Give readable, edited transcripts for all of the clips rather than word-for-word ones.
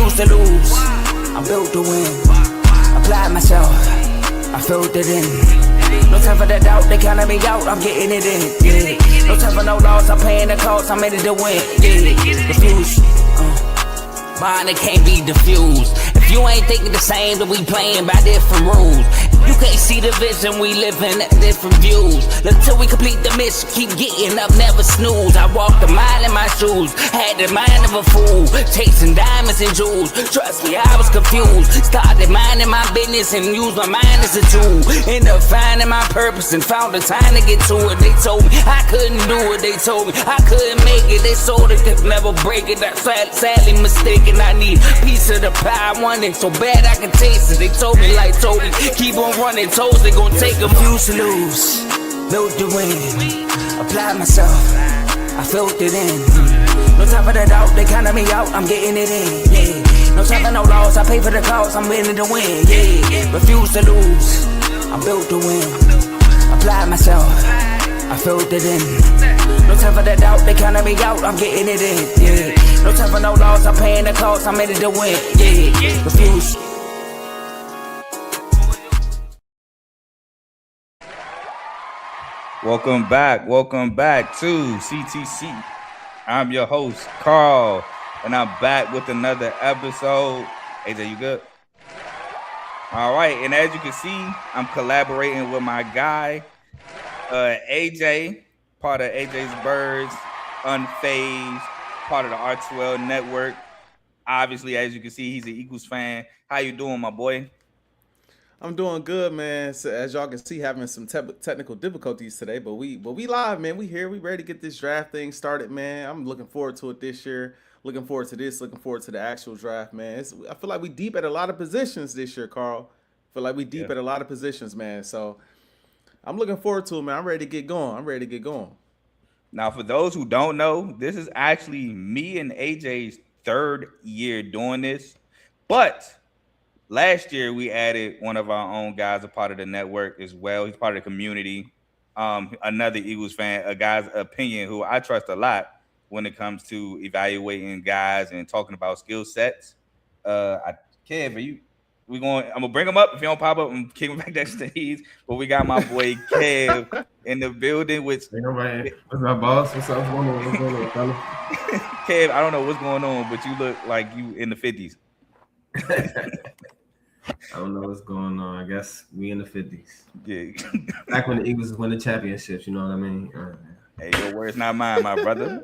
refuse to lose. I'm built to win. Applied myself, I filled it in. No time for the doubt, they counted me out, I'm getting it in. Yeah. No time for no loss, I'm paying the cost, I'm in it to win. Yeah. Refuse. Mine, it can't be diffused. If you ain't thinking the same, then we playing by different rules. You can't see the vision, we living at different views. Until we complete the mission, keep getting up, never snooze. I walked a mile in my shoes, had the mind of a fool, chasing diamonds and jewels. Trust me, I was confused. Started minding my business and used my mind as a tool. Ended up finding my purpose and found the time to get to it. They told me I couldn't do it, they told me I couldn't make it. They sold it, could never break it. That's sadly mistaken. I need a piece of the pie, I want it so bad I can taste it. They told me like Toby, keep on running toes, they gon' take a few to lose. Built to win, applied myself, I filled it in. No time for the doubt, they counted me out, I'm getting it in. Yeah. No time for no loss, I pay for the cost, I'm winning to win. Yeah. Refuse to lose, I'm built to win. Applied myself, I filled it in. No time for the doubt, they counted me out, I'm getting it in. Yeah. No time for no loss, I'm paying the cost, I'm in it to win. Yeah. Refuse. Welcome back to CTC. I'm your host, Carl, and I'm back with another episode. AJ, you good? All right, and as you can see, I'm collaborating with my guy, AJ, part of AJ's Birds, Unfazed, part of the R2L network. Obviously, as you can see, he's an Eagles fan. How you doing, my boy? I'm doing good, man. So as y'all can see, having some technical difficulties today, but we live, man. We here. We ready to get this draft thing started, man. I'm looking forward to it this year. Looking forward to this. Looking forward to the actual draft, man. I feel like we deep at a lot of positions this year, Carl. I feel like we deep at a lot of positions, man. So I'm looking forward to it, man. I'm ready to get going. Now, for those who don't know, this is actually me and AJ's third year doing this, but last year, we added one of our own guys, a part of the network as well. He's part of the community. Another Eagles fan, a guy's opinion who I trust a lot when it comes to evaluating guys and talking about skill sets. Kev, I'm gonna bring him up. If you don't pop up, I'm kicking back that stage. But we got my boy Kev in the building. What's up, boss? What's going on, fella? Kev, I don't know what's going on, but you look like you in the 50s. I don't know what's going on. I guess we in the 50s. Yeah. Back when the Eagles win the championships, you know what I mean? Hey, your word's not mine, my brother.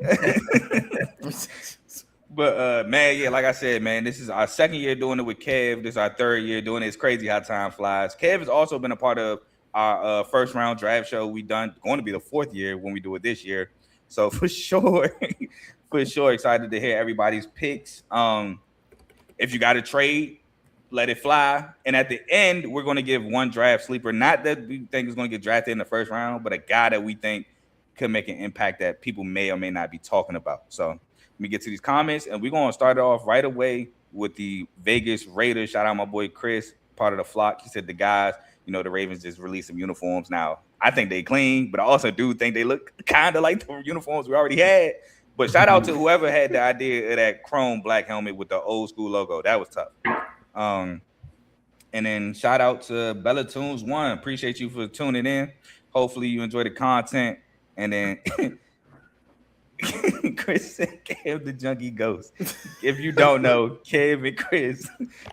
But man, yeah, like I said, man, this is our second year doing it with Kev. This is our third year doing it. It's crazy how time flies. Kev has also been a part of our first round draft show we done. Going to be the fourth year when we do it this year. So for sure, excited to hear everybody's picks. If you got a trade, let it fly. And at the end, we're going to give one draft sleeper. Not that we think is going to get drafted in the first round, but a guy that we think could make an impact that people may or may not be talking about. So let me get to these comments, and we're going to start it off right away with the Vegas Raiders. Shout out my boy Chris, part of the flock. He said the guys, the Ravens just released some uniforms. Now, I think they clean, but I also do think they look kind of like the uniforms we already had. But shout out to whoever had the idea of that chrome black helmet with the old school logo. That was tough. And then shout out to Bella Tunes 1. Appreciate you for tuning in. Hopefully you enjoy the content. And then Chris said Kev the Junkie Ghost. If you don't know, Kev and Chris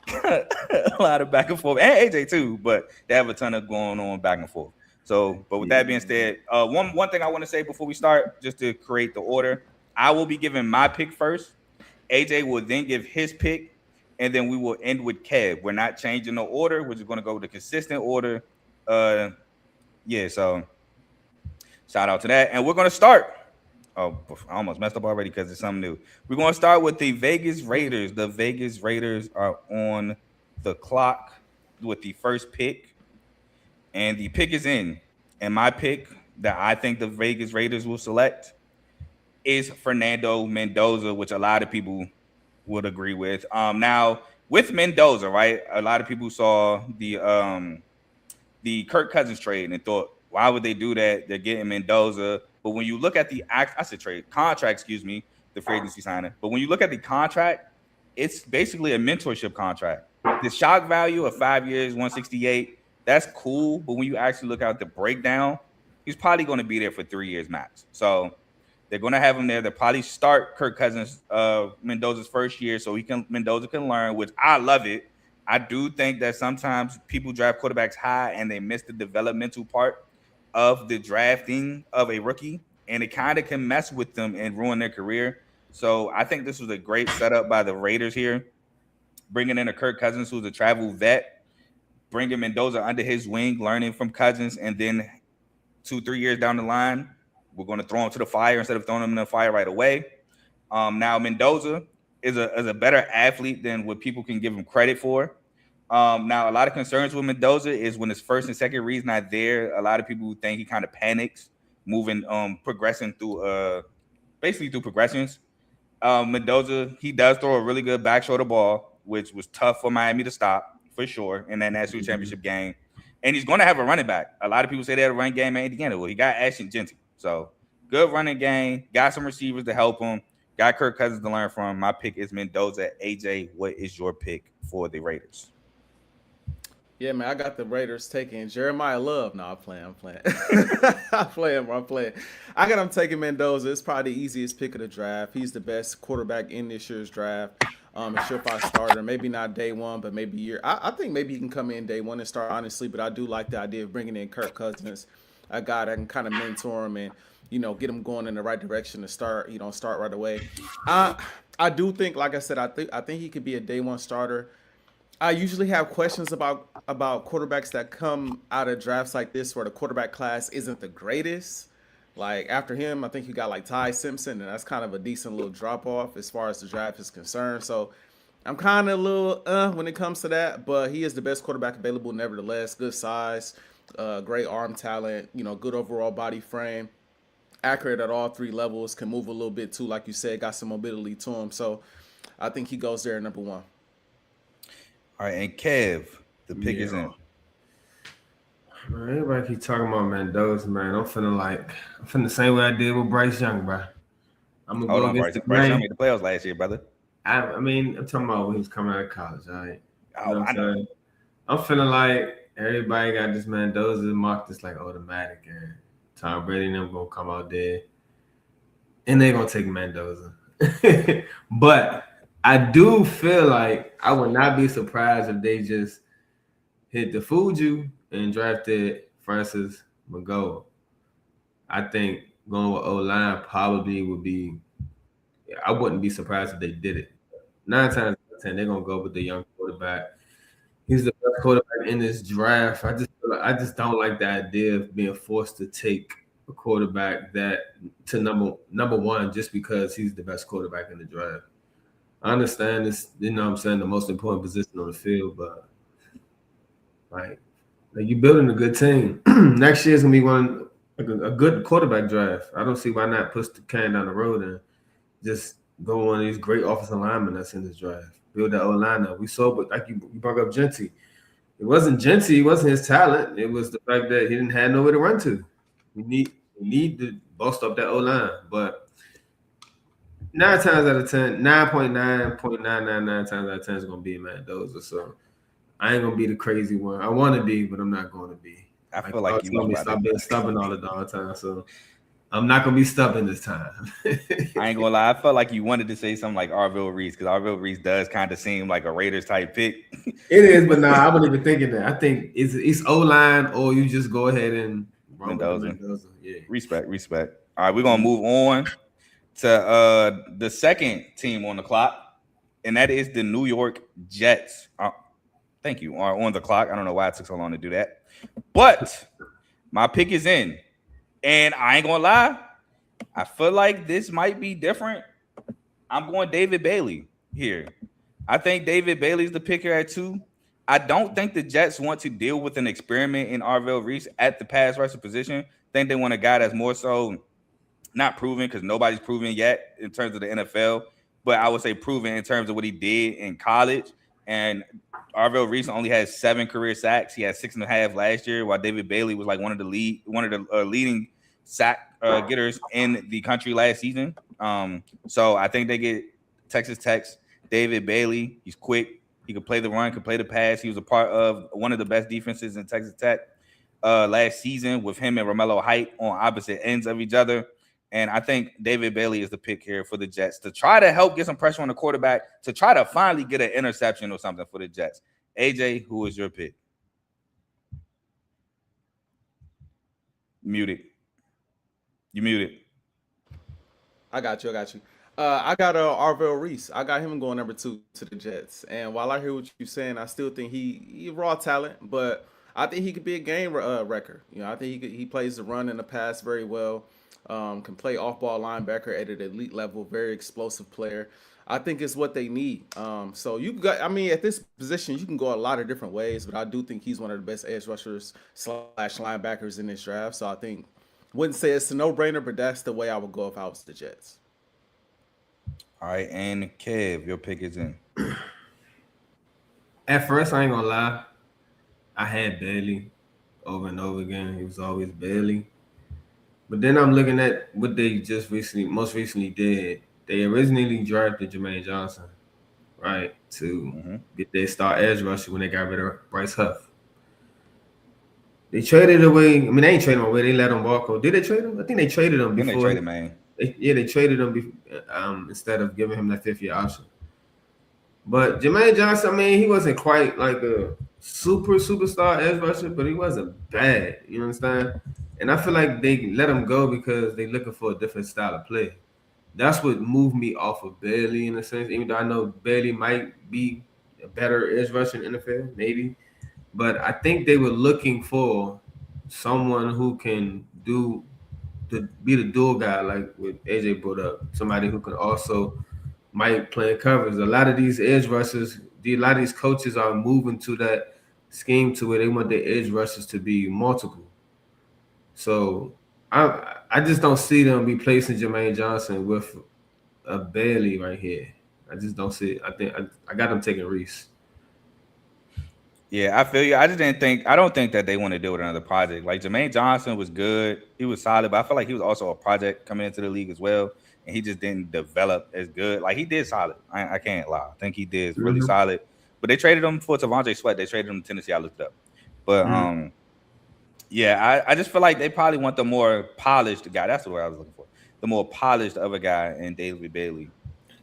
got a lot of back and forth, and AJ too, but they have a ton of going on back and forth. So, but with that being said, one thing I want to say before we start, just to create the order, I will be giving my pick first. AJ will then give his pick, and then we will end with Kev. We're not changing the order. We're just going to go with the consistent order. So shout out to that. And we're going to start. Oh, I almost messed up already because it's something new. We're going to start with the Vegas Raiders. The Vegas Raiders are on the clock with the first pick. And the pick is in. And my pick that I think the Vegas Raiders will select is Fernando Mendoza, which a lot of people would agree with. Now, with Mendoza, right, a lot of people saw the Kirk Cousins trade and thought, why would they do that? They're getting Mendoza. But when you look at the contract, the free agency signing. But when you look at the contract, it's basically a mentorship contract. The shock value of 5 years, 168, that's cool. But when you actually look at the breakdown, he's probably going to be there for 3 years max. So they're going to have him there. They'll probably start Kirk Cousins Mendoza's first year so Mendoza can learn, which I love it. I do think that sometimes people draft quarterbacks high and they miss the developmental part of the drafting of a rookie, and it kind of can mess with them and ruin their career. So I think this was a great setup by the Raiders here, bringing in a Kirk Cousins who's a travel vet, bringing Mendoza under his wing, learning from Cousins, and then 2-3 years down the line, we're going to throw him to the fire instead of throwing him in the fire right away. Now Mendoza is a better athlete than what people can give him credit for. Now, a lot of concerns with Mendoza is when his first and second read's not there. A lot of people think he kind of panics moving, progressing through, basically through progressions. Mendoza, he does throw a really good back shoulder ball, which was tough for Miami to stop for sure in that national championship game. And he's going to have a running back. A lot of people say they had a running game at Indiana. Well, he got Ashton Genty. So good running game. Got some receivers to help him. Got Kirk Cousins to learn from. My pick is Mendoza. AJ, what is your pick for the Raiders? Yeah, man, I got the Raiders taking Jeremiah Love. No, I'm playing. I'm playing, bro. I'm playing. I got him taking Mendoza. It's probably the easiest pick of the draft. He's the best quarterback in this year's draft. A surefire starter. Maybe not day one, but maybe year. I think maybe he can come in day one and start, honestly. But I do like the idea of bringing in Kirk Cousins, a guy that can kind of mentor him and, get him going in the right direction to start, start right away. I do think, like I said, I think he could be a day one starter. I usually have questions about quarterbacks that come out of drafts like this where the quarterback class isn't the greatest. Like after him, I think you got like Ty Simpson, and that's kind of a decent little drop off as far as the draft is concerned. So I'm kind of a little when it comes to that, but he is the best quarterback available nevertheless. Good size, great arm talent, good overall body frame, accurate at all three levels, can move a little bit too, like you said, got some mobility to him. So I think he goes there number one. All right, and Kev, the pick is in. Man, everybody keep talking about Mendoza, man. I'm feeling the same way I did with Bryce Young, bro. I'm gonna go against Bryce Young made the playoffs last year, brother. I mean, I'm talking about when he was coming out of college, all right? I know. I'm feeling like everybody got this Mendoza marked as like automatic, and Tom Brady and them gonna come out there, and they gonna take Mendoza. But I do feel like I would not be surprised if they just hit the Fuju and drafted Francis McGowan. I think going with O-line probably would be – I wouldn't be surprised if they did it. 9 times out of 10, they're going to go with the young quarterback. He's the best quarterback in this draft. I just don't like the idea of being forced to take a quarterback that to number one just because he's the best quarterback in the draft. I understand this, what I'm saying, the most important position on the field, but like you're building a good team. Next year's gonna be a good quarterback draft. I don't see why not push the can down the road and just go one of these great offensive linemen that's in this draft. Build that O-line up. We saw, but like you brought up Genty. It wasn't Genty, it wasn't his talent. It was the fact that he didn't have nowhere to run to. We need to bust up that O-line, but 9 times out of 10, 9.999 times out of 10 is going to be Mendoza. So I ain't going to be the crazy one. I want to be, but I'm not going to be. I feel like you want to be stubborn all the time. So I'm not going to be stubborn this time. I ain't going to lie. I felt like you wanted to say something like R2L Reese because R2L Reese does kind of seem like a Raiders type pick. It is, but nah, I wasn't even thinking that. I think it's O-line or you just go ahead and run Mendoza. Yeah. Respect. All right, we're going to move on to the second team on the clock, and that is the New York Jets. Thank you. Are on the clock. I don't know why it took so long to do that, but my pick is in, and I ain't gonna lie, I feel like this might be different. I'm going David Bailey here. I think David Bailey's the picker at 2. I don't think the Jets want to deal with an experiment in R2L Reese at the pass rusher position. I think they want a guy that's more so not proven because nobody's proven yet in terms of the NFL, but I would say proven in terms of what he did in college. And R2L Reese only has 7 career sacks. He had 6.5 last year, while David Bailey was like one of the leading sack getters in the country last season. So I think they get Texas Tech's David Bailey, he's quick. He could play the run, could play the pass. He was a part of one of the best defenses in Texas Tech last season with him and Romello Height on opposite ends of each other. And I think David Bailey is the pick here for the Jets to try to help get some pressure on the quarterback, to try to finally get an interception or something for the Jets. AJ, who is your pick? Muted. You muted. I got you. I got Arvell Reese. I got him going number 2 to the Jets. And while I hear what you're saying, I still think he raw talent, but I think he could be a game wrecker. You know, I think he plays the run and the pass very well. Can play off-ball linebacker at an elite level. Very explosive player. I think it's what they need. So you got. I mean, at this position, you can go a lot of different ways, but I do think he's one of the best edge rushers / linebackers in this draft. So I think. Wouldn't say it's a no-brainer, but that's the way I would go if I was the Jets. All right, and Kev, your pick is in. At first, I ain't gonna lie, I had Bailey over and over again. It was always Bailey. But then I'm looking at what they most recently did. They originally drafted Jermaine Johnson, right, to get their star edge rusher when they got rid of Bryce Huff. They traded away. I mean, they ain't traded him away. They let him walk. Did they trade him? I think they traded him before. They traded, man. They traded him instead of giving him that 5th-year option. But Jermaine Johnson, I mean, he wasn't quite like a superstar edge rusher, but he wasn't bad. You understand? And I feel like they let him go because they're looking for a different style of play. That's what moved me off of Bailey in a sense, even though I know Bailey might be a better edge rusher in the NFL, maybe. But I think they were looking for someone who can be the dual guy, like what AJ brought up. Somebody who can also might play in covers. A lot of these edge rushers, a lot of these coaches are moving to that scheme to where they want their edge rushers to be multiple. So I just don't see them replacing Jermaine Johnson with a Bailey right here. I just don't see it. I think I got them taking Reese. Yeah, I feel you. I don't think that they want to deal with another project. Like Jermaine Johnson was good. He was solid, but I feel like he was also a project coming into the league as well. And he just didn't develop as good. Like he did solid. I can't lie. I think he did really solid. But they traded him for T'Vondre Sweat. They traded him to Tennessee. I looked it up. But yeah, I just feel like they probably want the more polished guy. That's the word I was looking for. The more polished other guy in David Bailey.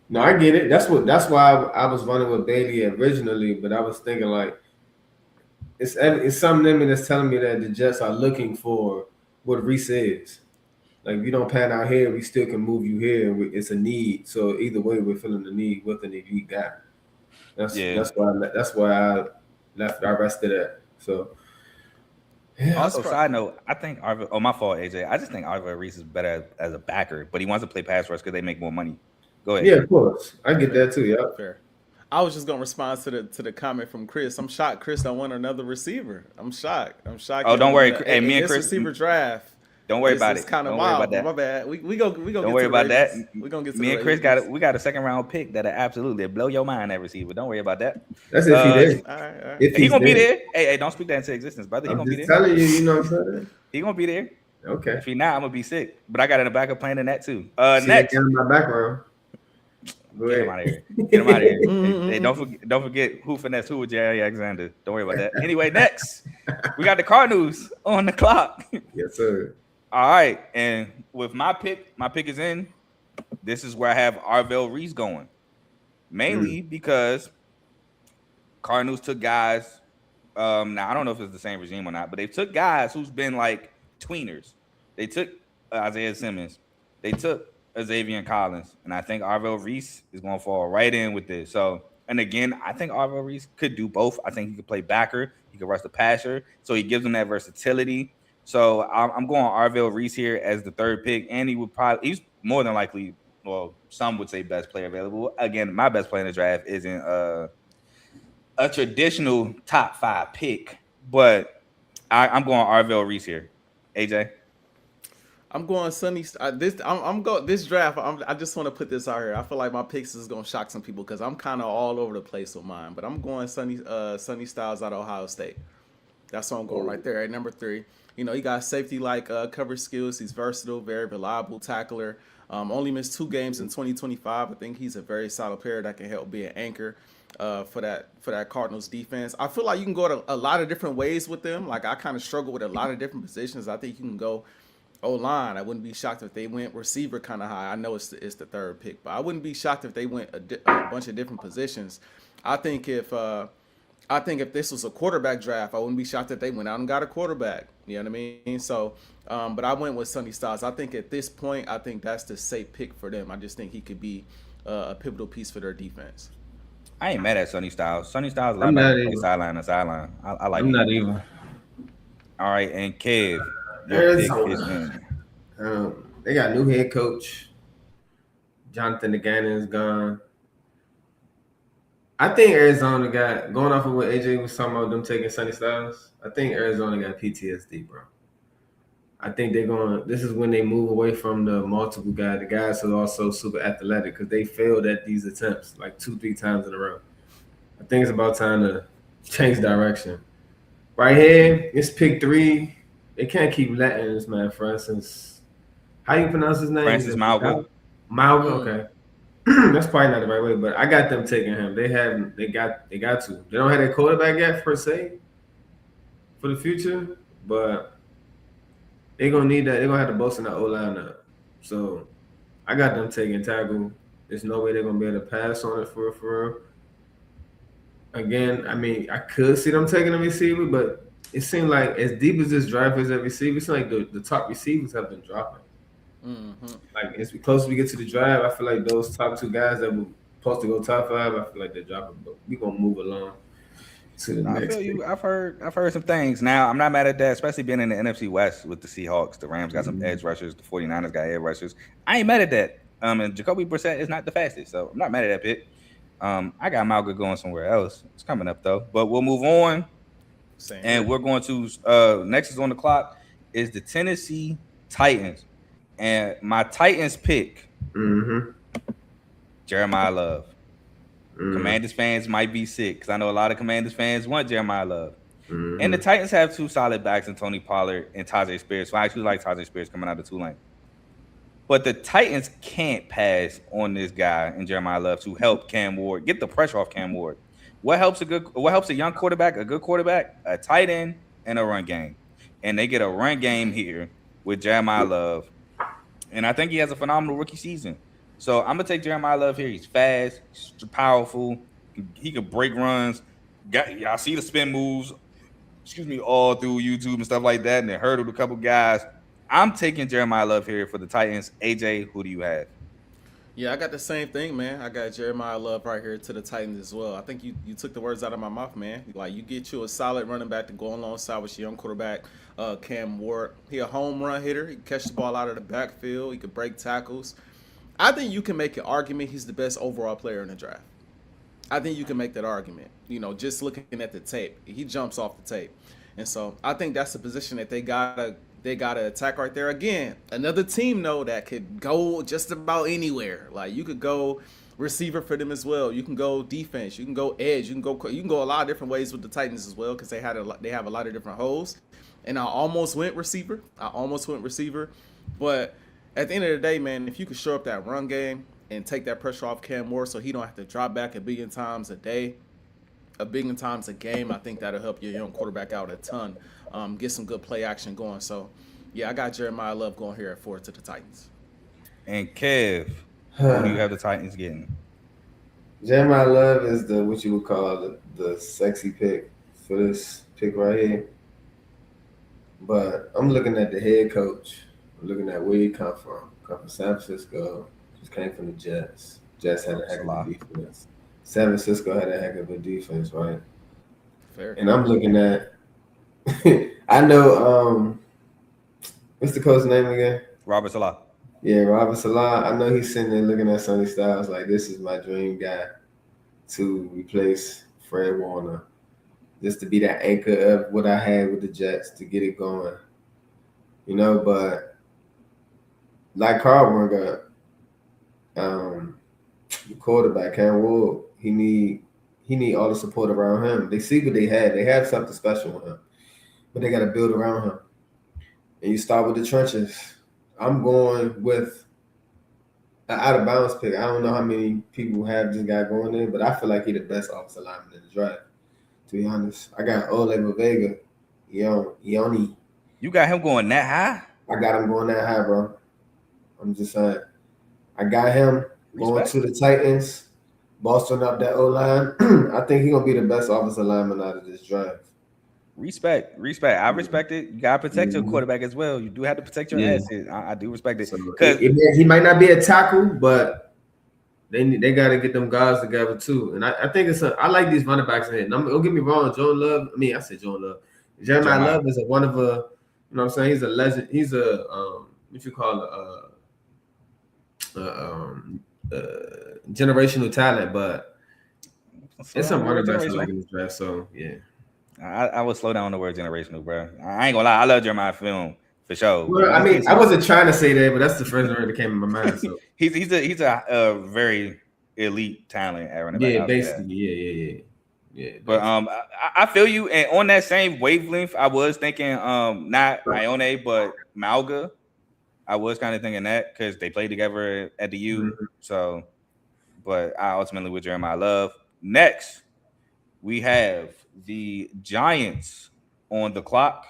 No, I get it. That's why I was running with Bailey originally, but I was thinking like it's something in me that's telling me that the Jets are looking for what Reese is. Like, if you don't pan out here, we still can move you here. It's a need. So either way, we're filling the need with an elite guy. That's why I rested at. So yeah. Also, side note, I think my fault, AJ. I just think Arvell Reese is better as a backer, but he wants to play pass rush because they make more money. Go ahead. Yeah, of course. I get that too. Yeah. Fair. I was just gonna respond to the comment from Chris. I'm shocked Chris don't want another receiver. I'm shocked. Oh, don't worry. Hey, me and Chris receiver draft. Don't worry about it. It's kind of wild. My bad. We go. Don't worry about that. We gonna get to me and Chris got a second round pick that'll absolutely blow your mind at receiver. Don't worry about that. That's if he there. All right. If he gonna be there. Hey, don't speak that into existence, brother. He I'm gonna be just there. telling you, you know what I'm saying? He gonna be there. Okay. If he not, I'm gonna be sick. But I got in a backup plan in that too. See, Next. in my background. Get him out of here. Get him out of here. Hey, don't forget who finessed who with Jerry Alexander. Don't worry about that. Anyway, next we got the Cardinals on the clock. Yes, sir. All right, and with my pick is in. This is where I have Arvell Reese going, mainly because Cardinals took guys. Now I don't know if it's the same regime or not, but they took guys who's been like tweeners. They took Isaiah Simmons. They took Xavier Collins, and I think Arvell Reese is going to fall right in with this. So, and again, I think Arvell Reese could do both. I think he could play backer. He could rush the passer, so he gives them that versatility. So I'm going Arvell Reese here as the third pick, and he's more than likely, well, some would say best player available. Again, my best player in the draft isn't a traditional top 5 pick, but I'm going Arvell Reese here. AJ? I'm going Sunny. This draft. I just want to put this out here. I feel like my picks is gonna shock some people because I'm kind of all over the place with mine. But I'm going Sunny Styles out of Ohio State. That's what I'm going right there at number 3. You know, he got safety like coverage skills. He's versatile, very reliable tackler. Only missed 2 games in 2025. I think he's a very solid player that can help be an anchor for that Cardinals defense. I feel like you can go to a lot of different ways with them. Like I kind of struggle with a lot of different positions. I think you can go O-line. I wouldn't be shocked if they went receiver kind of high. I know it's the third pick, but I wouldn't be shocked if they went a bunch of different positions. I think if this was a quarterback draft, I wouldn't be shocked if they went out and got a quarterback. You know what I mean? So, but I went with Sonny Styles. I think at this point, I think that's the safe pick for them. I just think he could be a pivotal piece for their defense. I ain't mad at Sonny Styles. Sonny Styles, I'm not like either. sideline to sideline. I like I'm him. not even. All right, and Kev, your pick is in. They got new head coach. Jonathan DeGannon is gone. I think Arizona got, going off of what AJ was talking about them taking Sonny Styles, I think Arizona got PTSD, bro. I think this is when they move away from the multiple guys, the guys who are also super athletic, because they failed at these attempts like 2-3 times in a row. I think it's about time to change direction. Right here, it's pick 3. They can't keep letting this man, for instance. How you pronounce his name? Francis Mauga. Mauga, okay. That's probably not the right way, but I got them taking him. They got to. They don't have their quarterback yet per se for the future, but they're gonna need that. They're gonna have to boast in that O-line up. So I got them taking tackle. There's no way they're gonna be able to pass on it for real. Again, I mean, I could see them taking a receiver, but it seemed like as deep as this draft is at receiver, it's like the top receivers have been dropping. Mm-hmm. Like as we closer we get to the drive, I feel like those top 2 guys that were supposed to go top 5, I feel like they're dropping. But we're gonna move along to the next. I feel you. I've heard some things. Now I'm not mad at that, especially being in the NFC West with the Seahawks. The Rams got some edge rushers. The 49ers got edge rushers. I ain't mad at that. And Jacoby Brissett is not the fastest, so I'm not mad at that pick. I got Malga going somewhere else. It's coming up though. But we'll move on. Same and here. We're going to next is on the clock is the Tennessee Titans. And my Titans pick, Jeremiah Love. Commanders fans might be sick because I know a lot of Commanders fans want Jeremiah Love. And the Titans have 2 solid backs in Tony Pollard and Tajay Spears. So I actually like Tajay Spears coming out of Tulane. But the Titans can't pass on this guy in Jeremiah Love to help Cam Ward, get the pressure off Cam Ward. What helps a young quarterback, a good quarterback, a tight end, and a run game. And they get a run game here with Jeremiah Love. And I think he has a phenomenal rookie season. So I'm going to take Jeremiah Love here. He's fast, he's powerful. He can break runs. Y'all see the spin moves, all through YouTube and stuff like that. And they hurdled a couple guys. I'm taking Jeremiah Love here for the Titans. AJ, who do you have? Yeah, I got the same thing, man. I got Jeremiah Love right here to the Titans as well. I think you took the words out of my mouth, man. Like, you get you a solid running back to go alongside with your young quarterback, Cam Ward. He a home run hitter. He can catch the ball out of the backfield. He can break tackles. I think you can make an argument he's the best overall player in the draft. I think you can make that argument. You know, just looking at the tape. He jumps off the tape. And so I think that's the position that they gotta attack right there. Again, another team though that could go just about anywhere. Like, you could go receiver for them as well. You can go defense. You can go edge. You can go a lot of different ways with the Titans as well because they have a lot of different holes. And I almost went receiver. But at the end of the day, man, if you could shore up that run game and take that pressure off Cam Ward so he don't have to drop back a billion times a game, I think that'll help your young quarterback out a ton. Get some good play action going. So, yeah, I got Jeremiah Love going here at 4 to the Titans. And Kev, who do you have the Titans getting? Jeremiah Love is what you would call the sexy pick for this pick right here. But I'm looking at the head coach. I'm looking at where he come from. Come from San Francisco. Just came from the Jets. Jets had a heck of a defense. San Francisco had a heck of a defense, right? Fair. And I'm looking at I know what's the coach's name again? Robert Salah. Yeah, Robert Salah. I know he's sitting there looking at Sonny Styles like, this is my dream guy to replace Fred Warner. Just to be that anchor of what I had with the Jets to get it going. You know, but like Carl brought up, the quarterback, Cam Ward, he need all the support around him. They see what they had. They have something special with him. But they got to build around him. and you start with the trenches. I'm going with an out of bounds pick. I don't know how many people have this guy going in, but I feel like he's the best offensive lineman in the draft. To be honest, I got Ole Vega, Yoni. You got him going that high? I got him going that high, bro. I'm just saying. I got him going to the Titans, bolstering up that O line. I think he's gonna be the best offensive lineman out of this draft. Respect. I respect it. You gotta protect your quarterback as well. You do have to protect your assets. I do respect it. Because he might not be a tackle, but they got to get them guys together too. And I think I like these running backs in here. Don't get me wrong, John Love. I said John Love. Jeremiah Love is one of a, you know what I'm saying? He's a legend. He's a what you call generational talent, but it's some running backs I like in this draft. So yeah. I would slow down the word generational, bro. I ain't gonna lie. I love Jeremiah film for sure. Well, I wasn't trying to say that, but that's the first word that came in my mind. So he's a very elite talent at running back. Yeah, basically, yeah. But I feel you, and on that same wavelength, I was thinking not Ione, but Malga. I was kind of thinking that because they played together at the U. Mm-hmm. So, but I ultimately with Jeremiah Love. Next, we have the Giants on the clock.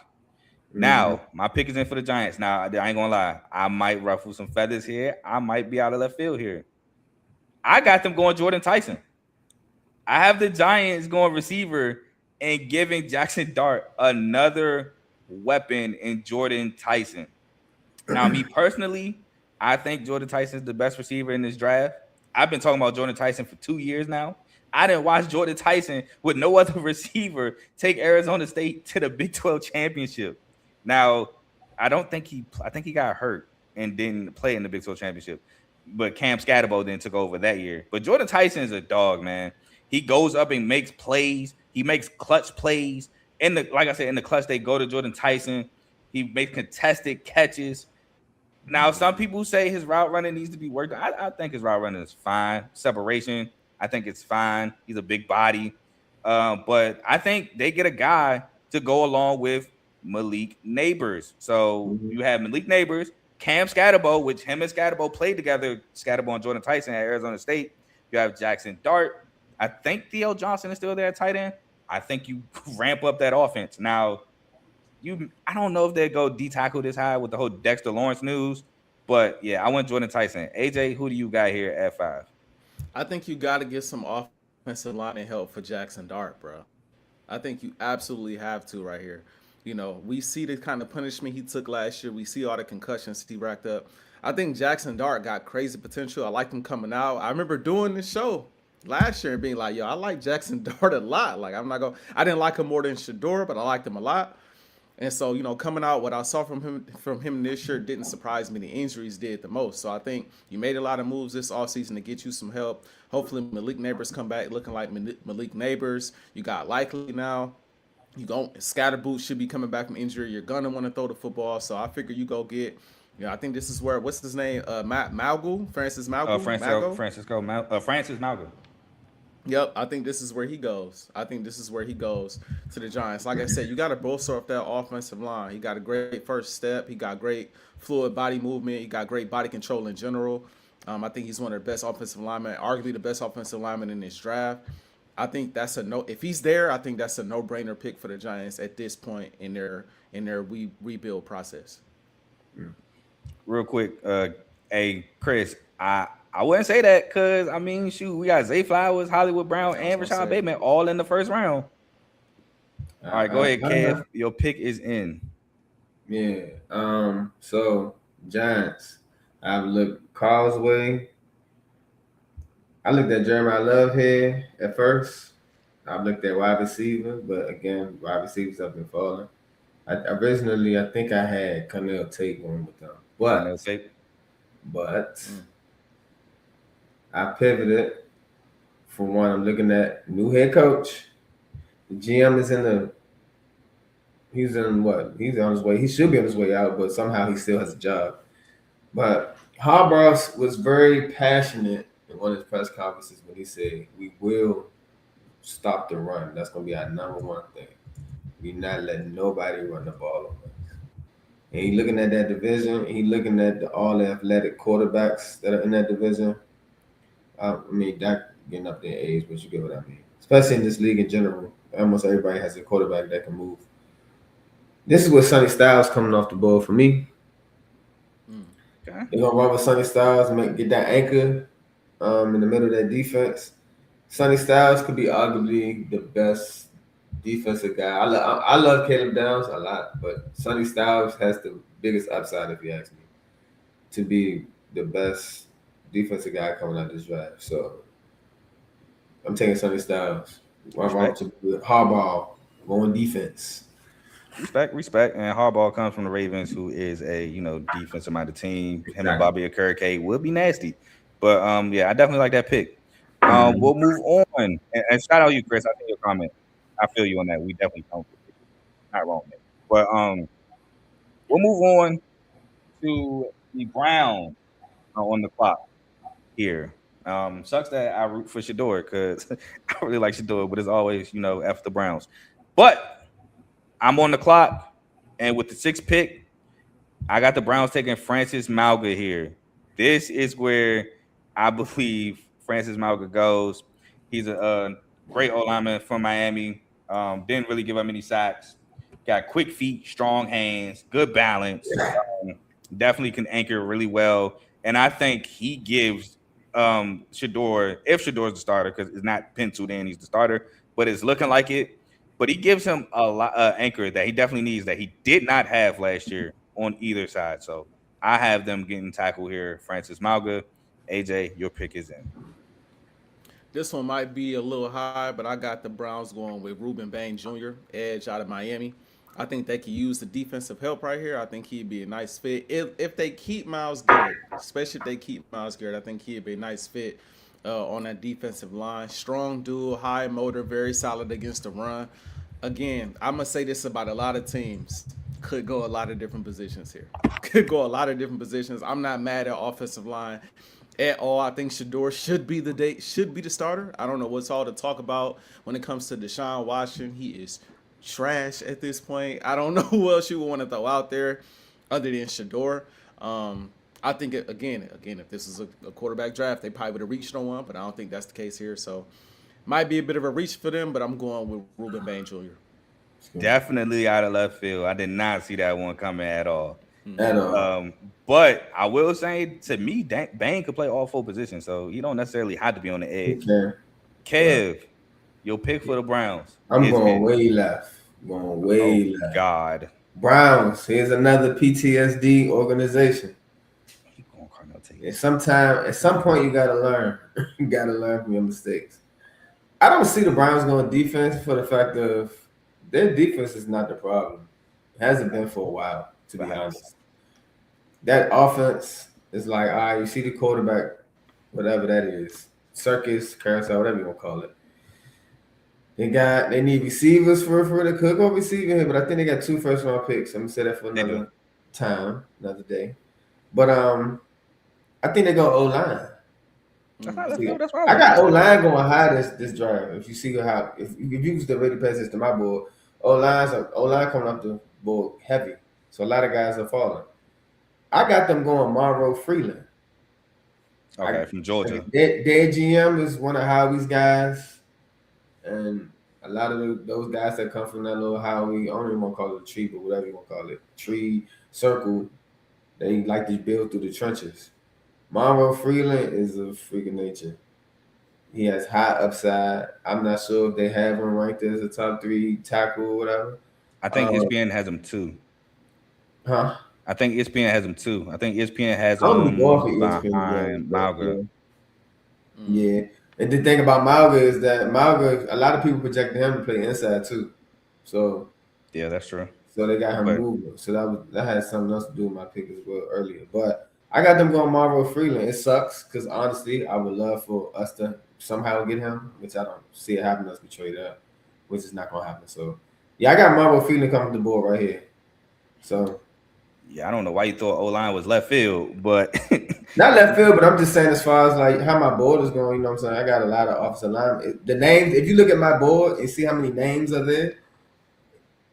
Now, my pick is in for the Giants. Now, I ain't gonna lie. I might ruffle some feathers here. I might be out of left field here. I got them going Jordan Tyson. I have the Giants going receiver and giving Jackson Dart another weapon in Jordan Tyson. Now, me personally, I think Jordan Tyson is the best receiver in this draft. I've been talking about Jordan Tyson for 2 years now. I didn't watch Jordan Tyson with no other receiver take Arizona State to the Big 12 championship. Now, I think he got hurt and didn't play in the Big 12 championship. But Cam Scatterbo then took over that year. But Jordan Tyson is a dog, man. He goes up and makes plays. He makes clutch plays. Like I said, in the clutch, they go to Jordan Tyson. He makes contested catches. Now, some people say his route running needs to be worked on. I think his route running is fine. Separation, I think it's fine. He's a big body. But I think they get a guy to go along with Malik Neighbors. So you have Malik Neighbors, Cam Scatterbo, which him and Scatterbo played together, Scatterbo and Jordan Tyson at Arizona State. You have Jackson Dart. I think Theo Johnson is still there at tight end. I think you ramp up that offense. Now, I don't know if they go D-tackle this high with the whole Dexter Lawrence news, but yeah, I went Jordan Tyson. AJ, who do you got here at 5? I think you got to get some offensive line and help for Jackson Dart, bro. I think you absolutely have to right here. You know, we see the kind of punishment he took last year. We see all the concussions he racked up. I think Jackson Dart got crazy potential. I liked him coming out. I remember doing this show last year and being like, yo, I like Jackson Dart a lot. Like, I didn't like him more than Shador, but I liked him a lot. And so, you know, coming out, what I saw from him this year didn't surprise me. The injuries did the most. So I think you made a lot of moves this offseason to get you some help. Hopefully Malik Neighbors come back looking like Malik Neighbors. You got Likely now. Scatterboot should be coming back from injury. You're gonna want to throw the football. So I figure you go get. I think this is where, what's his name? Francis Malgu. Francis Malgu. Yep, I think this is where he goes. To the Giants. Like I said, you got to bolster up that offensive line. He got a great first step. He got great fluid body movement. He got great body control in general. I think he's one of the best offensive linemen, arguably the best offensive lineman in this draft. I think that's if he's there, I think that's a no-brainer pick for the Giants at this point in their rebuild process. Real quick, hey Chris, I wouldn't say that because, I mean, shoot, we got Zay Flowers, Hollywood Brown, and Rashad Bateman all in the first round. All right, go ahead, Kev. Your pick is in. Yeah. So, Giants. I've looked Causeway. I looked at Jeremiah Love here at first. I've looked at wide receiver, but again, wide receivers have been falling. Originally, I think I had Connell Tate going with them. But I pivoted. For one, I'm looking at new head coach. The GM is he's on his way. He should be on his way out, but somehow he still has a job. But Harbaugh was very passionate in one of his press conferences when he said, we will stop the run. That's going to be our number one thing. We're not letting nobody run the ball on us. and he looking at that division, he looking at all the athletic quarterbacks that are in that division. I mean, Dak getting up there in age, but you get what I mean. Especially in this league in general, almost everybody has a quarterback that can move. This is where Sonny Styles coming off the board for me. Okay. They're gonna run with Sonny Styles, get that anchor in the middle of that defense. Sonny Styles could be arguably the best defensive guy. I love Caleb Downs a lot, but Sonny Styles has the biggest upside, if you ask me, to be the best defensive guy coming out this draft. So I'm taking Sonny Styles. Harbaugh going defense. Respect. And Harbaugh comes from the Ravens, who is a defensive minded team. Him and Bobby Okereke will be nasty. But yeah, I definitely like that pick. We'll move on. And shout out you, Chris. I think your comment. I feel you on that. We definitely don't. Not wrong, man. But we'll move on to the Browns on the clock here. Sucks that I root for Shador because I really like Shador, but it's always, F the Browns. But I'm on the clock, and with the 6th pick, I got the Browns taking Francis Mauga here. This is where I believe Francis Mauga goes. He's a great O-lineman from Miami. Didn't really give up any sacks. Got quick feet, strong hands, good balance. Definitely can anchor really well. And I think he gives Shador, if Shador's the starter, because it's not penciled in, he's the starter, but it's looking like it. But he gives him a lot anchor that he definitely needs that he did not have last year on either side. So I have them getting tackled here. Francis Mauga. AJ, your pick is in. This one might be a little high, but I got the Browns going with Ruben Bain Jr., edge out of Miami. I think they could use the defensive help right here. I think he'd be a nice fit. If they keep Myles Garrett, especially if they keep Myles Garrett, I think he'd be a nice fit on that defensive line. Strong dude, high motor, very solid against the run. Again, I'm going to say this about a lot of teams. Could go a lot of different positions here. Could go a lot of different positions. I'm not mad at offensive line at all. I think Shador should be the starter. I don't know what's all to talk about when it comes to Deshaun Watson. He is trash at this point. I don't know who else you would want to throw out there other than Shador. I think again, if this is a quarterback draft, they probably would have reached on one, but I don't think that's the case here. So might be a bit of a reach for them, but I'm going with Ruben Bain Jr. Definitely out of left field. I did not see that one coming at all. At all. But I will say, to me, Bain could play all 4 positions, so you don't necessarily have to be on the edge. Okay. Kev, your pick for the Browns. I'm going way left. Left. God. Browns. Here's another PTSD organization. At some point, you gotta learn. You gotta learn from your mistakes. I don't see the Browns going defense for the fact of their defense is not the problem. It hasn't been for a while, to be honest. That offense is like, all right, you see the quarterback, whatever that is, circus, carousel, whatever you want to call it. They need receivers for the could go receiving here, but I think they got 2 first-round picks. I'm gonna say that for another time, another day. But I think they go O-line. That's why I got O-line going high this drive. If you see how if you was to really pass this to my board, O-line coming up the board heavy. So a lot of guys are falling. I got them going Monroe Freeland. Okay, from Georgia. Their GM is one of Howie's guys. And a lot of those guys that come from that little Howie, I don't even want to call it a tree, but whatever you want to call it, tree, circle, they like to build through the trenches. Monroe Freeland is a freak of nature. He has high upside. I'm not sure if they have him ranked as a top 3 tackle or whatever. I think ESPN has him 2. Huh? I think ESPN has him 2. I think ESPN has him behind Mauga. Yeah. And the thing about Mauga is that Mauga, a lot of people projected him to play inside too. So yeah, that's true. So they got him moving. So that had something else to do with my pick as well earlier. But I got them going Monroe Freeland. It sucks because honestly, I would love for us to somehow get him, which I don't see it happen. Us be traded up, which is not gonna happen. So yeah, I got Monroe Freeland coming to the board right here. So yeah, I don't know why you thought O-line was left field, but not left field, but I'm just saying as far as like how my board is going, you know what I'm saying? I got a lot of offensive linemen. The names, if you look at my board and see how many names are there,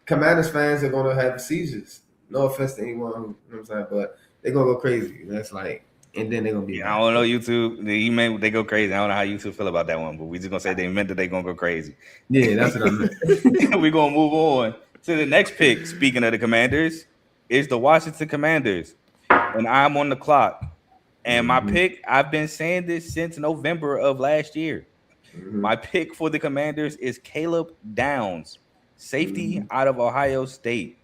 Commanders fans are going to have seizures. No offense to anyone, who, you know what I'm saying, but they're gonna go crazy. That's like, and then they're gonna be. I don't know YouTube. He meant they go crazy. I don't know how YouTube feel about that one, but we just gonna say they meant that they gonna go crazy. Yeah, that's what I meant. We're gonna move on to the next pick. Speaking of the Commanders, is the Washington Commanders, and I'm on the clock. And my pick, I've been saying this since November of last year. My pick for the Commanders is Caleb Downs, safety out of Ohio State.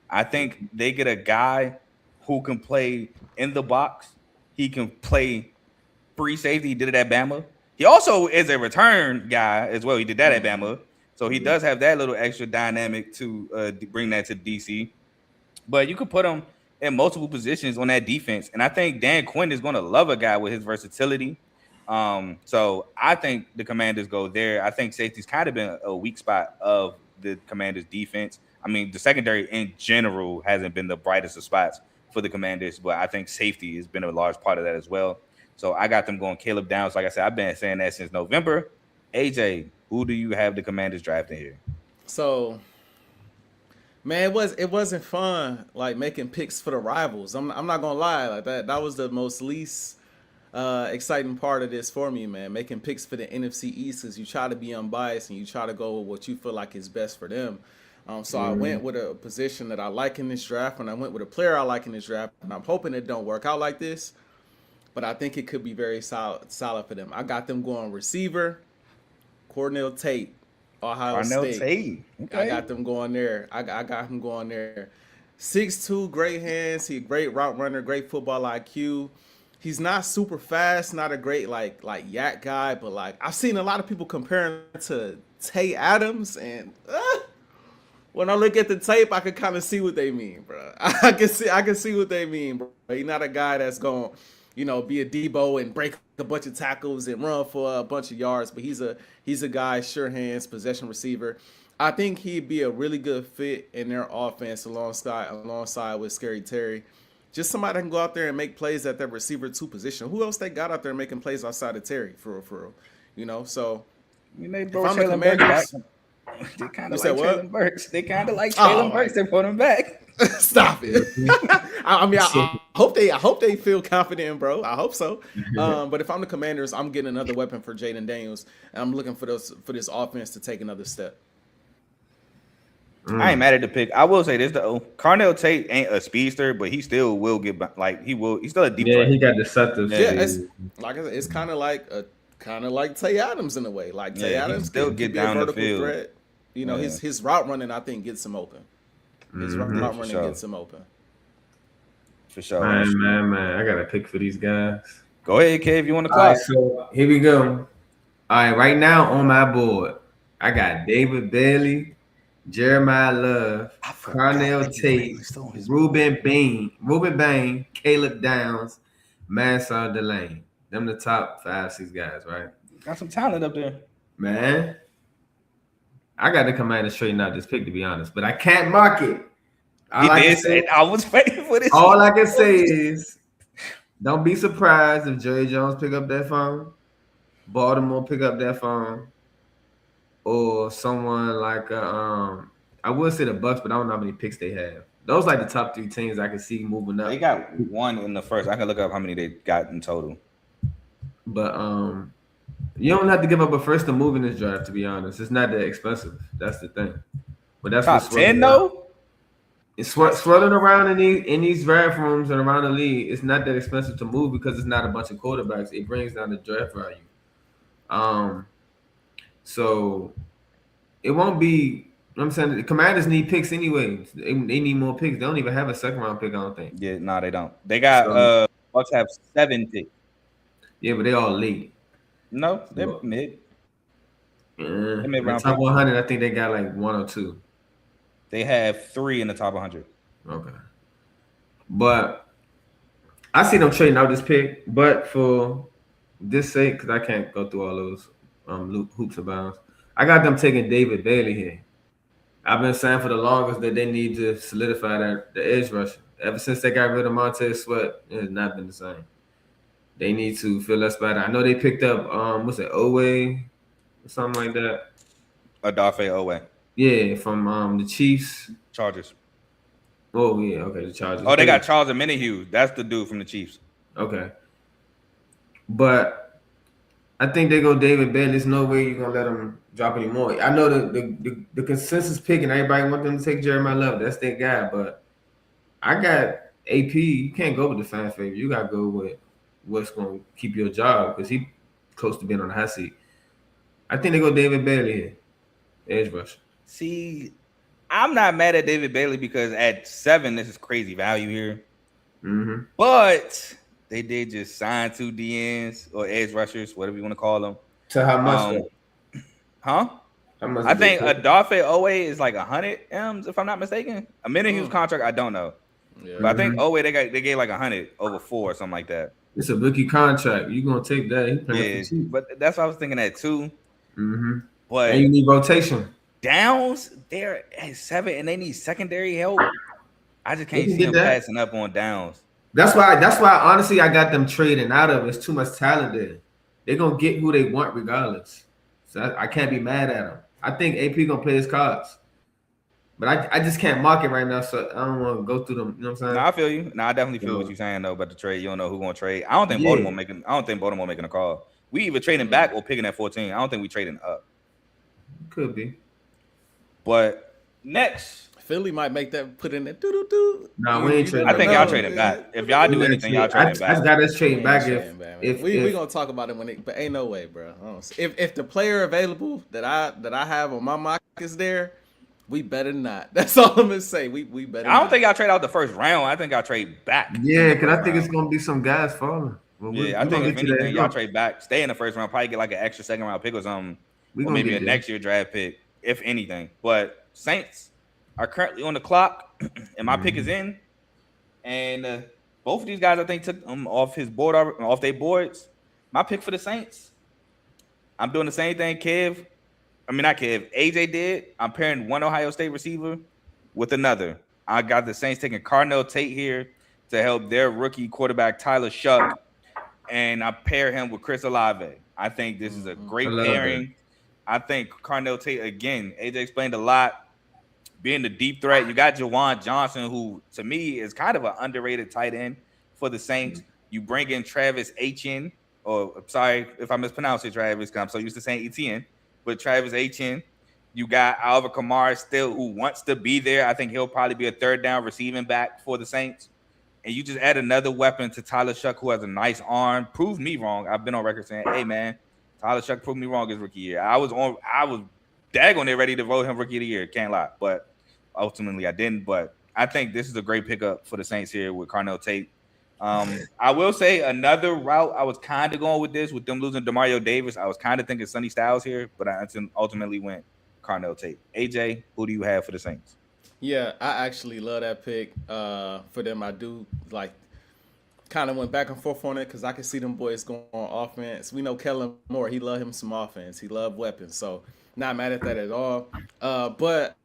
I think they get a guy who can play in the box. He can play free safety. He did it at Bama. He also is a return guy as well. He did that at Bama. So he does have that little extra dynamic to bring that to DC. But you could put him in multiple positions on that defense. And I think Dan Quinn is going to love a guy with his versatility. So I think the Commanders go there. I think safety's kind of been a weak spot of the Commanders defense. I mean, the secondary in general hasn't been the brightest of spots for the Commanders, but I think safety has been a large part of that as well. So I got them going Caleb Downs. Like I said, I've been saying that since November. AJ, who do you have the Commanders drafting here? So, man, it wasn't fun like making picks for the rivals. I'm not gonna lie, like that was the most least exciting part of this for me, man. Making picks for the NFC East, because you try to be unbiased and you try to go with what you feel like is best for them. So I went with a position that I like in this draft, and I went with a player I like in this draft, and I'm hoping it don't work out like this, but I think it could be very solid for them. I got them going receiver, Cornell Tate, Ohio State. Tate. Okay. I got them going there. I got him going there. 6'2", great hands. He a great route runner, great football IQ. He's not super fast, not a great like yak guy, but like I've seen a lot of people comparing him to Tay Adams, and when I look at the tape, I can kind of see what they mean, bro. I can see what they mean, bro. He's not a guy that's going, be a Debo and break a bunch of tackles and run for a bunch of yards, but he's a guy, sure hands, possession receiver. I think he'd be a really good fit in their offense alongside with Scary Terry. Just somebody that can go out there and make plays at that receiver 2 position. Who else they got out there making plays outside of Terry for real? So They if I'm the Commanders, they kind of You like said what? Traylon Burks. They kind of like Traylon Burks. They put him back. stop it. I hope they feel confident, bro. I hope so. But if I'm the Commanders, I'm getting another weapon for Jaden Daniels, and I'm looking for this offense to take another step. I ain't mad at the pick. I will say this though: Cornell Tate ain't a speedster, but he still will get he's still a deep. Yeah, threat. he got deceptive. Yeah, it's like I said, it's kind of like Tay Adams in a way. Like Tay Adams still can get be down a the vertical field. threat. His route running, I think, gets him open. His route running sure. gets him open. For sure. Man, I got a pick for these guys. Go ahead, Kev. You want to All clock? right, so here we go. All right, right now on my board, I got David Bailey, Jeremiah Love, Cornell Tate, Ruben Bain, Caleb Downs, Mansard Delane. Them the top 5-6 guys, right? Got some talent up there. Man, I got to come out and straighten out this pick, to be honest, but I can't mark it. I was waiting for this. All I can say is, don't be surprised if Jerry Jones pick up that phone, Baltimore pick up that phone, or someone like I would say the Bucks, but I don't know how many picks they have. Those like the top 3 teams I can see moving up. They got one in the first. I can look up how many they got in total. But you don't have to give up a first to move in this draft, to be honest. It's not that expensive. That's the thing. But that's Top 10 though. It's swirling around in these draft rooms and around the league. It's not that expensive to move because it's not a bunch of quarterbacks. It brings down the draft value. So it won't be. You know what I'm saying the Commanders need picks anyway. They need more picks. They don't even have a second round pick, I don't think. Yeah, no, they don't. They got Bucks have 7 picks. Yeah, but they all late. No, they're mid. The top 100, I think they got like 1 or 2. They have 3 in the top 100. Okay. But I see them trading out this pick, but for this sake, because I can't go through all those hoops and bounds, I got them taking David Bailey here. I've been saying for the longest that they need to solidify the edge rusher. Ever since they got rid of Montez Sweat, it has not been the same. They need to fill that spot. I know they picked up Owe or something like that. Odafe Owe. Yeah, from the Chiefs. Chargers. Oh yeah, okay, the Chargers. Oh, they got Charles Omenihu. That's the dude from the Chiefs. Okay, but I think they go David Bell. There's no way you're gonna let them drop any more. I know the consensus pick and everybody want them to take Jeremiah Love. That's their guy, but I got AP. You can't go with the fan favorite. You gotta go with what's gonna keep your job because he close to being on the hot seat. I think they go David Bailey here, edge rusher. See, I'm not mad at David Bailey because at 7, this is crazy value here. Mm-hmm. But they did just sign 2 DNs or edge rushers, whatever you want to call them. So how much? Huh? How much I think Adafe Owe is like 100 M's, if I'm not mistaken. A Menahue's contract, I don't know. Yeah. But I think Owe they gave like 100 over 4 or something like that. It's a rookie contract. You gonna take that? He playing Yeah, for cheap. but that's what I was thinking at 2. Mm-hmm. But And you need rotation. Downs, they're at 7 and they need secondary help. I just can't see them that. passing up on Downs. That's why honestly I got them trading out of it. It's too much talent there. They're gonna get who they want regardless. So I can't be mad at them. I think AP gonna play his cards. But I just can't mark it right now, so I don't want to go through them. You know what I'm saying? No, I feel you. No, I definitely feel what you're saying though about the trade. You don't know who's gonna trade. I don't think Baltimore making a call. We either trading back or picking at 14. I don't think we trading up. Could be. But next, Philly might make that put in that doo. Nah, we ain't trading. I think back. y'all trading back. If y'all do anything, y'all trading I back. got us trading back if we gonna talk about it when it, but ain't no way, bro. If the player available that I have on my mock is there, we better not. That's all I'm gonna say. We better. I don't think y'all trade out the first round. I think y'all trade back. Yeah, because I think it's gonna be some guys falling. Well, I think if anything, y'all trade back, stay in the first round, probably get like an extra second round pick or something, or maybe a next year draft pick, if anything. But Saints are currently on the clock, and my pick is in. And both of these guys, I think, took off their boards. My pick for the Saints. I'm doing the same thing AJ did. I'm pairing one Ohio State receiver with another. I got the Saints taking Carnell Tate here to help their rookie quarterback Tyler Shuck, and I pair him with Chris Olave. I think this is a great pairing. I think Carnell Tate, again, AJ explained a lot, being the deep threat. You got Jawan Johnson, who to me is kind of an underrated tight end for the Saints. You bring in Travis Etienne, or sorry if I mispronounce it, Travis, because I'm so used to saying Etienne, but Travis Etienne. You got Alvin Kamara still, who wants to be there. I think he'll probably be a third down receiving back for the Saints. And you just add another weapon to Tyler Shuck, who has a nice arm. Proved me wrong. I've been on record saying, hey, man, Tyler Shuck proved me wrong his rookie year. I was daggone there ready to vote him rookie of the year. Can't lie. But ultimately I didn't. But I think this is a great pickup for the Saints here with Carnell Tate. I will say another route I was kind of going with this, with them losing Demario Davis. I was kind of thinking Sonny Styles here, but I ultimately went Carnell Tate. AJ, who do you have for the Saints? Yeah, I actually love that pick for them. I do like kind of went back and forth on it because I can see them boys going on offense. We know Kellen Moore. He love him some offense. He love weapons. So not mad at that at all. But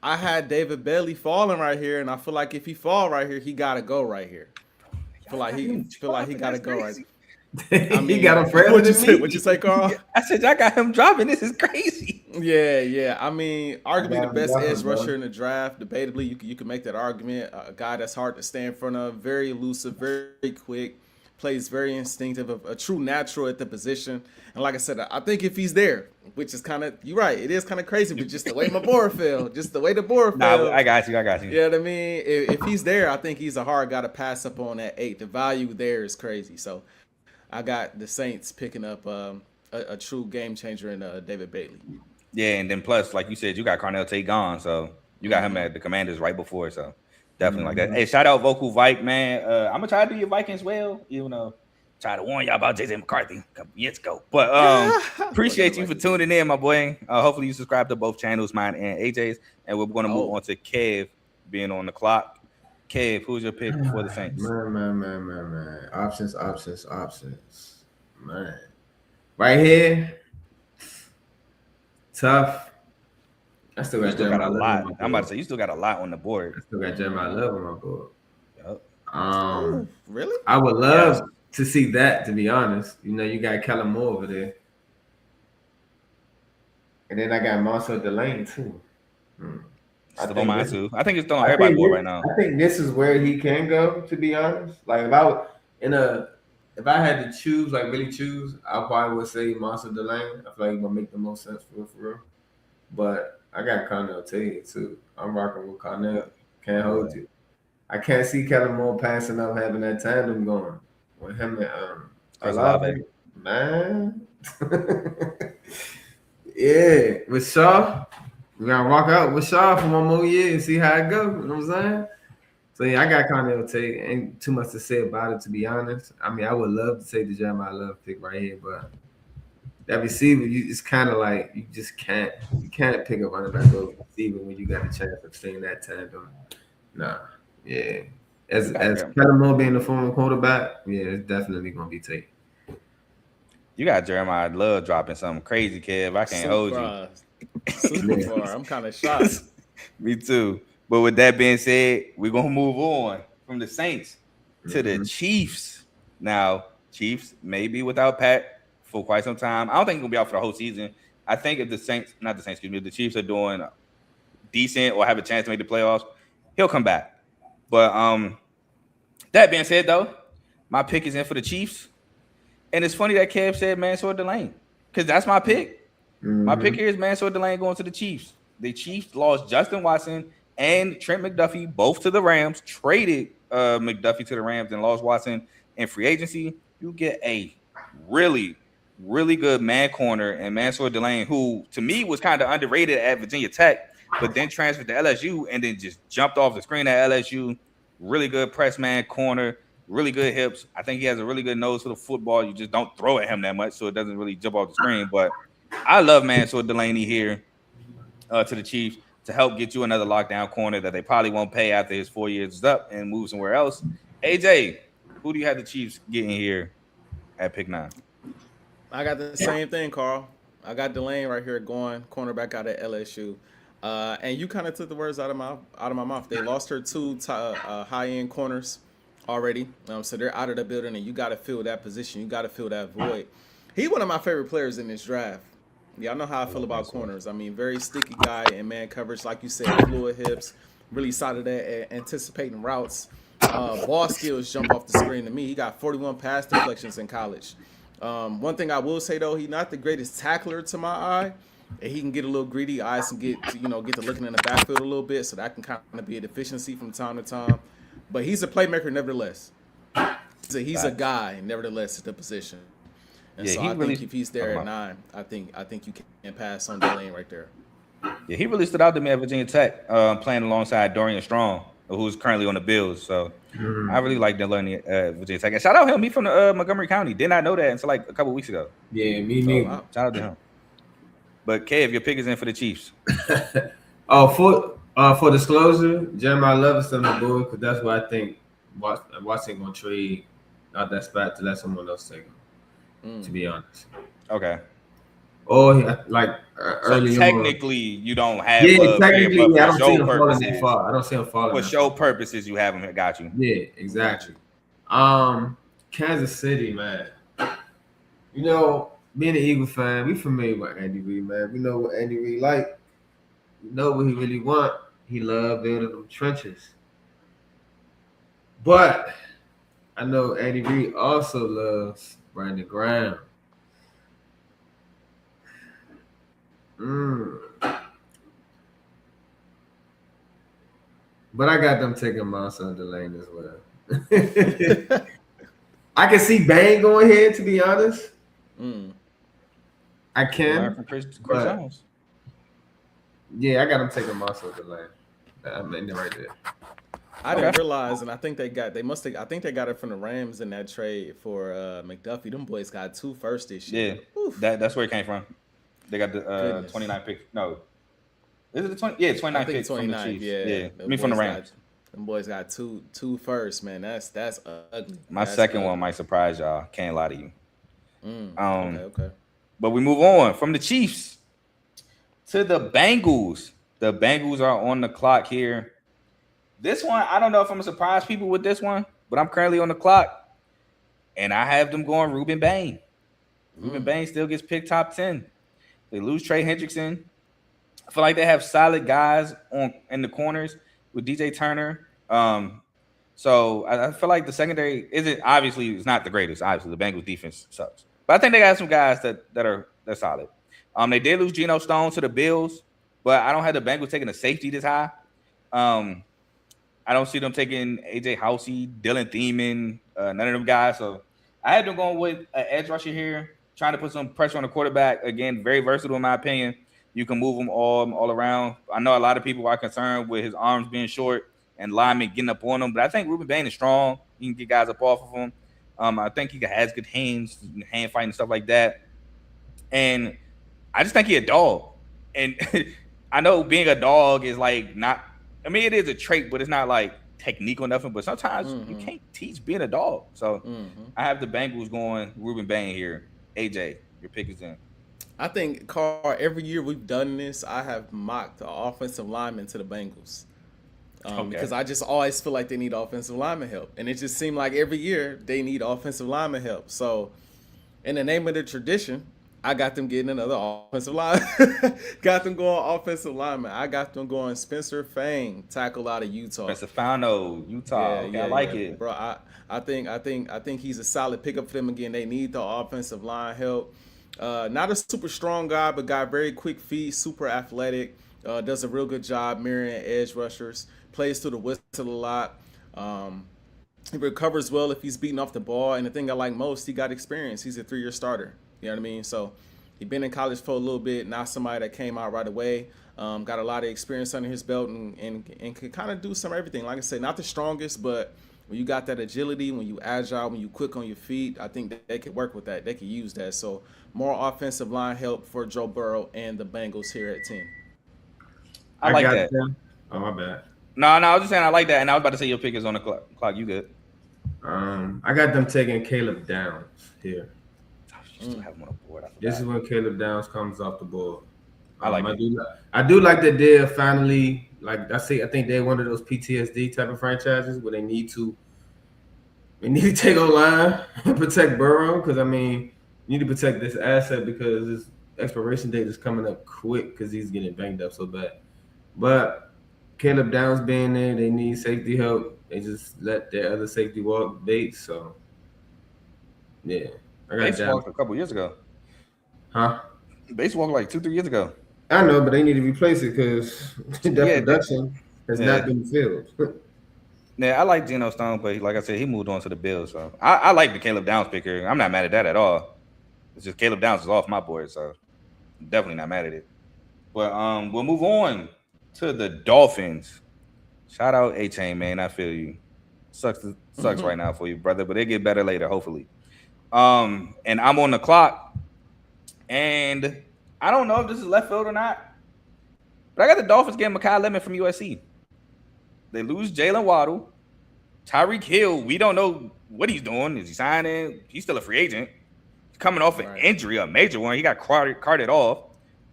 I had David Bailey falling right here, and I feel like if he fall right here, he got to go right here. I feel like he got to go right here. I mean, he got him forever. What'd you say, Carl? I said I got him dropping. This is crazy. Yeah. I mean, arguably the best edge rusher in the draft. Debatably, you can make that argument. A guy that's hard to stay in front of, very elusive, very quick, plays very instinctive, a true natural at the position. And like I said, I think if he's there, which is kind of, you're right, it is kind of crazy, but just the way my board fell, Nah, I got you. You know what I mean? If he's there, I think he's a hard guy to pass up on at 8. The value there is crazy. So I got the Saints picking up a true game changer in David Bailey. Yeah, and then plus, like you said, you got Carnell Tate gone, so you got him at the Commanders right before, so definitely like that. Hey, shout out Vocal Vike, man. I'm gonna try to do your Vikings well, you know. Try to warn y'all about JJ McCarthy a couple years ago, but appreciate you for tuning in, my boy. Hopefully you subscribe to both channels, mine and AJ's, and we're gonna move on to Kev being on the clock. Kev, who's your pick for the Saints? Man. Options. Man. Right here. Tough. I still got a lot. I'm about to say you still got a lot on the board. I still got Jeremiah Love on my board. Yep. Really? I would love to see that, to be honest. You know, you got Kellen Moore over there. And then I got Marcel Delane too. Still on mine too. I think it's still on everybody's board right now. I think this is where he can go. To be honest, like if I had to choose, like really choose, I probably would say Monster Delane. I feel like it would make the most sense for real. But I got Cornell Tate too. I'm rocking with Cornell. Can't hold you. I can't see Kellen Moore passing up having that tandem going with him and Olave. Man. Yeah, with Shaw. We gotta rock out with Shaw for one more year and see how it goes. You know what I'm saying? So yeah, I got Cornell Tate. Ain't too much to say about it, to be honest. I mean, I would love to take the Jeremiah Love pick right here, but that receiver, it's kind of like you can't pick up running back over receiver when you got the chance of seeing that tandem. Nah, yeah. As Kellen Moore being the former quarterback, yeah, it's definitely gonna be Tate. You got Jeremiah Love dropping something crazy, Kev. I can't hold you. Super far. I'm kind of shocked. Me too. But with that being said, we're gonna move on from the Saints to the Chiefs. Now, Chiefs may be without Pat for quite some time. I don't think he's gonna be out for the whole season. I think if the Chiefs are doing decent or have a chance to make the playoffs, he'll come back. But that being said, though, my pick is in for the Chiefs. And it's funny that Kev said Mansour Delane, because that's my pick. My pick here is Mansour Delane going to the Chiefs. The Chiefs lost Justin Watson and Trent McDuffie both to the Rams, traded McDuffie to the Rams and lost Watson in free agency. You get a really, really good man corner and Mansour Delane, who to me was kind of underrated at Virginia Tech, but then transferred to LSU and then just jumped off the screen at LSU. Really good press man corner. Really good hips. I think he has a really good nose for the football. You just don't throw at him that much, so it doesn't really jump off the screen. But I love Mansour Delaney here to the Chiefs to help get you another lockdown corner that they probably won't pay after his 4 years is up and move somewhere else. AJ, who do you have the Chiefs getting here at pick 9? I got the same thing, Carl. I got Delane right here going cornerback out of LSU. And you kind of took the words out of my mouth. They lost her two high-end corners already, so they're out of the building, and you got to fill that position. You got to fill that void. He's one of my favorite players in this draft. Y'all know how I feel about corners. I mean, very sticky guy in man coverage, like you said, fluid hips, really solid at anticipating routes. Ball skills jump off the screen to me. He got 41 pass deflections in college. One thing I will say though, he's not the greatest tackler to my eye. And he can get a little greedy. Eyes can get to looking in the backfield a little bit, so that can kind of be a deficiency from time to time. But he's a playmaker nevertheless. He's a guy nevertheless at the position. And so I think if he's there at 9, I think you can pass on Delane right there. Yeah, he really stood out to me at Virginia Tech, playing alongside Dorian Strong, who's currently on the Bills. So I really like Delane at Virginia Tech. And shout out him. He's from the Montgomery County. Did not know that until like a couple weeks ago. Yeah, me neither. Shout out to him. But Kev, your pick is in for the Chiefs. For disclosure, Jeremiah Love is still on the board because that's what I think Watson gonna trade out that spot to let someone else take him. To be honest. Okay. Or early. So technically, you don't have. Technically, I don't see him falling that far. I don't see him falling. For show purposes, you have him. Got you. Yeah, exactly. Kansas City, man. Being an Eagle fan, we familiar with Andy Reid, man. We know what Andy Reid like. We know what he really want. He love building them trenches. But I know Andy Reid also loves Brandon Graham. But I got them taking Mansour Delane as well. I can see Bang going here, to be honest. I can. Chris Jones. Yeah, I got him taking Mansour Delane. I'm in there right there. I didn't realize, and I think they got it from the Rams in that trade for McDuffie. Them boys got 2 firsts this year. Yeah, that's where it came from. They got the 29 pick. No, is it the 20? Yeah, 29 pick from the Chiefs. Yeah. I mean from the Rams. Them boys got two firsts, man. That's ugly. My second one might surprise y'all. Can't lie to you. Okay. But we move on from the Chiefs to the Bengals. The Bengals are on the clock here. This one, I don't know if I'm going to surprise people with this one, but I'm currently on the clock, and I have them going Ruben Bain. Ruben Bain still gets picked top 10. They lose Trey Hendrickson. I feel like they have solid guys on in the corners with DJ Turner. So I feel like the secondary isn't obviously it's not the greatest. Obviously, the Bengals defense sucks, but I think they got some guys that are solid. They did lose Geno Stone to the Bills, but I don't have the Bengals taking a safety this high. I don't see them taking AJ Housey, Dylan Thiemann, none of them guys. So I had them going with an edge rusher here, trying to put some pressure on the quarterback. Again, very versatile in my opinion. You can move him all around. I know a lot of people are concerned with his arms being short and linemen getting up on him, but I think Ruben Bain is strong. He can get guys up off of him. I think he has good hands, hand fighting, stuff like that. And I just think he's a dog. And I know being a dog is like not – I mean, it is a trait, but it's not like technique or nothing. But sometimes you can't teach being a dog. So I have the Bengals going Ruben Bain here. AJ, your pick is in. I think, Carl, every year we've done this, I have mocked the offensive lineman to the Bengals. Because I just always feel like they need offensive lineman help. And it just seemed like every year they need offensive lineman help. So in the name of the tradition, I got them getting another offensive line. Got them going offensive lineman. I got them going Spencer Fang, tackle out of Utah. Spencer Fano, Utah. I like it. Bro, I think he's a solid pickup for them again. They need the offensive line help. Not a super strong guy, but got very quick feet, super athletic. Does a real good job mirroring edge rushers. Plays through the whistle a lot. He recovers well if he's beating off the ball. And the thing I like most, he got experience. He's a 3-year starter. You know what I mean? So he's been in college for a little bit. Not somebody that came out right away. Got a lot of experience under his belt and can kind of do some everything. Like I said, not the strongest, but when you got that agility, when you agile, when you quick on your feet, I think that they could work with that. They could use that. So more offensive line help for Joe Burrow and the Bengals here at 10. I like that. Them. Oh, my bad. No, I was just saying I like that. And I was about to say your pick is on the clock. You good. I got them taking Caleb Downs here. You still have him on the board. This is when Caleb Downs comes off the board. I like it. I do like that they're finally, like I think they're one of those PTSD type of franchises where they need to take O-line and protect Burrow because, I mean, you need to protect this asset because his expiration date is coming up quick because he's getting banged up so bad. But Caleb Downs being there, they need safety help. They just let their other safety walk Bates. So, yeah. Bates walked a couple years ago. Huh? Bates walked like 2-3 years ago. I know, but they need to replace it because that production has not been filled. Yeah, I like Geno Stone, but like I said, he moved on to the Bills. So I like the Caleb Downs pick here. I'm not mad at that at all. It's just Caleb Downs is off my board, so I'm definitely not mad at it. But we'll move on to the Dolphins. Shout out A-Chain, man. I feel you. Sucks right now for you, brother, but they get better later, hopefully. And I'm on the clock, and I don't know if this is left field or not, but I got the Dolphins getting Mekhi Lemon from USC. They lose Jalen Waddle. Tyreek Hill, we don't know what he's doing. Is he signing? He's still a free agent. He's coming off an injury, a major one. He got carted off.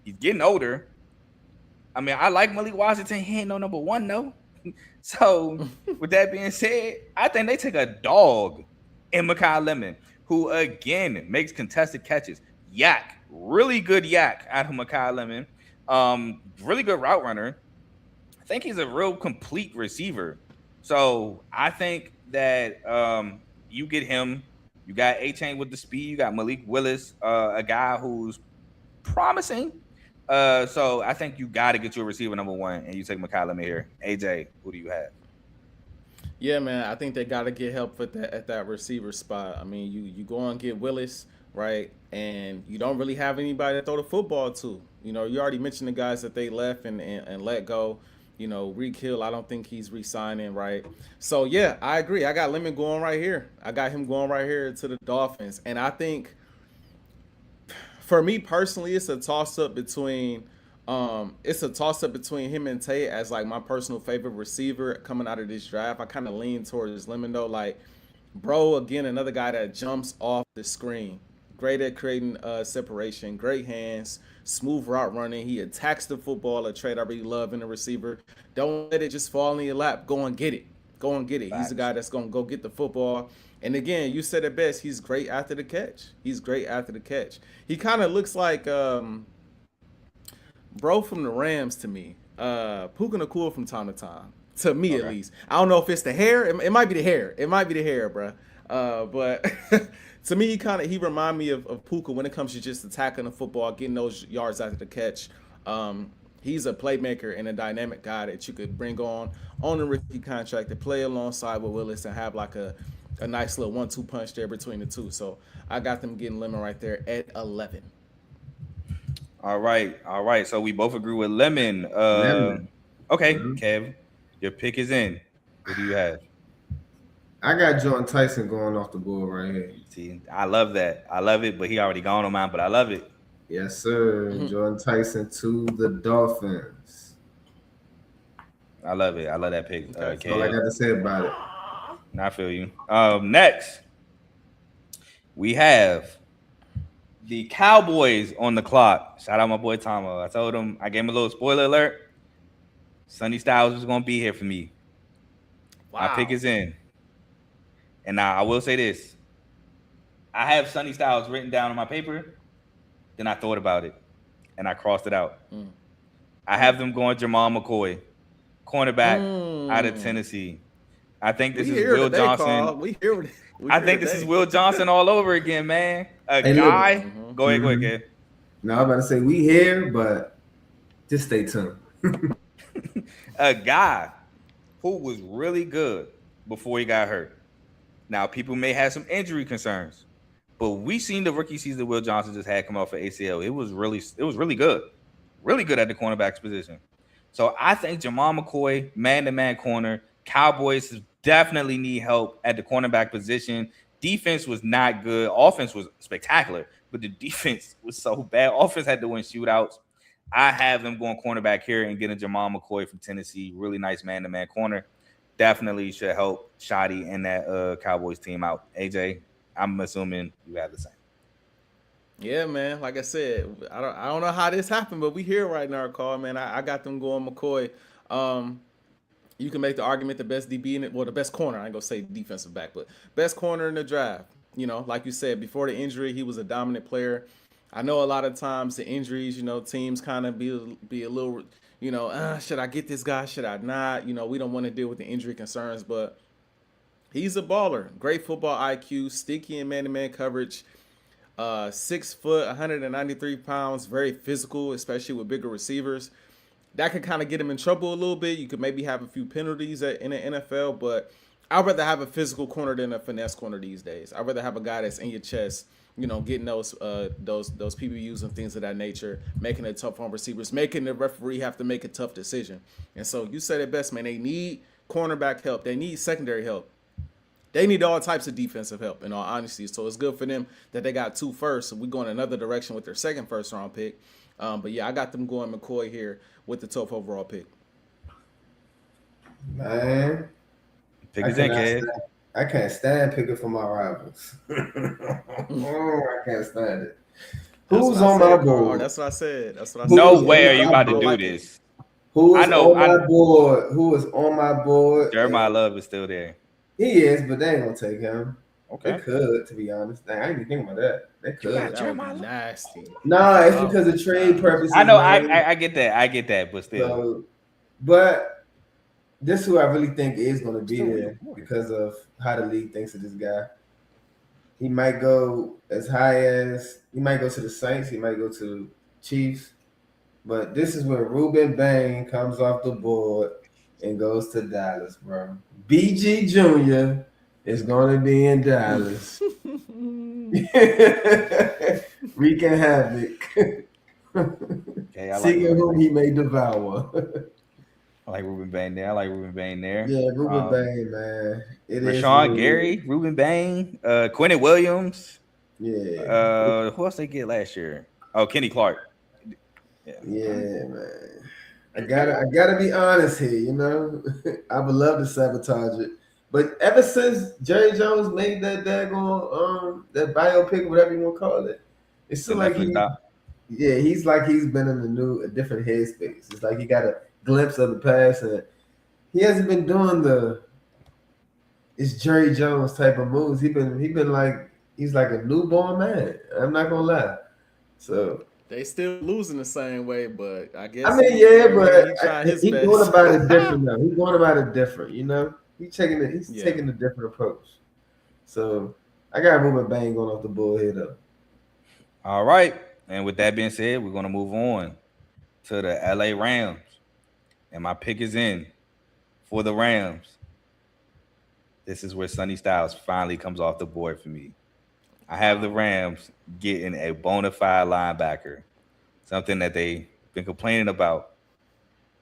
He's getting older. I mean, I like Malik Washington. He ain't no number one, though. So, with that being said, I think they take a dog in Mekhi Lemon, who, again, makes contested catches. Yak, really good yak out of Mekhi Lemon. Really good route runner. I think he's a real complete receiver. So, I think that you get him. You got A-Chain with the speed. You got Malik Willis, a guy who's promising. So I think you got to get your receiver number one, and you take Mekhi Lemon here. AJ, who do you have? Yeah, man, I think they got to get help at that receiver spot. I mean, you go and get Willis, right, and you don't really have anybody to throw the football to. You know, you already mentioned the guys that they left and let go. You know, Reek Hill, I don't think he's re-signing, right? So, yeah, I agree. I got Lemon going right here. I got him going right here to the Dolphins. And I think, for me personally, it's a toss-up between him and Tate as, like, my personal favorite receiver coming out of this draft. I kind of lean towards Lemon, though. Like, bro, again, another guy that jumps off the screen. Great at creating separation, great hands, smooth route running. He attacks the football, a trait I really love in a receiver. Don't let it just fall in your lap. Go and get it. Go and get it. He's a guy that's going to go get the football. And again, you said it best. He's great after the catch. He kind of looks like the bro from the Rams to me. Puka Nacua from time to time. To me, at Okay. least. I don't know if it's the hair. It might be the hair. It might be the hair, bro. But to me, he remind me of Puka when it comes to just attacking the football, getting those yards after the catch. He's a playmaker and a dynamic guy that you could bring on a rookie contract to play alongside with Willis and have like a nice little 1-2 punch there between the two. So I got them getting Lemon right there at 11. All right. So we both agree with Lemon. Lemon. Okay, Mhm. Kev, your pick is in. What do you have? I got Jordan Tyson going off the board right here. See, I love that. I love it, but he already gone on mine, but I love it. Yes, sir. Jordan Tyson to the Dolphins. I love it. I love that pick. That's all I got to say about it. I feel you. Next, we have the Cowboys on the clock. Shout out my boy Tomo. I told him, I gave him a little spoiler alert. Sonny Styles was gonna be here for me. Wow. My pick is in. And now I will say this. I have Sonny Styles written down on my paper. Then I thought about it. And I crossed it out. I have them going Jamal McCoy, cornerback out of Tennessee. I think this is Will Johnson. I think this is Will Johnson all over again, man. A guy. Go ahead, Kev. Now I'm about to say we here, but just stay tuned. A guy who was really good before he got hurt. Now, people may have some injury concerns, but we seen the rookie season Will Johnson just had come off of ACL. It was really good. Really good at the cornerback's position. So I think Jamal McCoy, man-to-man corner, Cowboys definitely need help at the cornerback position. Defense was not good. Offense was spectacular, but the defense was so bad. Offense had to win shootouts. I have them going cornerback here and getting Jamal McCoy from Tennessee. Really nice man-to-man corner. Definitely should help Shoddy and that Cowboys team out. AJ, I'm assuming you have the same. Yeah, man. Like I said, I don't know how this happened, but we here right now, Carl, man. I got them going McCoy. You can make the argument the best DB in it, well, the best corner. I ain't gonna say defensive back, but best corner in the draft. You know, like you said, before the injury, he was a dominant player. I know a lot of times the injuries, teams kind of be a little, should I get this guy? Should I not? We don't want to deal with the injury concerns, but he's a baller. Great football IQ, sticky in man-to-man coverage. 6 foot, 193 pounds, very physical, especially with bigger receivers. That could kind of get him in trouble a little bit. You could maybe have a few penalties in the NFL, but I'd rather have a physical corner than a finesse corner these days. I'd rather have a guy that's in your chest, getting those PBUs and things of that nature, making it tough on receivers, making the referee have to make a tough decision. And so you said it best, man. They need cornerback help. They need secondary help. They need all types of defensive help, in all honesty. So it's good for them that they got 2 firsts. So we're going another direction with their second first-round pick. But, yeah, I got them going McCoy here with the 12th overall pick. Man. Pick is in, kid. I can't stand picking for my rivals. I can't stand it. Who's on my board? That's what I said. No way are you about to do this. Who is on my board? Who is on my board? Jeremiah Love is still there. He is, but they ain't gonna take him. Okay. They could, to be honest. Dang, I didn't even think about that. They could. That would be nasty. Nah, it's because of trade purposes. I know. I get that, but still. So, but this is who I really think is going to be there because of how the league thinks of this guy. He might go as high as he might go to the Saints. He might go to Chiefs. But this is where Ruben Bain comes off the board and goes to Dallas, bro. BG Jr. is going to be in Dallas. Wreaking havoc. Okay, Seeking whom he may devour. I like Ruben Bain there. Yeah, Ruben Bain, man. Rashawn Gary, Ruben Bain, Quentin Williams. Yeah. Who else they get last year? Oh, Kenny Clark. Yeah, man. I gotta be honest here, I would love to sabotage it. But ever since Jerry Jones made that daggone that biopic, whatever you want to call it, it seems like he's like he's been in a different headspace. It's like he got a glimpse of the past, and he hasn't been doing it's Jerry Jones type of moves. He's been like he's like a newborn man. I'm not gonna lie. So They still losing the same way, but I guess I mean, yeah, but he tried his he's best. going about it different now. He's going about it different, you know. He's taking a different approach. So I got Ruben Bang going off the bull here though. All right. And with that being said, we're gonna move on to the LA Rams. And my pick is in for the Rams. This is where Sonny Styles finally comes off the board for me. I have the Rams getting a bona fide linebacker, something that they've been complaining about,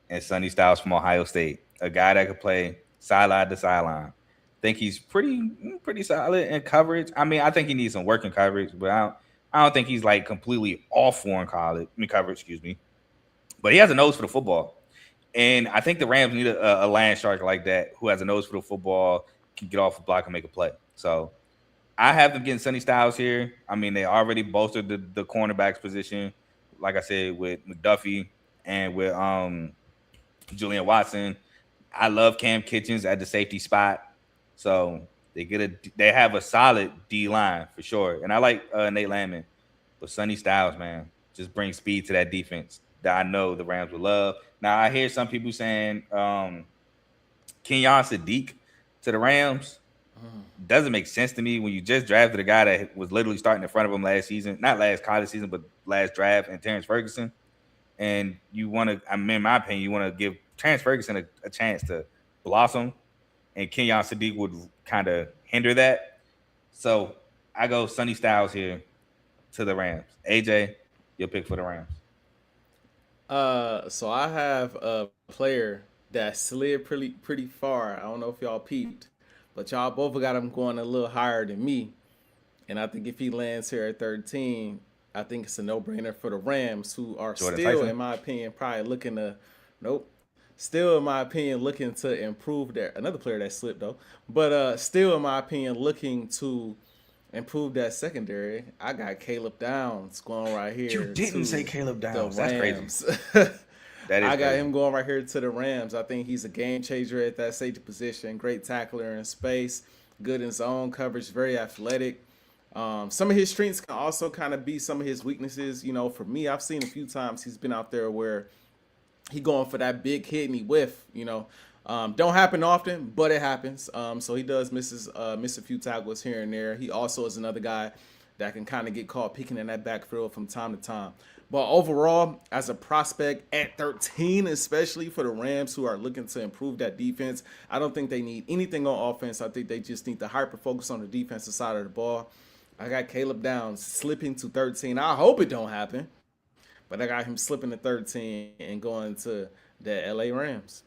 and Sonny Styles from Ohio State, a guy that could play sideline to sideline. Think he's pretty solid in coverage. I mean, I think he needs some work in coverage, but I don't think he's like completely off for coverage, excuse me. But he has a nose for the football. And I think the Rams need a land shark like that who has a nose for the football, can get off the block and make a play. So I have them getting Sonny Styles here. I mean, they already bolstered the cornerbacks position, like I said, with McDuffie and with Julian Watson. I love Cam Kitchens at the safety spot. So they have a solid D line for sure. And I like Nate Landman. But Sonny Styles, man, just brings speed to that defense that I know the Rams would love. Now, I hear some people saying Kenyon Sadiq to the Rams. Doesn't make sense to me when you just drafted a guy that was literally starting in front of him last season. Not last college season, but last draft, and Terrence Ferguson. And you want to, I mean, in my opinion, you want to give Terrence Ferguson a chance to blossom. And Kenyon Sadiq would kind of hinder that. So I go Sonny Styles here to the Rams. AJ, your pick for the Rams. So I have a player that slid pretty far. I don't know if y'all peeped, but y'all both got him going a little higher than me. And I think if he lands here at 13, I think it's a no-brainer for the Rams, who are Jordan still, Tyson? in my opinion, probably looking to still, in my opinion, looking to improve their another player that slipped though. But still, in my opinion, looking to improve that secondary. I got Caleb Downs going right here. You didn't say Caleb Downs. The That's crazy. Rams. That is I got crazy. him going right here to the Rams. I think he's a game changer at that safety position. Great tackler in space, good in zone coverage, very athletic. Some of his strengths can also kind of be some of his weaknesses. You know, for me, I've seen a few times he's been out there where he going for that big hit and he whiff. You know, don't happen often, but it happens. So he does miss a few tackles here and there. He also is another guy that can kind of get caught peeking in that backfield from time to time. But overall, as a prospect at 13, especially for the Rams who are looking to improve that defense, I don't think they need anything on offense. I think they just need to hyper focus on the defensive side of the ball. I got Caleb Downs slipping to 13. I hope it don't happen, but I got him slipping to 13 and going to the LA Rams.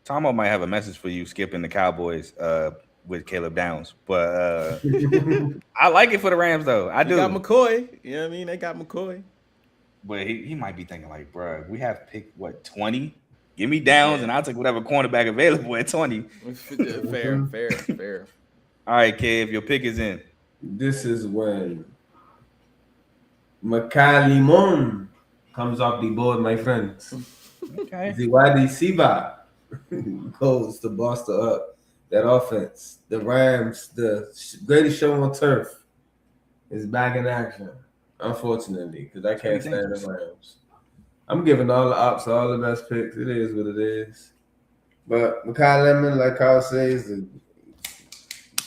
Tomo might have a message for you skipping the Cowboys with Caleb Downs. But I like it for the Rams, though. I do. They got McCoy. You know what I mean? They got McCoy. But he might be thinking like, bro, we have picked, 20? Give me Downs, and I'll take whatever cornerback available at 20. Fair. All right, Kev, your pick is in. This is when Makai Limon comes off the board, my friends. Okay. The wide receiver goes to bust up that offense. The Rams, the greatest show on turf, is back in action. Unfortunately, because I can't stand the Rams. I'm giving all the ops all the best picks. It is what it is. But Makai Lemon, like Kyle says,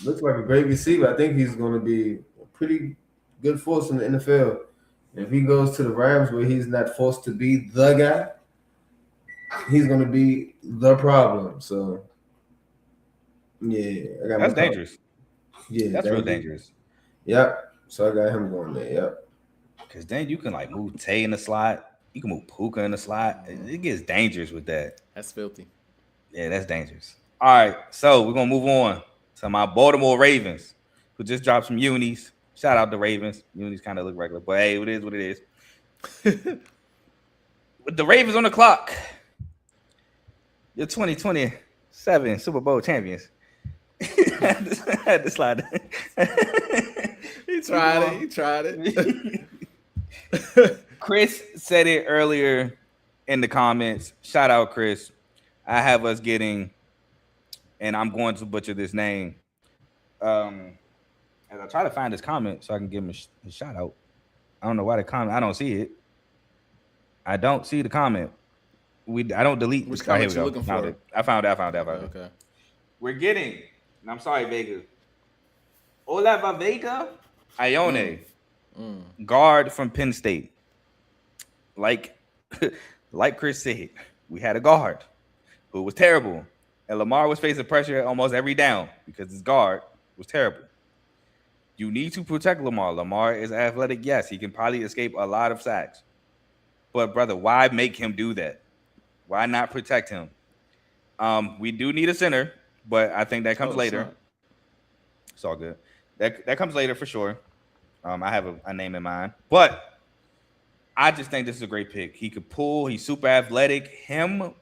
looks like a great receiver. I think he's going to be a pretty good force in the NFL. If he goes to the Rams where he's not forced to be the guy, he's going to be the problem. So, yeah. That's dangerous. Yeah. That's real dangerous. Yep. So I got him going there. Yep. Because then you can like move Tay in the slot. You can move Puka in the slot. It gets dangerous with that. That's filthy. Yeah, that's dangerous. All right, so we're going to move on to my Baltimore Ravens, who just dropped some unis. Shout out to Ravens. Unis kind of look regular, but hey, it is what it is. With the Ravens on the clock, your 2027 Super Bowl champions. I had to slide. He tried it. Chris said it earlier in the comments. Shout out, Chris. I have us getting, and I'm going to butcher this name. As I try to find his comment so I can give him a shout out. I don't know why the comment, I don't see it. I don't see the comment. I don't delete. Which Oh, here comment we you go. looking Found for? it. I found it. Okay. We're getting. And I'm sorry, Vega. Olava Vega Ione, guard from Penn State. Like Chris said, we had a guard who was terrible, and Lamar was facing pressure almost every down because his guard was terrible. You need to protect Lamar. Lamar is athletic. Yes, he can probably escape a lot of sacks. But, brother, why make him do that? Why not protect him? We do need a center, but I think that comes later. It's all good. That comes later for sure. I have a name in mind. But I just think this is a great pick. He could pull. He's super athletic. Him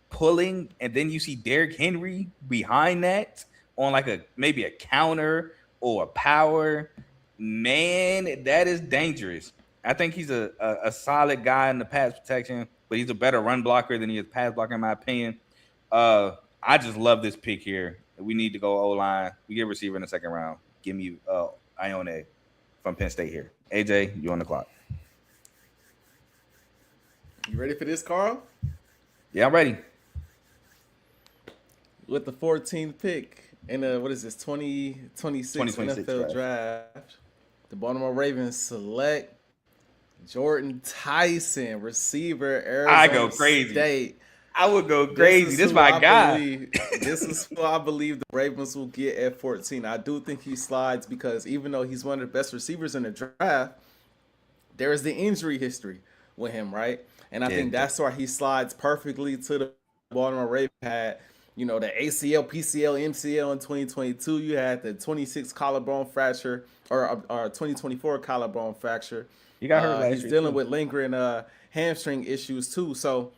pulling, and then you see Derrick Henry behind that on like maybe a counter or a power. Man, that is dangerous. I think he's a solid guy in the pass protection, but he's a better run blocker than he is pass blocker, in my opinion. I just love this pick here. We need to go O-line. We get a receiver in the second round. Give me Ione from Penn State here. AJ, you on the clock. You ready for this, Carl? Yeah, I'm ready. With the 14th pick in the, 2026 NFL draft, the Baltimore Ravens select Jordan Tyson, receiver, Arizona I go crazy. State. I would go crazy. This is my guy. This is who I believe the Ravens will get at 14. I do think he slides because even though he's one of the best receivers in the draft, there is the injury history with him, right? And I think that's why he slides perfectly to the Baltimore Ravens. Had, the ACL, PCL, MCL in 2022. You had the 26 collarbone fracture or 2024 collarbone fracture. He got hurt last year. He's dealing with lingering hamstring issues too. So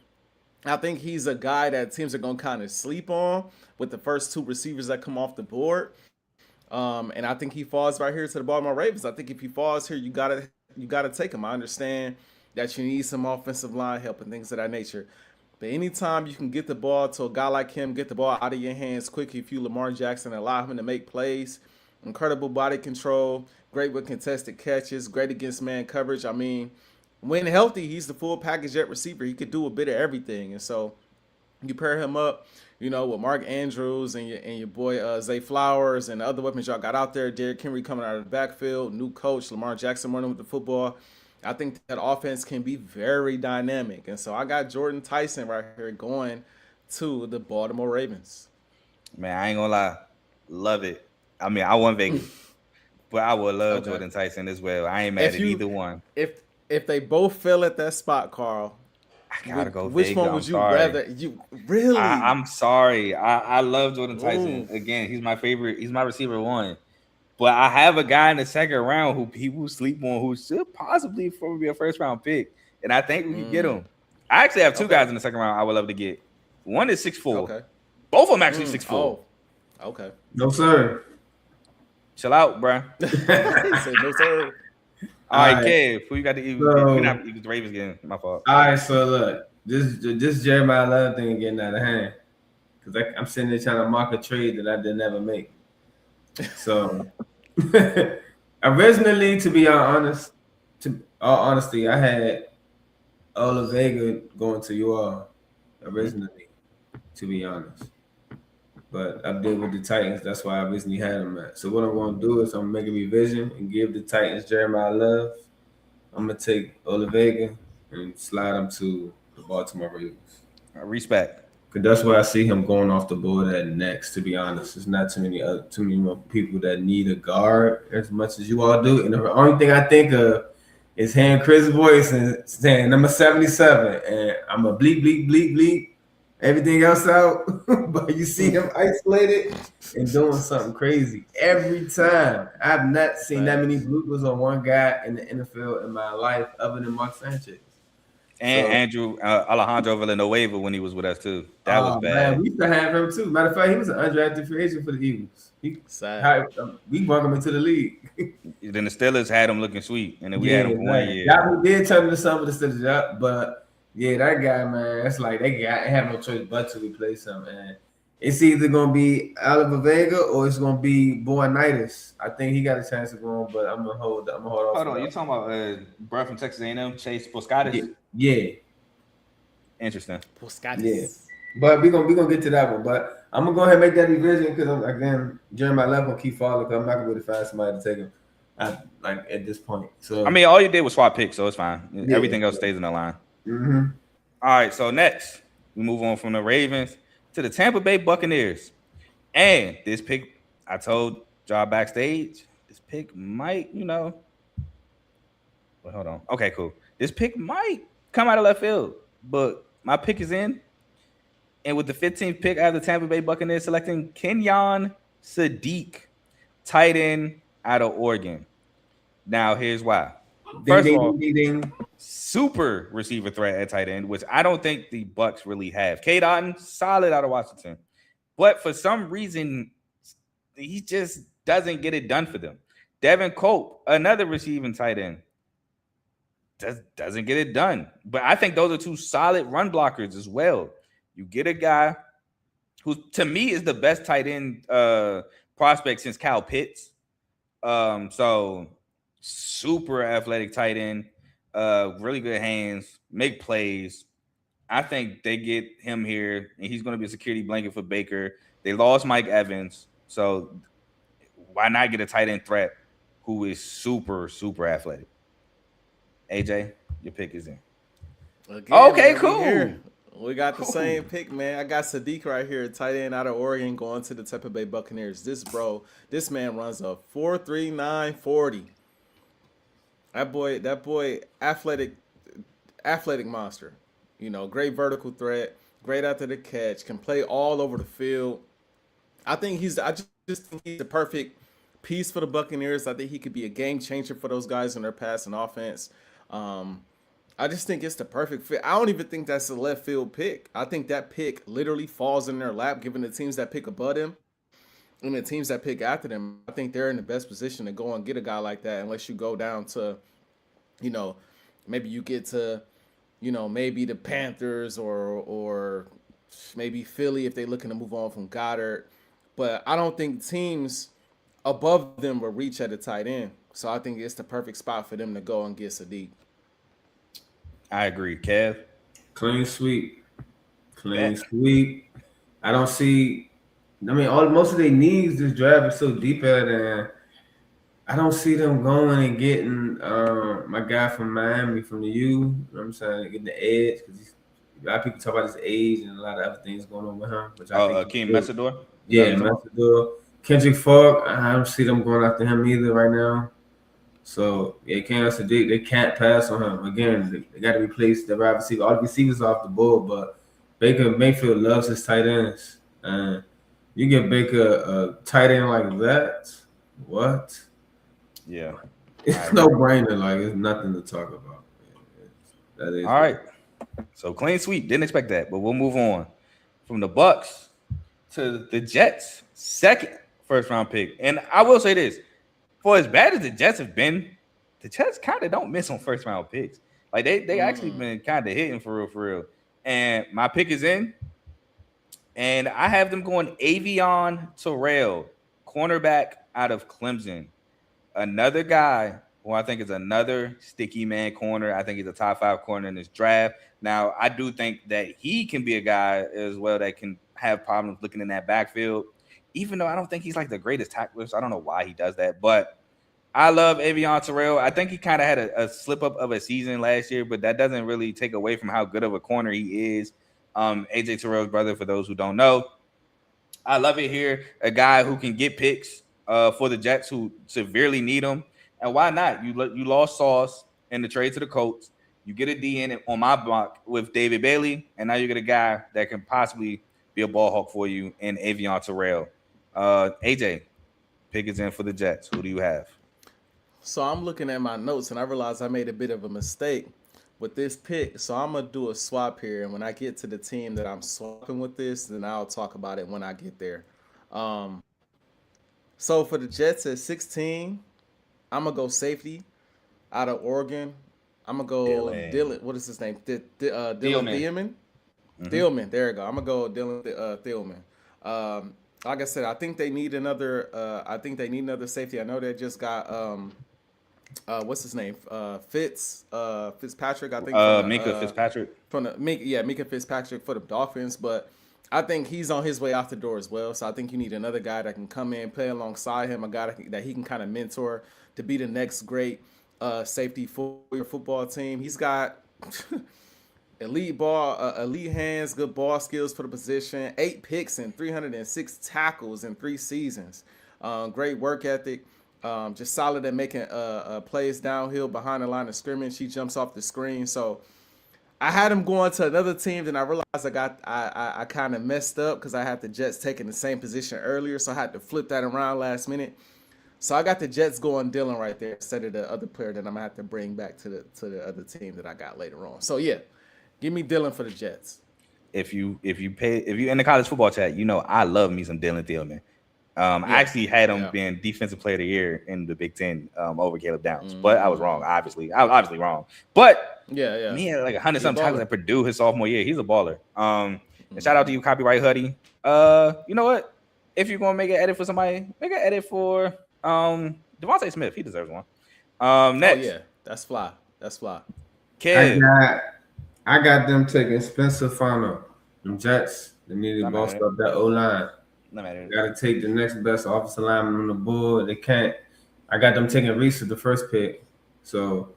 I think he's a guy that teams are going to kind of sleep on with the first two receivers that come off the board. And I think he falls right here to the Baltimore Ravens. I think if he falls here, you gotta take him. I understand that you need some offensive line help and things of that nature. But anytime you can get the ball to a guy like him, get the ball out of your hands quick if you Lamar Jackson, allow him to make plays, incredible body control, great with contested catches, great against man coverage. I mean, when healthy, he's the full package at receiver. He could do a bit of everything. And so you pair him up, with Mark Andrews and your boy Zay Flowers and the other weapons y'all got out there, Derrick Henry coming out of the backfield, new coach, Lamar Jackson running with the football. I think that offense can be very dynamic. And so I got Jordan Tyson right here going to the Baltimore Ravens. Man, I ain't gonna lie. Love it. I mean, I want Vegas, but I would love Jordan Tyson as well. I ain't mad at either one. If they both fell at that spot, Carl, I gotta go which Vega. one would you rather? You really? I'm sorry. I love Jordan Tyson. Ooh. Again, he's my favorite. He's my receiver one. But I have a guy in the second round who people sleep on who should possibly be a first round pick, and I think we can get him. I actually have two guys in the second round I would love to get. One is 6'4". Okay. Both of them actually 6'4". Oh. Okay. No sir. Chill out, bro. He said no sir. All right, Kev, who you got the Eagles? The Ravens getting. My fault. All right, so look, this Jeremiah Love thing getting out of hand because I'm sitting there trying to mock a trade that I didn't ever make. So originally, to be honest, all honesty, I had Ola Vega going to you all originally, to be honest. But I did with the Titans. That's why I originally had them at. So what I'm going to do is I'm going to make a revision and give the Titans Jeremiah Love. I'm going to take Ola Vega and slide him to the Baltimore Ravens. Respect. Because that's where I see him going off the board at next, to be honest. There's not too many more people that need a guard as much as you all do. And the only thing I think of is hearing Chris' voice and saying, number 77. And I'm a bleep, bleep, bleep, bleep. Everything else out, but you see him isolated and doing something crazy every time. I've not seen that many bloopers on one guy in the NFL in my life other than Mark Sanchez. And Andrew Alejandro Villanueva when he was with us too. That was bad. Man, we used to have him too. Matter of fact, he was an undrafted free agent for the Eagles. We brought him into the league. Then the Steelers had him looking sweet, and then we had him for 1 year. Yeah, we did turn into some of the Steelers up, but. Yeah, that guy, man, it's like they have no choice but to replace him, man. It's either going to be Oliver Vega or it's going to be Boynitis. I think he got a chance to go on, but I'm going to hold off. Hold on, you talking about bro from Texas A&M, Chase Boscottis? Yeah. Interesting. Yeah. But we're gonna get to that one. But I'm gonna go ahead and make that revision because again, Jeremiah Love gonna keep falling because I'm not gonna be able to find somebody to take him at this point. So I mean, all you did was swap picks, so it's fine. Yeah. Everything else stays in the line. Mm-hmm. All right, so next we move on from the Ravens to the Tampa Bay Buccaneers. And this pick, I told y'all backstage, this pick might, well, hold on. Okay, cool. This pick might come out of left field, but my pick is in. And with the 15th pick, I have the Tampa Bay Buccaneers selecting Kenyon Sadiq, tight end out of Oregon. Now, here's why. First of all, super receiver threat at tight end, which I don't think the Bucs really have. K. Dotton, solid out of Washington. But for some reason, he just doesn't get it done for them. Devin Cope, another receiving tight end, doesn't get it done. But I think those are two solid run blockers as well. You get a guy who, to me, is the best tight end prospect since Kyle Pitts. So super athletic tight end, really good hands, make plays. I think they get him here, and he's going to be a security blanket for Baker. They lost Mike Evans, so why not get a tight end threat who is super, super athletic? AJ, your pick is in. Again, okay, cool. We got the same pick, man. I got Sadiq right here, tight end out of Oregon, going to the Tampa Bay Buccaneers. This man runs a 4.39 40. That boy, athletic monster. Great vertical threat, great after the catch, can play all over the field. I just think he's the perfect piece for the Buccaneers. I think he could be a game changer for those guys in their passing offense. I just think it's the perfect fit. I don't even think that's a left field pick. I think that pick literally falls in their lap, given the teams that pick above them and the teams that pick after them. I think they're in the best position to go and get a guy like that, unless you go down to, maybe you get to, maybe the Panthers or maybe Philly if they're looking to move on from Goddard. But I don't think teams above them will reach at a tight end. So I think it's the perfect spot for them to go and get Sadiq. I agree. Kev? Clean sweep. I don't see. Most of their needs this draft is so deep at it, and I don't see them going and getting my guy from Miami from the U. You know what I'm saying? Getting the edge because a lot of people talk about his age and a lot of other things going on with him. Which I think Messador? Yeah, Messador. Kendrick Falk, I don't see them going after him either right now. So, yeah, Kenyon Sadiq, they can't pass on him. Again, they got to replace the wide receiver. All the receivers off the board, but Baker Mayfield loves his tight ends. And you give Baker a tight end like that, what? Yeah. It's no brainer. Like, it's nothing to talk about. That is all right. So, clean sweep. Didn't expect that, but we'll move on from the Bucs to the Jets' second first-round pick. And I will say this. For as bad as the Jets have been, the Jets kind of don't miss on first-round picks. Like, they actually been kind of hitting for real. And my pick is in. And I have them going Avion Terrell, cornerback out of Clemson. Another guy who I think is another sticky man corner. I think he's a top 5 corner in this draft. Now, I do think that he can be a guy as well that can have problems looking in that backfield. Even though I don't think he's like the greatest tackler, so I don't know why he does that. But I love Avion Terrell. I think he kind of had a slip-up of a season last year, but that doesn't really take away from how good of a corner he is. AJ Terrell's brother, for those who don't know. I love it here. A guy who can get picks for the Jets who severely need them. And why not? You lost Sauce in the trade to the Colts. You get a DN on my block with David Bailey, and now you get a guy that can possibly be a ball hawk for you in Avion Terrell. AJ, pick is in for the Jets. Who do you have? So I'm looking at my notes, and I realized I made a bit of a mistake with this pick. So I'm going to do a swap here, and when I get to the team that I'm swapping with this, then I'll talk about it when I get there. So for the Jets at 16, I'm going to go safety out of Oregon. I'm going to go Dylan. What is his name? Dylan Thielman. Thielman. There you go. I'm going to go Dylan Thielman. Like I said, I think they need another safety. I know they just got what's his name? Fitzpatrick, I think. Minka Fitzpatrick. Minka Fitzpatrick for the Dolphins, but I think he's on his way out the door as well. So I think you need another guy that can come in, play alongside him, a guy that he can kind of mentor to be the next great safety for your football team. He's got elite hands, good ball skills for the position, 8 picks and 306 tackles in 3 seasons. Great work ethic. Just solid at making plays downhill behind the line of scrimmage. He jumps off the screen. So I had him going to another team, then I realized I kind of messed up because I had the Jets taking the same position earlier, so I had to flip that around last minute. So I got the Jets going Dylan right there instead of the other player that I'm gonna have to bring back to the other team that I got later on. So yeah, give me Dylan for the Jets. If you in the college football chat, you know I love me some Dylan Thielman. I actually had him being defensive player of the year in the Big Ten over Caleb Downs, but I was wrong. Obviously, I was obviously wrong. But he had like 100-something tackles at Purdue his sophomore year. He's a baller. And shout out to you, Copyright Hoodie. You know what? If you're gonna make an edit for somebody, make an edit for Devontae Smith. He deserves one. Next, oh yeah, that's fly. Kid. I got them taking Spencer Fano. Them Jets. They need to boss up that O-line. No matter. Got to take the next best offensive lineman on the board. They can't. I got them taking Reese at the first pick. So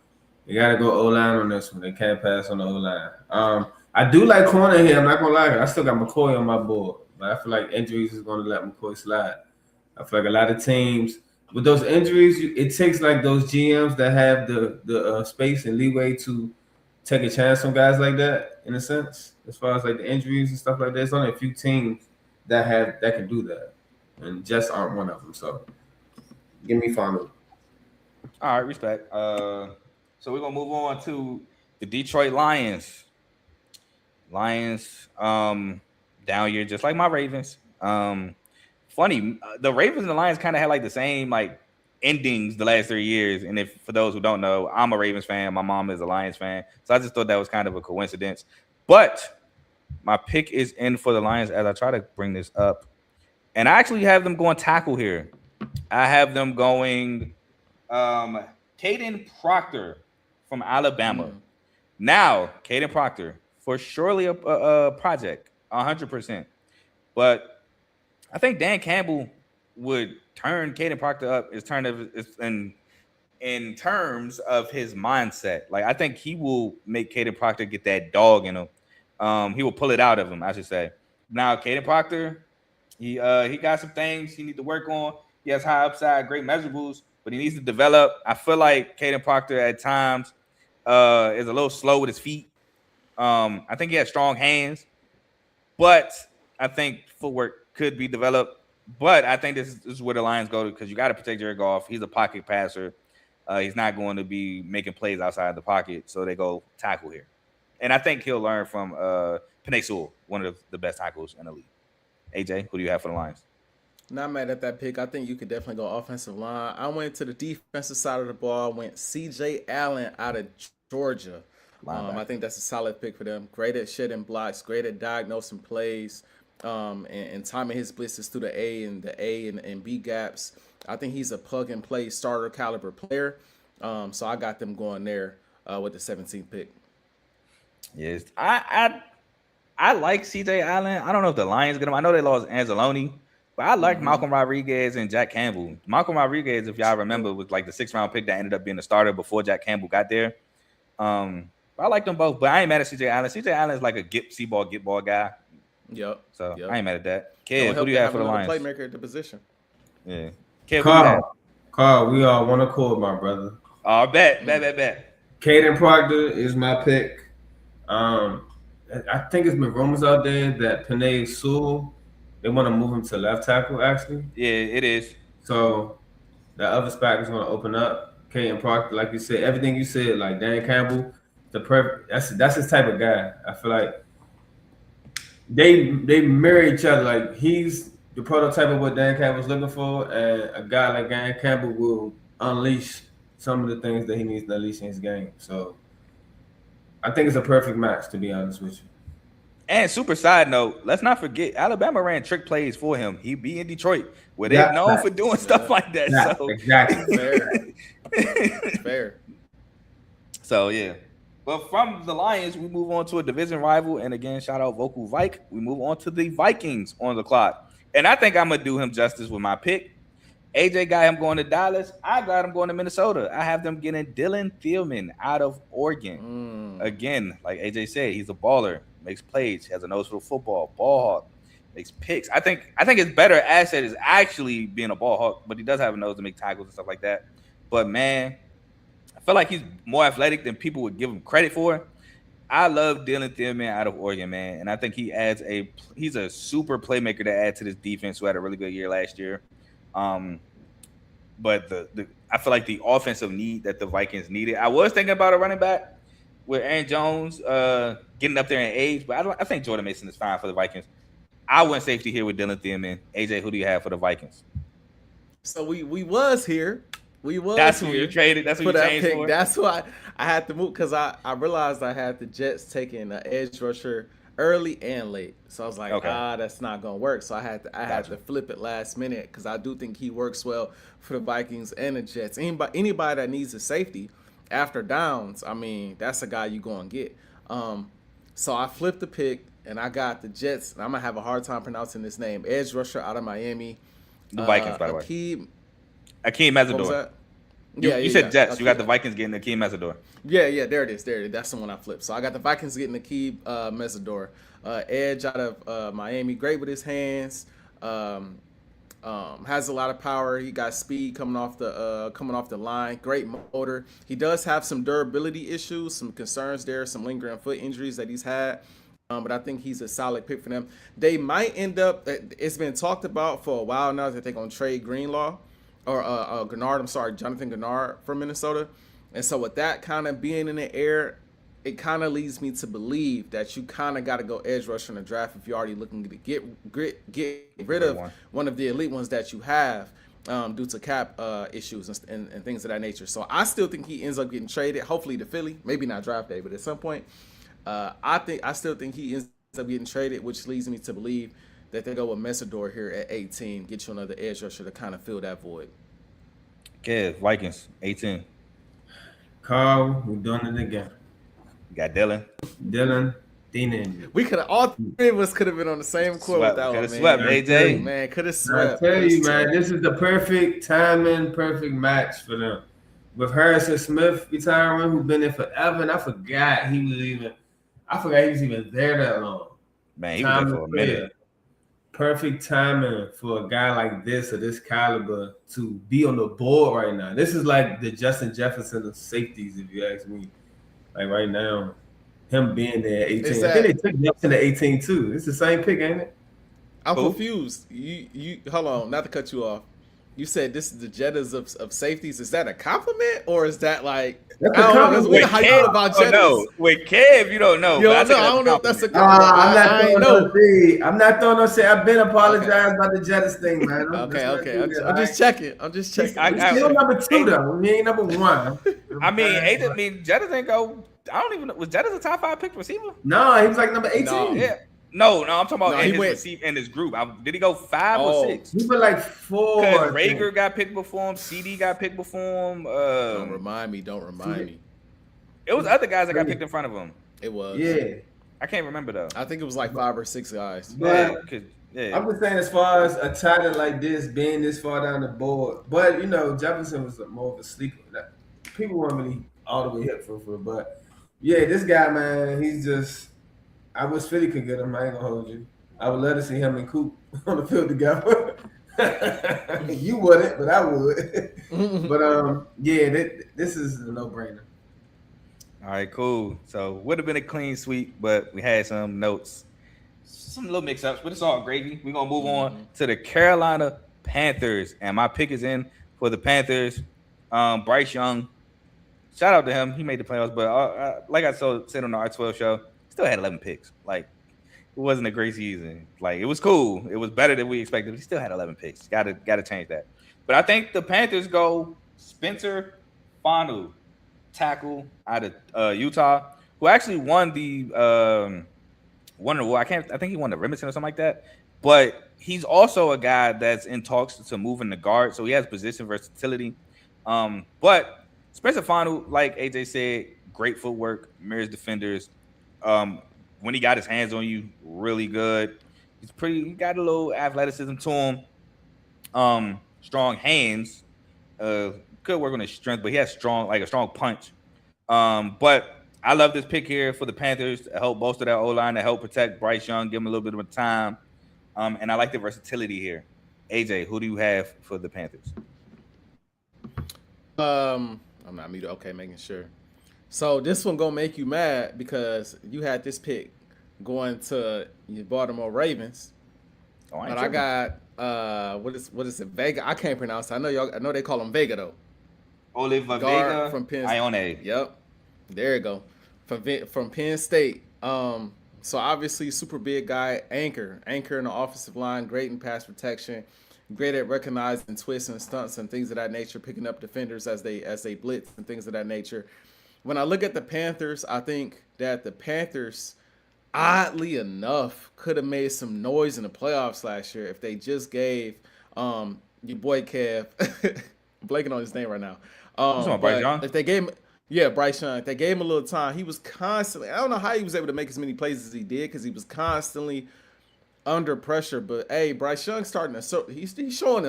you got to go O-line on this one. They can't pass on the O-line. I do like corner here. I'm not going to lie. I still got McCoy on my board. But I feel like injuries is going to let McCoy slide. I feel like a lot of teams, with those injuries, it takes like those GMs that have the space and leeway to take a chance on guys like that, in a sense, as far as like the injuries and stuff like that. There's only a few teams that can do that, and Jets aren't one of them. So, give me Fano. All right, respect. So we're gonna move on to the Detroit Lions. Down year, just like my Ravens. Funny, the Ravens and the Lions kind of had like the same like endings the last 3 years. And if for those who don't know, I'm a Ravens fan. My mom is a Lions fan, so I just thought that was kind of a coincidence. But my pick is in for the Lions as I try to bring this up. And I actually have them going tackle here. I have them going Caden Proctor from Alabama. Now, Caden Proctor, for surely a project, 100%. But I think Dan Campbell would turn Caden Proctor up in terms of his mindset. Like, I think he will make Caden Proctor get that dog in him. He will pull it out of him, I should say. Now, Caden Proctor, he got some things he needs to work on. He has high upside, great measurables, but he needs to develop. I feel like Caden Proctor at times is a little slow with his feet. I think he has strong hands, but I think footwork could be developed. But I think this is where the Lions go, because you got to protect Jared Goff. He's a pocket passer. He's not going to be making plays outside the pocket, so they go tackle here. And I think he'll learn from Penei Sewell, one of the best tackles in the league. AJ, who do you have for the Lions? Not mad at that pick. I think you could definitely go offensive line. I went to the defensive side of the ball. I went CJ Allen out of Georgia. I think that's a solid pick for them. Great at shedding blocks, great at diagnosing plays, and timing his blitzes through the A and B gaps. I think he's a plug-and-play starter caliber player. So I got them going there with the 17th pick. Yes, I like CJ Allen. I don't know if the Lions get him. I know they lost Anzalone, but I like Malcolm Rodriguez and Jack Campbell. Malcolm Rodriguez, if y'all remember, was like the 6th-round pick that ended up being the starter before Jack Campbell got there. I like them both, but I ain't mad at CJ Allen. CJ Allen is like a get ball guy. Yep. So I ain't mad at that. Kev, who do you have for the Lions? Playmaker at the position. Yeah. Kev, Carl, we all one accord, my brother. Oh, bet. Caden Proctor is my pick. I think it's been rumors out there that Penei Sewell, they want to move him to left tackle, actually. Yeah, it is. So the other spot is going to open up. Caden Proctor, like you said, everything you said, like Dan Campbell, that's his type of guy. I feel like they mirror each other. Like, he's the prototype of what Dan Campbell's looking for, and a guy like Dan Campbell will unleash some of the things that he needs to unleash in his game. So I think it's a perfect match, to be honest with you. And super side note, let's not forget, Alabama ran trick plays for him. He be in Detroit, where they're known for doing stuff like that. So exactly. Fair. So yeah. But from the Lions, we move on to a division rival. And again, shout out Vocal Vike. We move on to the Vikings on the clock. And I think I'm gonna do him justice with my pick. AJ got him going to Dallas. I got him going to Minnesota. I have them getting Dylan Thielman out of Oregon. Again, like AJ said, he's a baller, makes plays, has a nose for the football, ball hawk, makes picks. I think his better asset is actually being a ball hawk, but he does have a nose to make tackles and stuff like that. But man, I feel like he's more athletic than people would give him credit for. I love Dylan Thielman out of Oregon, man, and I think he's a super playmaker to add to this defense who had a really good year last year. But I feel like the offensive need that the Vikings needed. I was thinking about a running back with Aaron Jones getting up there in age, but I think Jordan Mason is fine for the Vikings. I went safety here with Dylan Thielman. AJ, who do you have for the Vikings? So we was here. That's who you traded. That's who you changed for. That's why I had to move because I realized I had the Jets taking an edge rusher early and late. So I was like, that's not gonna work. So I had to flip it last minute because I do think he works well for the Vikings and the Jets. Anybody that needs a safety after downs, I mean, that's a guy you gonna get. So I flipped the pick and I got the Jets. And I'm gonna have a hard time pronouncing this name. Edge rusher out of Miami. The Vikings, by the way. Akeem Mesidor. You said Jets. Okay. You got the Vikings getting Akeem Mesidor. Yeah, there it is. That's the one I flipped. So I got the Vikings getting Akeem Mesidor. Edge out of Miami. Great with his hands. Has a lot of power. He got speed coming off the line. Great motor. He does have some durability issues, some concerns there, some lingering foot injuries that he's had. But I think he's a solid pick for them. They might end up. It's been talked about for a while now that they're gonna trade Greenlaw. Or Jonathan Gennard from Minnesota. And so with that kind of being in the air, it kind of leads me to believe that you kind of got to go edge rusher in the draft if you're already looking to get rid of one of the elite ones that you have due to cap issues and things of that nature. So I still think he ends up getting traded, hopefully to Philly, maybe not draft day, but at some point, I still think he ends up getting traded, which leads me to believe that they go with Mesidor here at 18, get you another edge rusher to kind of fill that void. Okay, Vikings, 18. Carl, we're doing it again. You got Dylan. Thielman. We could have, all three of us could have been on the same quote with that one, man. Swept, AJ. Man, could have swept. I tell you, man, this is the perfect timing, perfect match for them. With Harrison Smith retiring, who's been there forever, and I forgot he was even there that long. Man, he was there for a minute. Perfect timing for a guy like this of this caliber to be on the board right now. This is like the Justin Jefferson of safeties, if you ask me. Like right now, him being there at 18. I think they took Jefferson at 18 too. It's the same pick, ain't it? I'm confused. You hold on, not to cut you off. You said this is the Jettas of safeties. Is that a compliment or is that like that's a compliment? We how you feel about Jettas? No, with Kev, you don't know. I don't know if that's a compliment. I'm not throwing no shit. I've been apologized about the Jettas thing, man. Okay. I'm just checking. We're still number 2 though. We ain't number 1. I mean, Jettas ain't go. I don't even know. Was Jettas a top 5 pick receiver? No, he was like number 18. No. Yeah. No, I'm talking about in his group. Did he go 5 or 6? He went like 4. Because Rager got picked before him. CD got picked before him. Don't remind me. It was other guys that got picked in front of him. It was. Yeah. I can't remember though. I think it was like 5 or 6 guys. But I'm just saying, as far as a title like this being this far down the board, but Jefferson was more of a sleeper. People weren't really all the way hip for, but yeah, this guy, man, he's just. I wish Philly could get him. I ain't gonna hold you. I would love to see him and Coop on the field together. You wouldn't, but I would. But this is a no-brainer. All right, cool. So would have been a clean sweep, but we had some notes, some little mix-ups, but it's all gravy. We're gonna move on to the Carolina Panthers, and my pick is in for the Panthers. Bryce Young, shout out to him. He made the playoffs, but like I said on the R2L Show. Still had 11 picks. Like, it wasn't a great season. Like, it was cool. It was better than we expected. He still had 11 picks. Got to change that. But I think the Panthers go Spencer Fanu, tackle out of Utah, who actually won the I think he won the Remington or something like that. But he's also a guy that's in talks to move in the guard, so he has position versatility. But Spencer Final, like AJ said, great footwork, mirrors defenders. When he got his hands on you, really good. He got a little athleticism to him. Strong hands. Could work on his strength, but he has a strong punch. But I love this pick here for the Panthers to help bolster that O-line, to help protect Bryce Young, give him a little bit of time. And I like the versatility here. AJ, who do you have for the Panthers? I'm not muted. Okay, making sure. So this one gonna make you mad because you had this pick going to your Baltimore Ravens. Oh, But I got what is it? Vega. I can't pronounce it. I know they call him Vega though. Oliver Guard Vega from Penn Ione. Yep. There you go. From Penn State. So obviously super big guy, anchor in the offensive line, great in pass protection, great at recognizing twists and stunts and things of that nature, picking up defenders as they blitz and things of that nature. When I look at the Panthers, I think that the Panthers, oddly enough, could have made some noise in the playoffs last year if they just gave your boy Kev, I'm blanking on his name right now. Bryce Young? If they gave him, yeah, Bryce Young, if they gave him a little time, he was constantly, I don't know how he was able to make as many plays as he did because he was constantly under pressure. But hey, Bryce Young he's showing us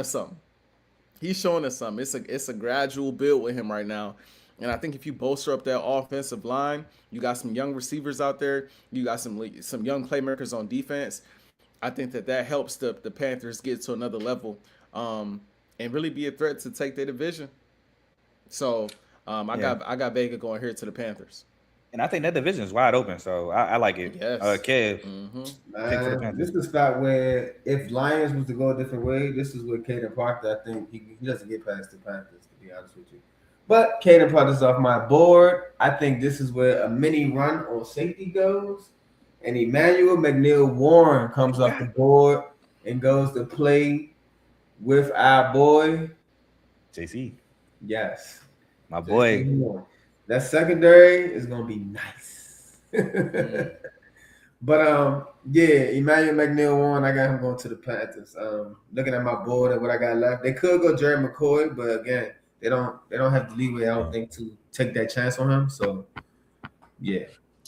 something. He's showing us something. It's a gradual build with him right now. And I think if you bolster up that offensive line, you got some young receivers out there, you got some young playmakers on defense. I think that helps the Panthers get to another level and really be a threat to take their division. So I got Vega going here to the Panthers. And I think that division is wide open, so I like it. Yes. Kev, pick for the Man, Panthers. this is the spot where if Lions was to go a different way, this is where Caden Proctor, I think he doesn't get past the Panthers, to be honest with you. But Caden Proctor's off my board. I think this is where a mini run on safety goes. And Emmanuel McNeil-Warren comes off the board and goes to play with our boy. JC. Yes. My boy. That secondary is going to be nice. But, Emmanuel McNeil-Warren, I got him going to the Panthers. Looking at my board and what I got left, they could go Jerry McCoy, but again, they don't have the leeway, I don't think, to take that chance on him. So, yeah.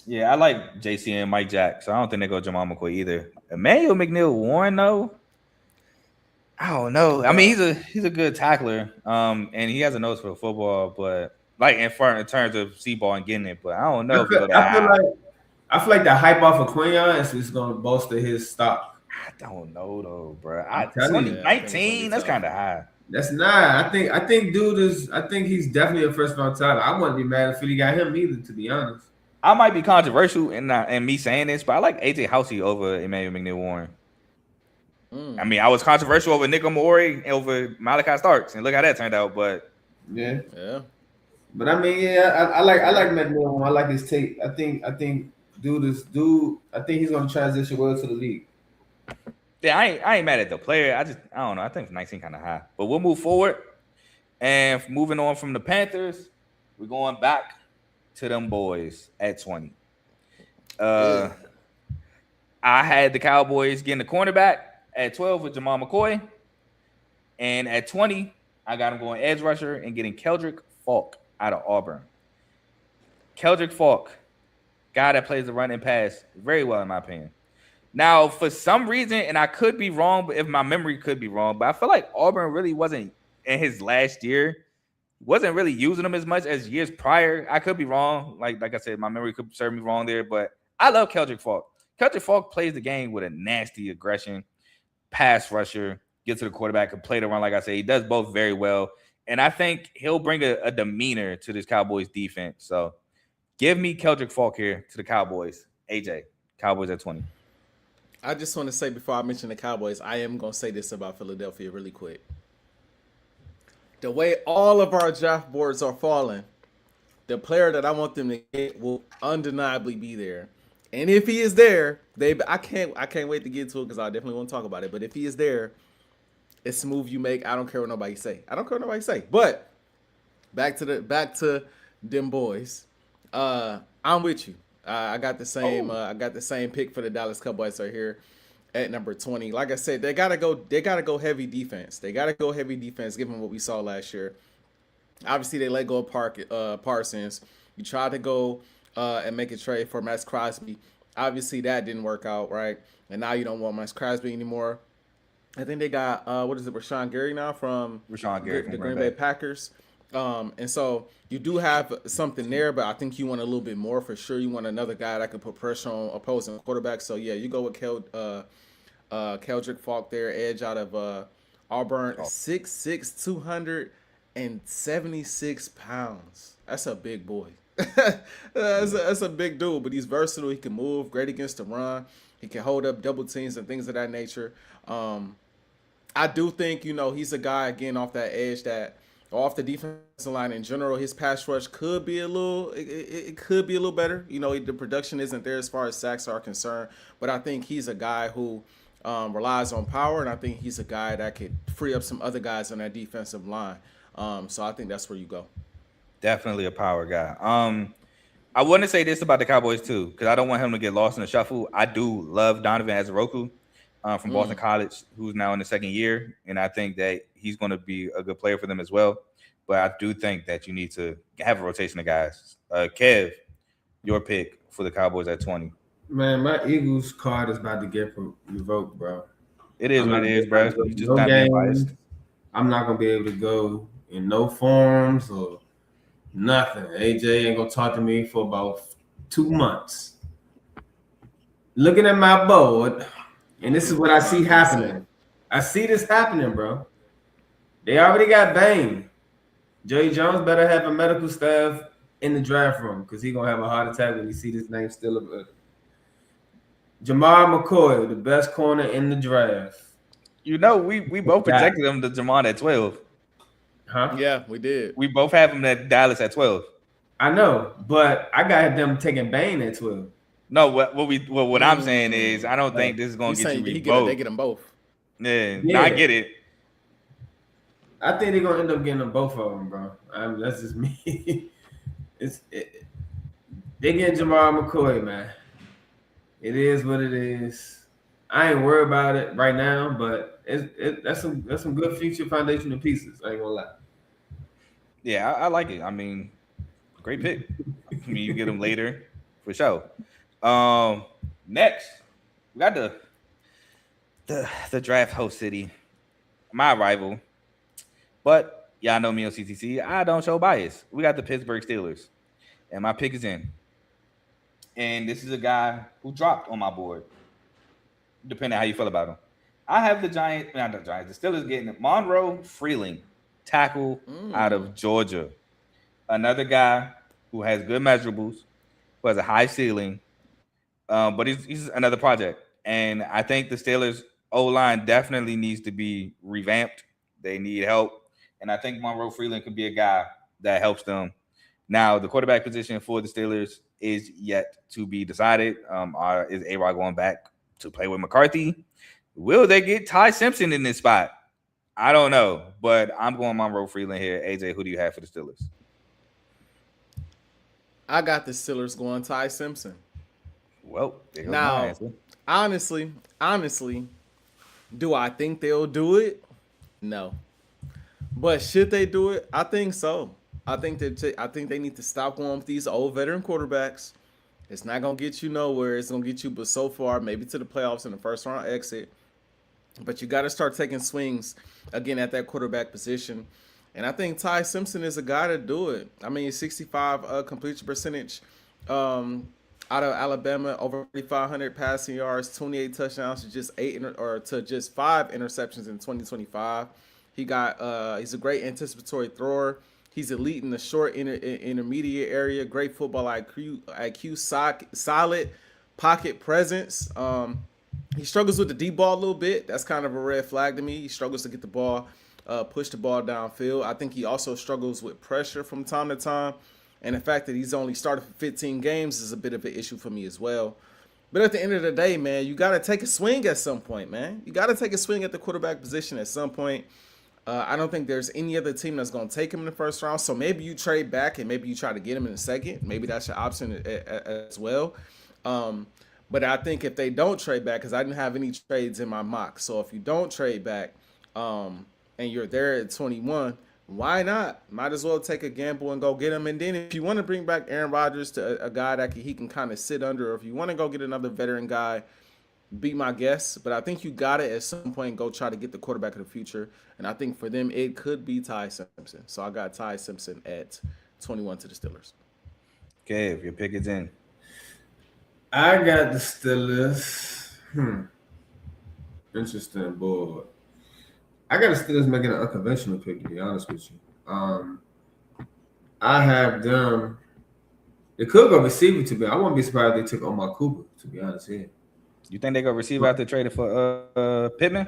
Yeah, I like JC and Mike Jack, so I don't think they go Jamal McCoy either. Emmanuel McNeil-Warren, though, I don't know. I mean, he's a good tackler, and he has a nose for football, but like in terms of C-ball and getting it. But I don't know. I feel like the hype off of Quinion is going to bolster his stock. I don't know though, bro. 19, that's kind of high. That's not. I think he's definitely a first round talent. I wouldn't be mad if Philly got him either, to be honest. I might be controversial in me saying this, but I like AJ Housey over Emmanuel McNeil-Warren. I mean, I was controversial over Nick Amore over Malachi Starks, and look how that turned out. But yeah. But I mean, I like McNeil. I like his tape. I think dude. I think he's gonna transition well to the league. Yeah, I ain't mad at the player. I don't know. I think 19 kind of high, but we'll move forward. And moving on from the Panthers, we're going back to them boys at 20. I had the Cowboys getting the cornerback at 12 with Jamal McCoy, and at 20, I got him going edge rusher and getting Keldrick Falk out of Auburn. Keldrick Falk, guy that plays the run and pass very well in my opinion. Now, for some reason, and I could be wrong, but if my memory could be wrong, but I feel like Auburn really wasn't in his last year, wasn't really using him as much as years prior. I could be wrong. Like I said, my memory could serve me wrong there, but I love Keldrick Falk. Keldrick Falk plays the game with a nasty aggression, pass rusher, get to the quarterback, and play the run. Like I said, he does both very well. And I think he'll bring a demeanor to this Cowboys defense. So give me Keldrick Falk here to the Cowboys. AJ, Cowboys at 20. I just want to say before I mention the Cowboys, I am going to say this about Philadelphia really quick. The way all of our draft boards are falling, the player that I want them to get will undeniably be there. And if he is there, I can't wait to get to it because I definitely want to talk about it. But if he is there, it's a move you make. I don't care what nobody say. But back to them boys. I'm with you. I got the same. I got the same pick for the Dallas Cowboys right here at number 20. Like I said, they gotta go heavy defense. Given what we saw last year. Obviously, they let go of Parsons. You tried to go and make a trade for Max Crosby. Obviously, that didn't work out, right? And now you don't want Max Crosby anymore. I think they got what is it, Rashawn Gary now from Rashawn Gary from the Green Green Bay Bay. Packers. And so you do have something there, but I think you want a little bit more for sure. You want another guy that can put pressure on opposing quarterbacks. So yeah, you go with Keldrick Falk there, edge out of Auburn, 6'6", 276 pounds. That's a big boy. that's a big dude, but he's versatile. He can move, great against the run. He can hold up double teams and things of that nature. I do think, he's a guy, again, off that edge that, off the defensive line in general, his pass rush could be a little, it could be a little better. The production isn't there as far as sacks are concerned, but I think he's a guy who relies on power, and I think he's a guy that could free up some other guys on that defensive line. So I think that's where you go. Definitely a power guy. I want to say this about the Cowboys too, because I don't want him to get lost in the shuffle. I do love Donovan Azaroku from Boston College, who's now in the second year, and I think that he's going to be a good player for them as well. But I do think that you need to have a rotation of guys. Kev, your pick for the Cowboys at 20. Man, my Eagles card is about to get revoked, bro. It is what it is, bro. You just not being biased. I'm not gonna be able to go in no forums or nothing. AJ ain't gonna talk to me for about 2 months. Looking at my board, and this is what I see happening. I see this happening, bro. They already got Bane. Jerry Jones better have a medical staff in the draft room because he's gonna have a heart attack when he see this name still up. Jamar McCoy, the best corner in the draft. We both projected him to Jamar at 12. Huh? Yeah, we did. We both have him at Dallas at 12. I know, but I got them taking Bane at 12. No, what I'm saying is I don't think this is going to get you revoked. They get them both. Yeah, I get it. I think they're going to end up getting them both of them, bro. That's just me. They getting Jamar McCoy, man. It is what it is. I ain't worried about it right now, but that's some good future foundational pieces. I ain't gonna lie. Yeah, I like it. I mean, great pick. I mean, you get them later for sure. Next, we got the draft host city, my rival. But y'all know me on CTC. I don't show bias. We got the Pittsburgh Steelers, and my pick is in. And this is a guy who dropped on my board, depending on how you feel about him. I have the Steelers getting it. Monroe Freeling, tackle out of Georgia. Another guy who has good measurables, who has a high ceiling, but he's another project. And I think the Steelers' O-line definitely needs to be revamped. They need help. And I think Monroe Freeling could be a guy that helps them. Now, the quarterback position for the Steelers is yet to be decided. Is A-Rod going back to play with McCarthy? Will they get Ty Simpson in this spot? I don't know, but I'm going Monroe Freeland here. AJ, who do you have for the Steelers? I got the Steelers going Ty Simpson. Well, now, honestly, do I think they'll do it? No. But should they do it? I think so. I think they need to stop going with these old veteran quarterbacks. It's not gonna get you nowhere. It's gonna get you, but so far, maybe to the playoffs in the first round exit. But you got to start taking swings again at that quarterback position. And I think Ty Simpson is a guy to do it. I mean, 65 completion percentage out of Alabama, over 3,500 passing yards, 28 touchdowns to just 5 interceptions in 2025. He's a great anticipatory thrower. He's elite in the short intermediate area. Great football IQ, solid pocket presence. He struggles with the deep ball a little bit. That's kind of a red flag to me. He struggles to get the ball, push the ball downfield. I think he also struggles with pressure from time to time. And the fact that he's only started for 15 games is a bit of an issue for me as well. But at the end of the day, man, you got to take a swing at some point, man. You got to take a swing at the quarterback position at some point. I don't think there's any other team that's going to take him in the first round. So maybe you trade back and maybe you try to get him in the second. Maybe that's your option as well. But I think if they don't trade back, because I didn't have any trades in my mock. So if you don't trade back and you're there at 21, Why not? Might as well take a gamble and go get him. And then if you want to bring back Aaron Rodgers to a guy that he can kind of sit under, or if you want to go get another veteran guy, be my guess. But I think you got to at some point go try to get the quarterback of the future. And I think for them, it could be Ty Simpson. So I got Ty Simpson at 21 to the Steelers. Okay, if your pick is in. I got the Steelers. Interesting board. I got the Steelers making an unconventional pick, to be honest with you. I have them. They could go receiver to me. I wouldn't be surprised if they took Omar Cooper, to be honest here. You think they go receiver after trading for Pittman?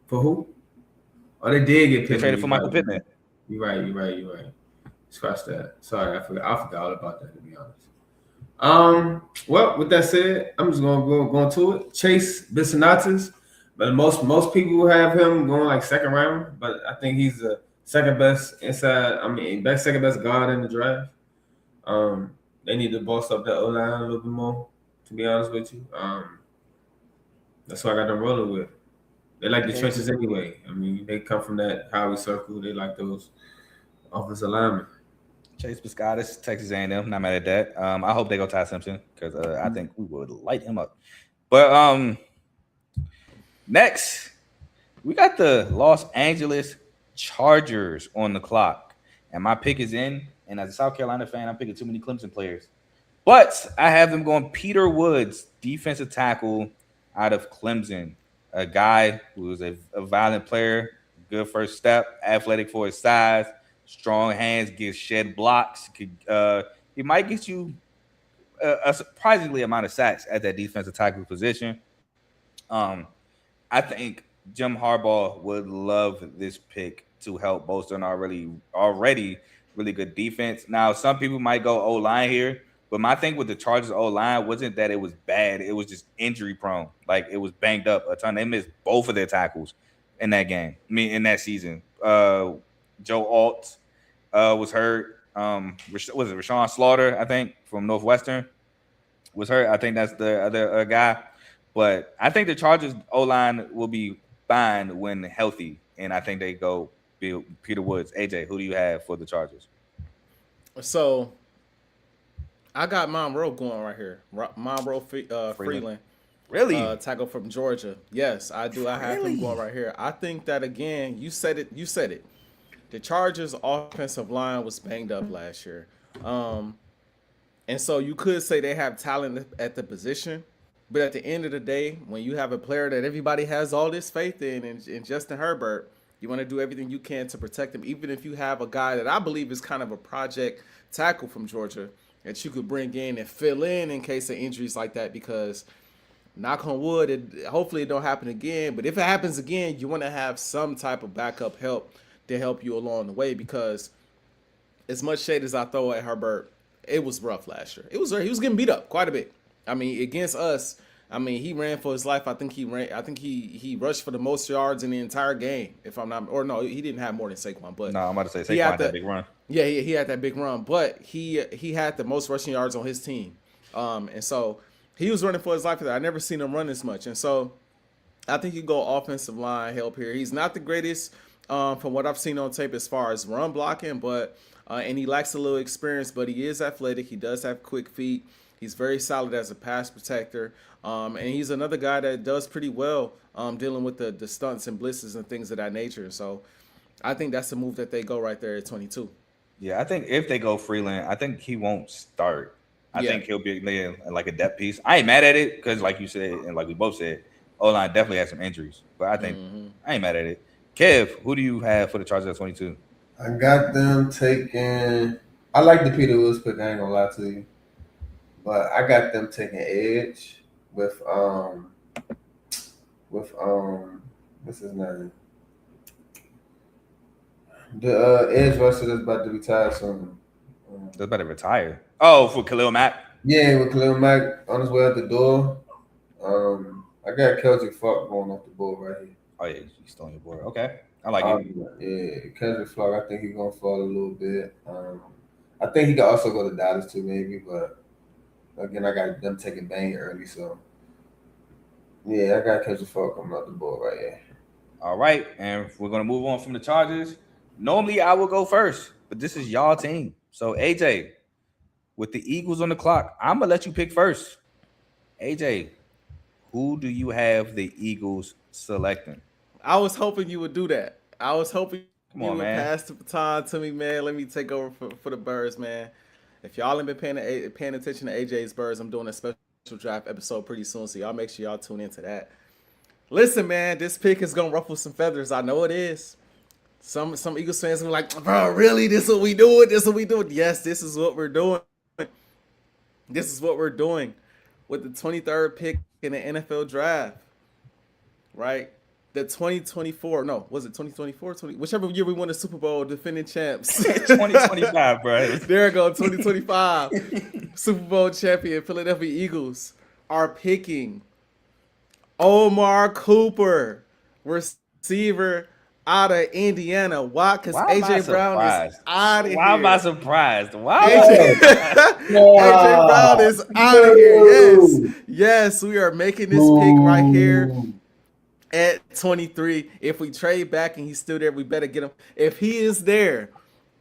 For who? Oh, they did get Pittman. They traded for Michael Pittman. You're right. Scratch that. Sorry, I forgot all about that, to be honest. Well, with that said, I'm just gonna go into it. Chase Bissonatis, but most people have him going like second round, but I think he's the second best inside. Second best guard in the draft. They need to boss up that O-line a little bit more, to be honest with you. That's what I got them rolling with. They like the trenches anyway. I mean, they come from that Howie circle. They like those offensive linemen. Chase Biscottis, Texas A&M. Not mad at that. I hope they go Ty Simpson because I think we would light him up. But next, we got the Los Angeles Chargers on the clock. And my pick is in. And as a South Carolina fan, I'm picking too many Clemson players. But I have them going Peter Woods, defensive tackle out of Clemson. A guy who is a violent player, good first step, athletic for his size, strong hands, gives shed blocks. He might get you a surprisingly amount of sacks at that defensive tackle position. I think Jim Harbaugh would love this pick to help bolster an already really good defense. Now, some people might go O-line here, but my thing with the Chargers O-line wasn't that it was bad. It was just injury prone. Like, it was banged up a ton. They missed both of their tackles in that game. In that season. Joe Alt was hurt. Was it Rashawn Slaughter, I think, from Northwestern was hurt. I think that's the other guy. But I think the Chargers O-line will be fine when healthy, and I think they go Peter Woods. AJ, who do you have for the Chargers? So I got Monroe going right here. Monroe Freeland. Really? Tackle from Georgia. Yes, I do. I have him going right here. I think that, again, you said it. The Chargers' offensive line was banged up last year. And so you could say they have talent at the position. But at the end of the day, when you have a player that everybody has all this faith in Justin Herbert, you want to do everything you can to protect him, even if you have a guy that I believe is kind of a project tackle from Georgia that you could bring in and fill in case of injuries like that, because knock on wood, hopefully it don't happen again. But if it happens again, you want to have some type of backup help to help you along the way, because as much shade as I throw at Herbert, it was rough last year. He was getting beat up quite a bit. I mean, against us, he ran for his life. I think he rushed for the most yards in the entire game. If I'm not, or no, he didn't have more than Saquon. But no, I'm about to say Saquon had that big run. Yeah, he had that big run, but he had the most rushing yards on his team, and so he was running for his life. I never seen him run as much, and so I think you go offensive line help here. He's not the greatest from what I've seen on tape as far as run blocking, but and he lacks a little experience, but he is athletic. He does have quick feet. He's very solid as a pass protector, and he's another guy that does pretty well dealing with the stunts and blitzes and things of that nature. So I think that's the move that they go right there at 22. Yeah, I think if they go Freeland, I think he won't start. I think he'll be like a depth piece. I ain't mad at it because, like you said, and like we both said, O-line definitely has some injuries. But I think I ain't mad at it. Kev, who do you have for the Chargers at 22? I got them taking. I like the Peter Woods pick. I ain't gonna lie to you, but I got them taking edge with what's his name? The edge rusher that's about to retire soon. That's about to retire. Oh, for Khalil Mack? Yeah, with Khalil Mack on his way out the door. I got Kendrick Flock going off the board right here. Oh, yeah, he's still on your board. Okay. I like it. Yeah, Kendrick Flock, I think he's going to fall a little bit. I think he could also go to Dallas too, maybe, but again, I got them taking Bain early, so yeah, I got Kendrick Flock coming off the board right here. All right, and we're gonna move on from the Chargers. Normally, I will go first, but this is y'all team. So AJ, with the Eagles on the clock, I'm gonna let you pick first. AJ, who do you have the Eagles selecting? I was hoping you would do that. I was hoping Come you on, would man. pass the baton to me, man. Let me take over for the Birds, man. If y'all ain't been paying attention to AJ's Birds, I'm doing a special draft episode pretty soon, so y'all make sure y'all tune into that. Listen, man, this pick is gonna ruffle some feathers. I know it is. Some Eagles fans are like, bro, really? This is what we doing? This is what we doing? Yes, this is what we're doing. This is what we're doing with the 23rd pick in the NFL draft, right? The 2024, no, was it 2024? Whichever year we won the Super Bowl, defending champs. 2025, bro. There we go, 2025. Super Bowl champion, Philadelphia Eagles are picking Omar Cooper, receiver out of Indiana. Why? Because AJ Brown is out of here. Why am I surprised? Why? AJ Brown is out of here. Yes, we are making this pick right here at 23. If we trade back and he's still there, we better get him. If he is there,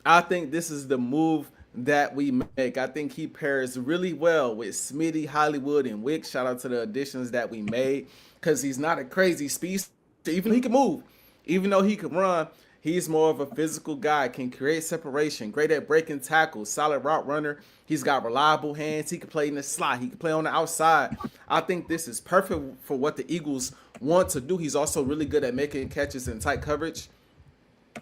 I think this is the move that we make. I think he pairs really well with Smitty, Hollywood, and Wick. Shout out to the additions that we made, because he's not a crazy speedster. Even though he can move, even though he can run, he's more of a physical guy, can create separation, great at breaking tackles, solid route runner. He's got reliable hands. He can play in the slot. He can play on the outside. I think this is perfect for what the Eagles want to do. He's also really good at making catches in tight coverage.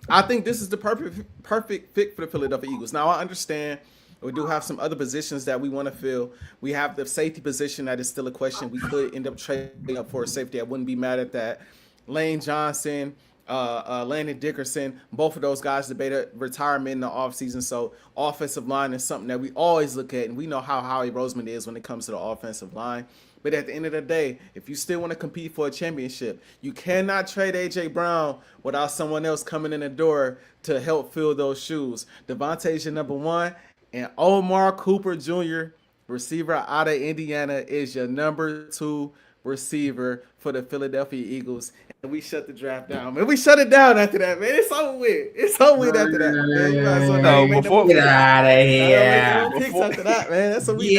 I think this is the perfect fit for the Philadelphia Eagles. Now, I understand we do have some other positions that we want to fill. We have the safety position that is still a question. We could end up trading up for a safety. I wouldn't be mad at that. Lane Johnson, Landon Dickerson, both of those guys debated retirement in the offseason. So offensive line is something that we always look at, and we know how Howie Roseman is when it comes to the offensive line. But at the end of the day, if you still want to compete for a championship, you cannot trade A.J. Brown without someone else coming in the door to help fill those shoes. Devontae's your number one, and Omar Cooper Jr., receiver out of Indiana, is your number two receiver for the Philadelphia Eagles. And we shut the draft down, man. We shut it down after that, man. It's over with. It's over with after that, man. You might as well No, before Get out of here. picks after that, man. That's what we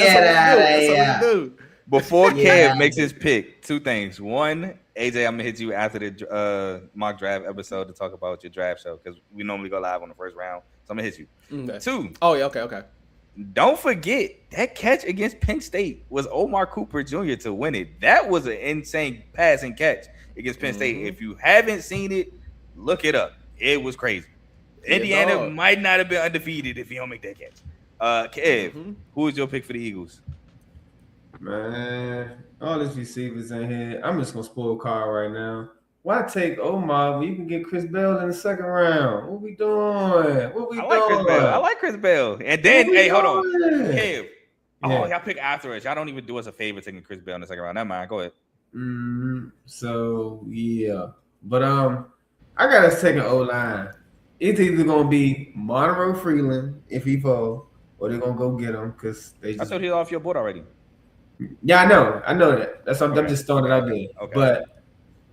do. Before Kev makes his pick, two things. One, AJ, I'm gonna hit you after the mock draft episode to talk about your draft show, because we normally go live on the first round. So I'm gonna hit you. Okay. Two. Oh yeah, okay. Don't forget that catch against Penn State was Omar Cooper Jr. to win it. That was an insane pass and catch against Penn State. If you haven't seen it, look it up. It was crazy. Indiana might not have been undefeated if he don't make that catch. Kev, who is your pick for the Eagles? Man, all these receivers in here. I'm just gonna spoil Carl right now. Why take Omar when you can get Chris Bell in the second round? What we doing? I like Chris Bell. And then, hey, hold on. Kev. Yeah. Y'all pick after us. Y'all don't even do us a favor taking Chris Bell in the second round. Never mind. Go ahead. So yeah. But I got us taking O-line. It's either gonna be Monroe Freeland if he fall, or they're gonna go get him because they just. I thought he was off your board already. Yeah, I know that. That's what I'm just throwing it out there. Okay. But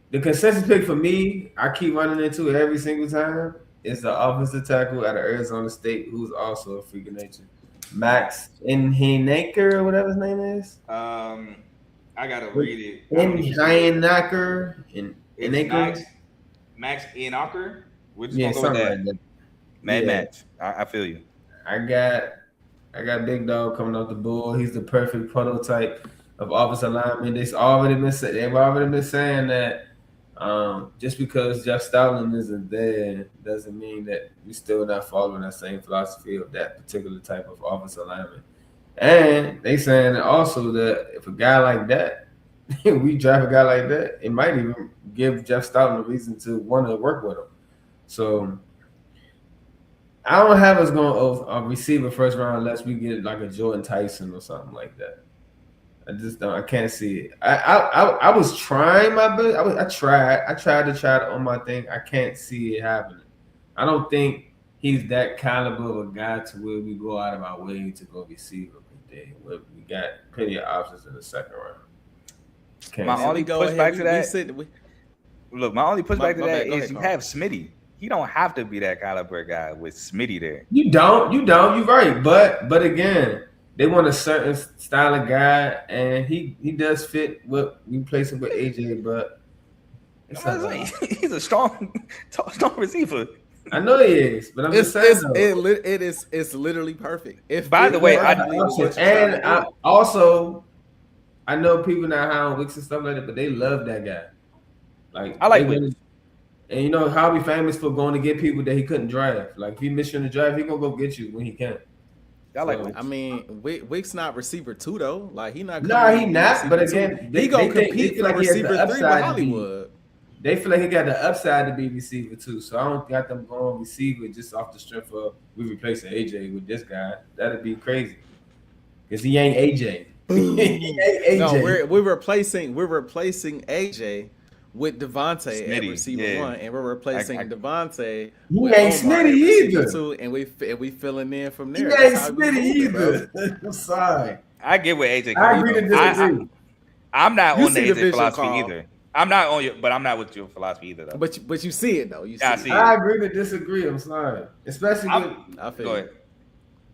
the consensus pick for me, I keep running into it every single time, is the offensive tackle out of Arizona State, who's also a freak of nature. Max Inhenaker, or whatever his name is. I gotta read it. Inhenaker. Max Enocker. We're just Yeah, gonna go with something that. like that. Mad Yeah. Max. I feel you. I got Big Dog coming off the board. He's the perfect prototype of offensive lineman. They've already been saying that just because Jeff Stoutland isn't there doesn't mean that we still not following that same philosophy of that particular type of offensive lineman. And they saying also that if a guy like that, we draft a guy like that, it might even give Jeff Stoutland a reason to want to work with him. So I don't have us going a receiver first round unless we get like a Jordan Tyson or something like that. I just don't. I can't see it. I was trying my best. I tried to on my thing. I can't see it happening. I don't think he's that caliber of a guy to where we go out of our way to go receive him today. We got plenty of options in the second round. My only pushback to that. Look, my only pushback to that Go is ahead, you Carl. have Smitty. He don't have to be that caliber guy with Smitty there. You don't. You're right. But again, they want a certain style of guy, and he does fit what you place him with AJ. But it's I'm not saying he's a strong receiver. I know he is, but I'm just saying though. It's literally perfect. By the way, I know people now high on Wicks and stuff like that, but they love that guy. Like I like Wicks. And you know how he famous for going to get people that he couldn't draft. Like if he missed you in the draft, he gonna go get you when he can. I like Wicks. I mean, Wicks not receiver 2 though. Like he not. Nah, he not. But again, he gonna compete for receiver 3 with Hollywood. They feel like he got the upside to be receiver 2. So I don't got them going receiver just off the strength of we replacing AJ with this guy. That'd be crazy. Cause he ain't AJ. He ain't AJ. No, we're replacing AJ with Devontae at receiver 1, and we're replacing Devontae. He ain't Smitty either. 2, and we filling in from there. He ain't Smitty either. I'm sorry. I get what AJ. I agree to disagree. I'm not on the AJ philosophy Carl. either. I'm not on your, but I'm not with your philosophy either though. But you see it though. You see I it. see it. I agree to disagree. I'm sorry, especially with. Go ahead,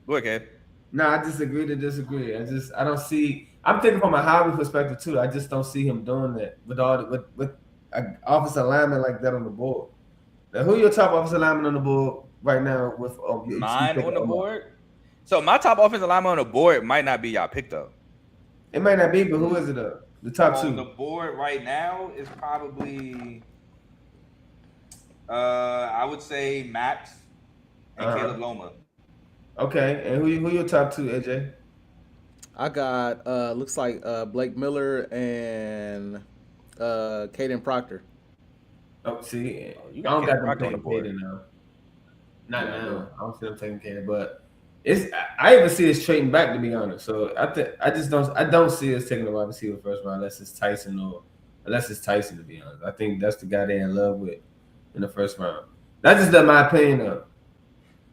Kev. No, I disagree to disagree. I don't see. I'm thinking from a hobby perspective too. I just don't see him doing that with an offensive lineman like that on the board. Now, who your top offensive lineman on the board right now? With mine on the board. So my top offensive lineman on the board might not be y'all pick though. It might not be, but who is it? The top 2 on the board right now is probably, I would say Max and Caleb Loma. Okay, and who your top 2, AJ? I got looks like Blake Miller and Caden Proctor. Oh, see, I you don't got got them Proctor on the taking board. Caden now. Not now. I don't see them taking Caden, but I even see us trading back to be honest. So I don't see us taking the wide receiver first round unless it's Tyson to be honest. I think that's the guy they're in love with in the first round. That's just my opinion though.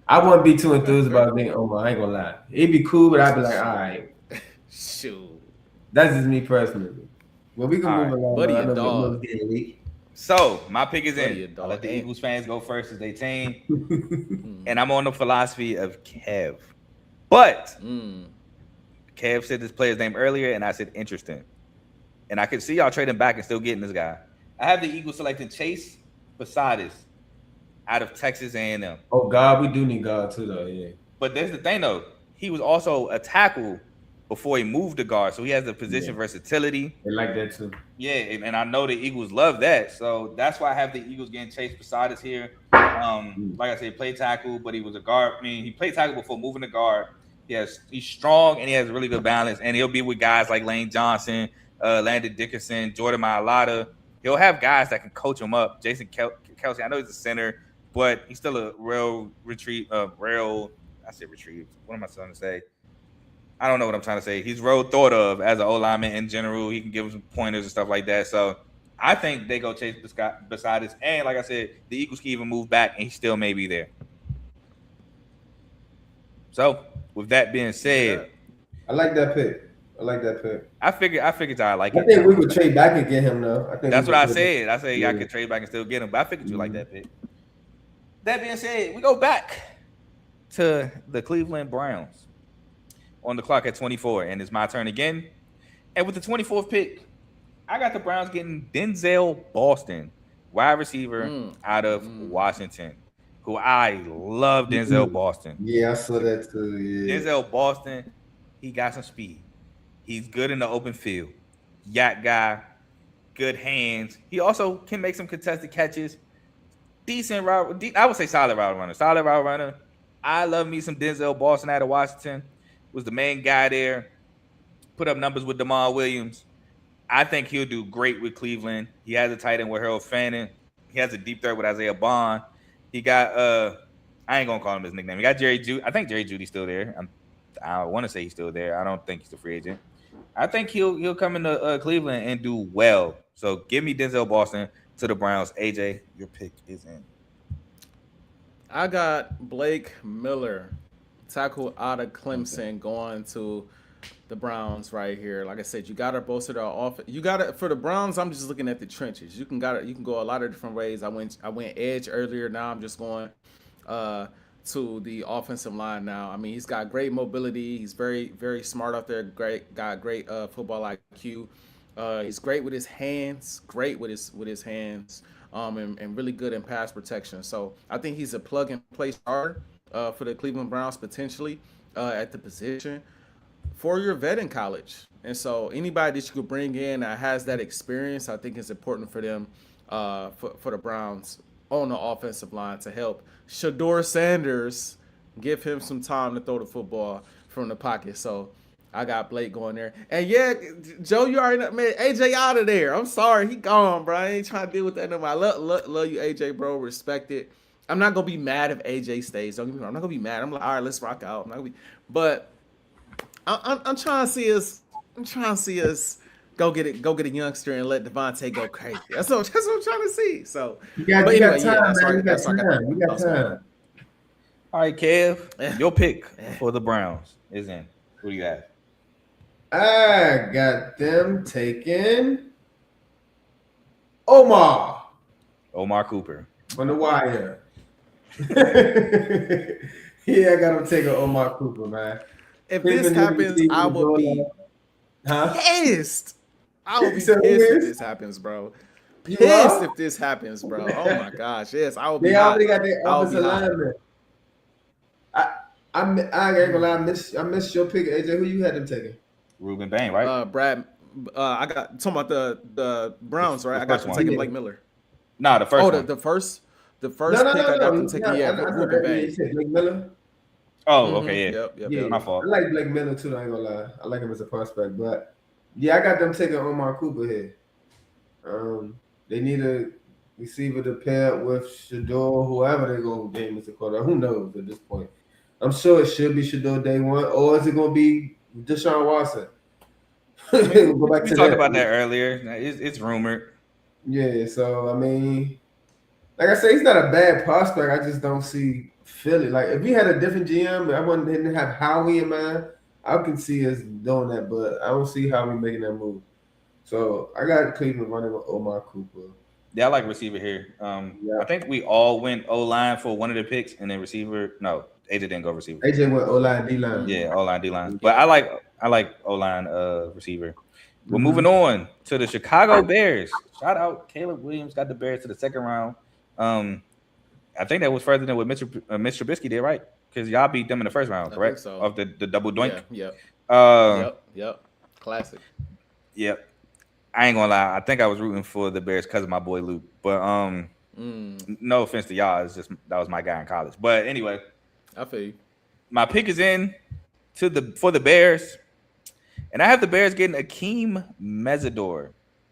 I wouldn't be too enthused about being Omar. I ain't gonna lie. It'd be cool, but I'd be like, all right. Shoot. That's just me personally. Well, we can move along. Buddy a dog. So my pick is in. I'll let the Eagles fans go first as they team. And I'm on the philosophy of Kev. But Kev said this player's name earlier, and I said interesting. And I could see y'all trading back and still getting this guy. I have the Eagles selecting Chase Posadas out of Texas A&M. Oh, God, we do need God too, though, yeah. But there's the thing, though. He was also a tackle before he moved to guard, so he has the position versatility. They like that too. Yeah, and I know the Eagles love that, so that's why I have the Eagles getting Chase Posadas here. Like I said, played tackle, but he was a guard. I mean, he played tackle before moving to guard. He's strong and he has really good balance, and he'll be with guys like Lane Johnson, Landon Dickerson, Jordan Mailata. He'll have guys that can coach him up. Jason Kelsey, I know he's a center, but he's still a retrieve. I said retrieve. What am I trying to say? I don't know what I'm trying to say. He's real thought of as an O-lineman in general. He can give him some pointers and stuff like that. So I think they go Chase Posadas. And like I said, the Eagles can even move back and he still may be there. So with that being said, I like that pick. I figured y'all like it. I think we would trade back and get him though. That's what I said. I said y'all could trade back and still get him, but I figured you like that pick. That being said, we go back to the Cleveland Browns on the clock at 24, and it's my turn again. And with the 24th pick, I got the Browns getting Denzel Boston, wide receiver out of Washington, who I love Denzel Boston. Yeah, I saw that too. Yeah. Denzel Boston, he got some speed. He's good in the open field. Yak guy, good hands. He also can make some contested catches. Decent route. I would say solid route runner. I love me some Denzel Boston out of Washington. Was the main guy there. Put up numbers with Damar Williams. I think he'll do great with Cleveland. He has a tight end with Harold Fanning. He has a deep threat with Isaiah Bond. He got I ain't gonna call him his nickname. He got Jerry Jeudy. I think Jerry Jeudy's still there. I want to say he's still there. I don't think he's a free agent. I think he'll come into Cleveland and do well. So give me Denzel Boston to the Browns. AJ, your pick is in. I got Blake Miller, tackle out of Clemson, going to the Browns right here. Like I said, you got to bolster their offense. You got to for the Browns. I'm just looking at the trenches. You can go a lot of different ways. I went edge earlier. Now I'm just going to the offensive line now. I mean, he's got great mobility. He's very smart out there. Got great football IQ. He's great with his hands. And really good in pass protection. So I think he's a plug and play starter for the Cleveland Browns potentially at the position for your vet in college. And so anybody that you could bring in that has that experience, I think is important for them, for the Browns on the offensive line to help Shador Sanders, give him some time to throw the football from the pocket. So I got Blake going there. And yeah, Joe, you already know, man, AJ out of there. I'm sorry, he gone, bro. I ain't trying to deal with that no more. I love you, AJ, bro. Respect it. I'm not gonna be mad if AJ stays. Don't get me wrong. I'm not gonna be mad. I'm like, all right, let's rock out. I'm not gonna be, but I'm trying to see us. I'm trying to see us go get a youngster and let Devontae go crazy. That's what I'm trying to see. So, You got time. All right, Kev, your pick for the Browns is in. Who do you have? I got them taking Omar Cooper on the wire. Yeah, I got him taking Omar Cooper, man. If this happens, I will be pissed. I will be pissed if this happens, bro. Pissed if this happens, bro. Oh my gosh, yes, I will be. They already got their offensive lineman. I ain't gonna lie, I missed your pick, AJ. Who you had them taking? Ruben Bain, right? Brad. I got talking about the Browns, right? I got them taking Blake Miller. Nah, the first. The first pick I got them taking. Yeah, Ruben Bain. Blake Miller. Oh, okay, yeah. Yep. My fault. I like Blake Miller too. I ain't gonna lie. I like him as a prospect, but yeah, I got them taking Omar Cooper here. They need a receiver to pair with Shador, whoever they go game as a quarterback. Who knows at this point? I'm sure it should be Shador day one, or is it gonna be Deshaun Watson? We talked about that earlier. It's rumored. Yeah, so I mean, like I say, he's not a bad prospect. I just don't see Philly. Like if we had a different GM, didn't have Howie in mind, I can see us doing that, but I don't see Howie making that move. So I got Cleveland running with Omar Cooper. Yeah, I like receiver here. I think we all went O-line for one of the picks, and then receiver. No, AJ didn't go receiver. AJ went O-line, D-line. Yeah, O-line, D-line. But I like O-line receiver. We're moving on to the Chicago Bears. Shout out Caleb Williams, got the Bears to the second round. I think that was further than what Mr. Trubisky did, right? Because y'all beat them in the first round, correct? So. Of the double doink. Yep. Classic. Yep. I ain't gonna lie. I think I was rooting for the Bears because of my boy Luke. But no offense to y'all, it's just that was my guy in college. But anyway, I feel you. My pick is in for the Bears, and I have the Bears getting Akeem Mesidor,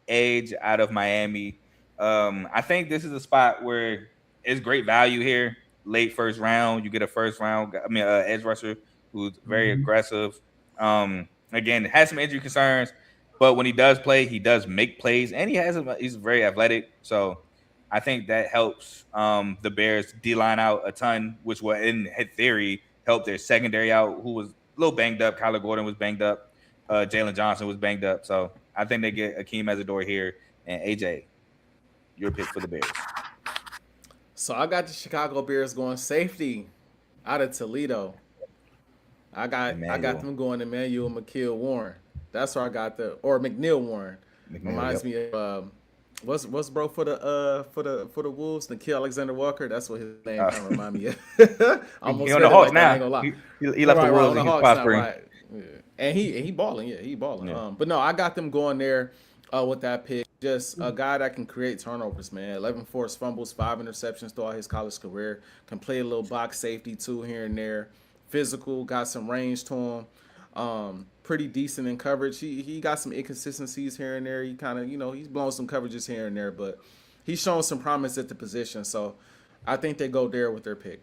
edge out of Miami. I think this is a spot where it's great value here. Late first round, you get a first round. Edge rusher who's very aggressive. Again, has some injury concerns. But when he does play, he does make plays, and he's very athletic. So I think that helps the Bears D-line out a ton, which will, in theory, help their secondary out, who was a little banged up. Kyler Gordon was banged up. Jalen Johnson was banged up. So I think they get Akeem Mesidor here. And AJ, your pick for the Bears. So I got the Chicago Bears going safety out of Toledo. I got them going Emmanuel McKeel Warren. That's where I got or McNeil Warren. Reminds me of what's bro for the Wolves, Nikhil Alexander Walker. That's what his name kind of remind me of. He on the Hawks now. He left the Wolves and he's prospering. Right. Yeah. And he balling. Yeah, he balling. Yeah. But no, I got them going there with that pick. Just a guy that can create turnovers, man. 11 forced fumbles, 5 interceptions throughout his college career. Can play a little box safety too here and there. Physical, got some range to him. Pretty decent in coverage. He got some inconsistencies here and there. He kind of, he's blown some coverages here and there, but he's shown some promise at the position. So I think they go there with their pick.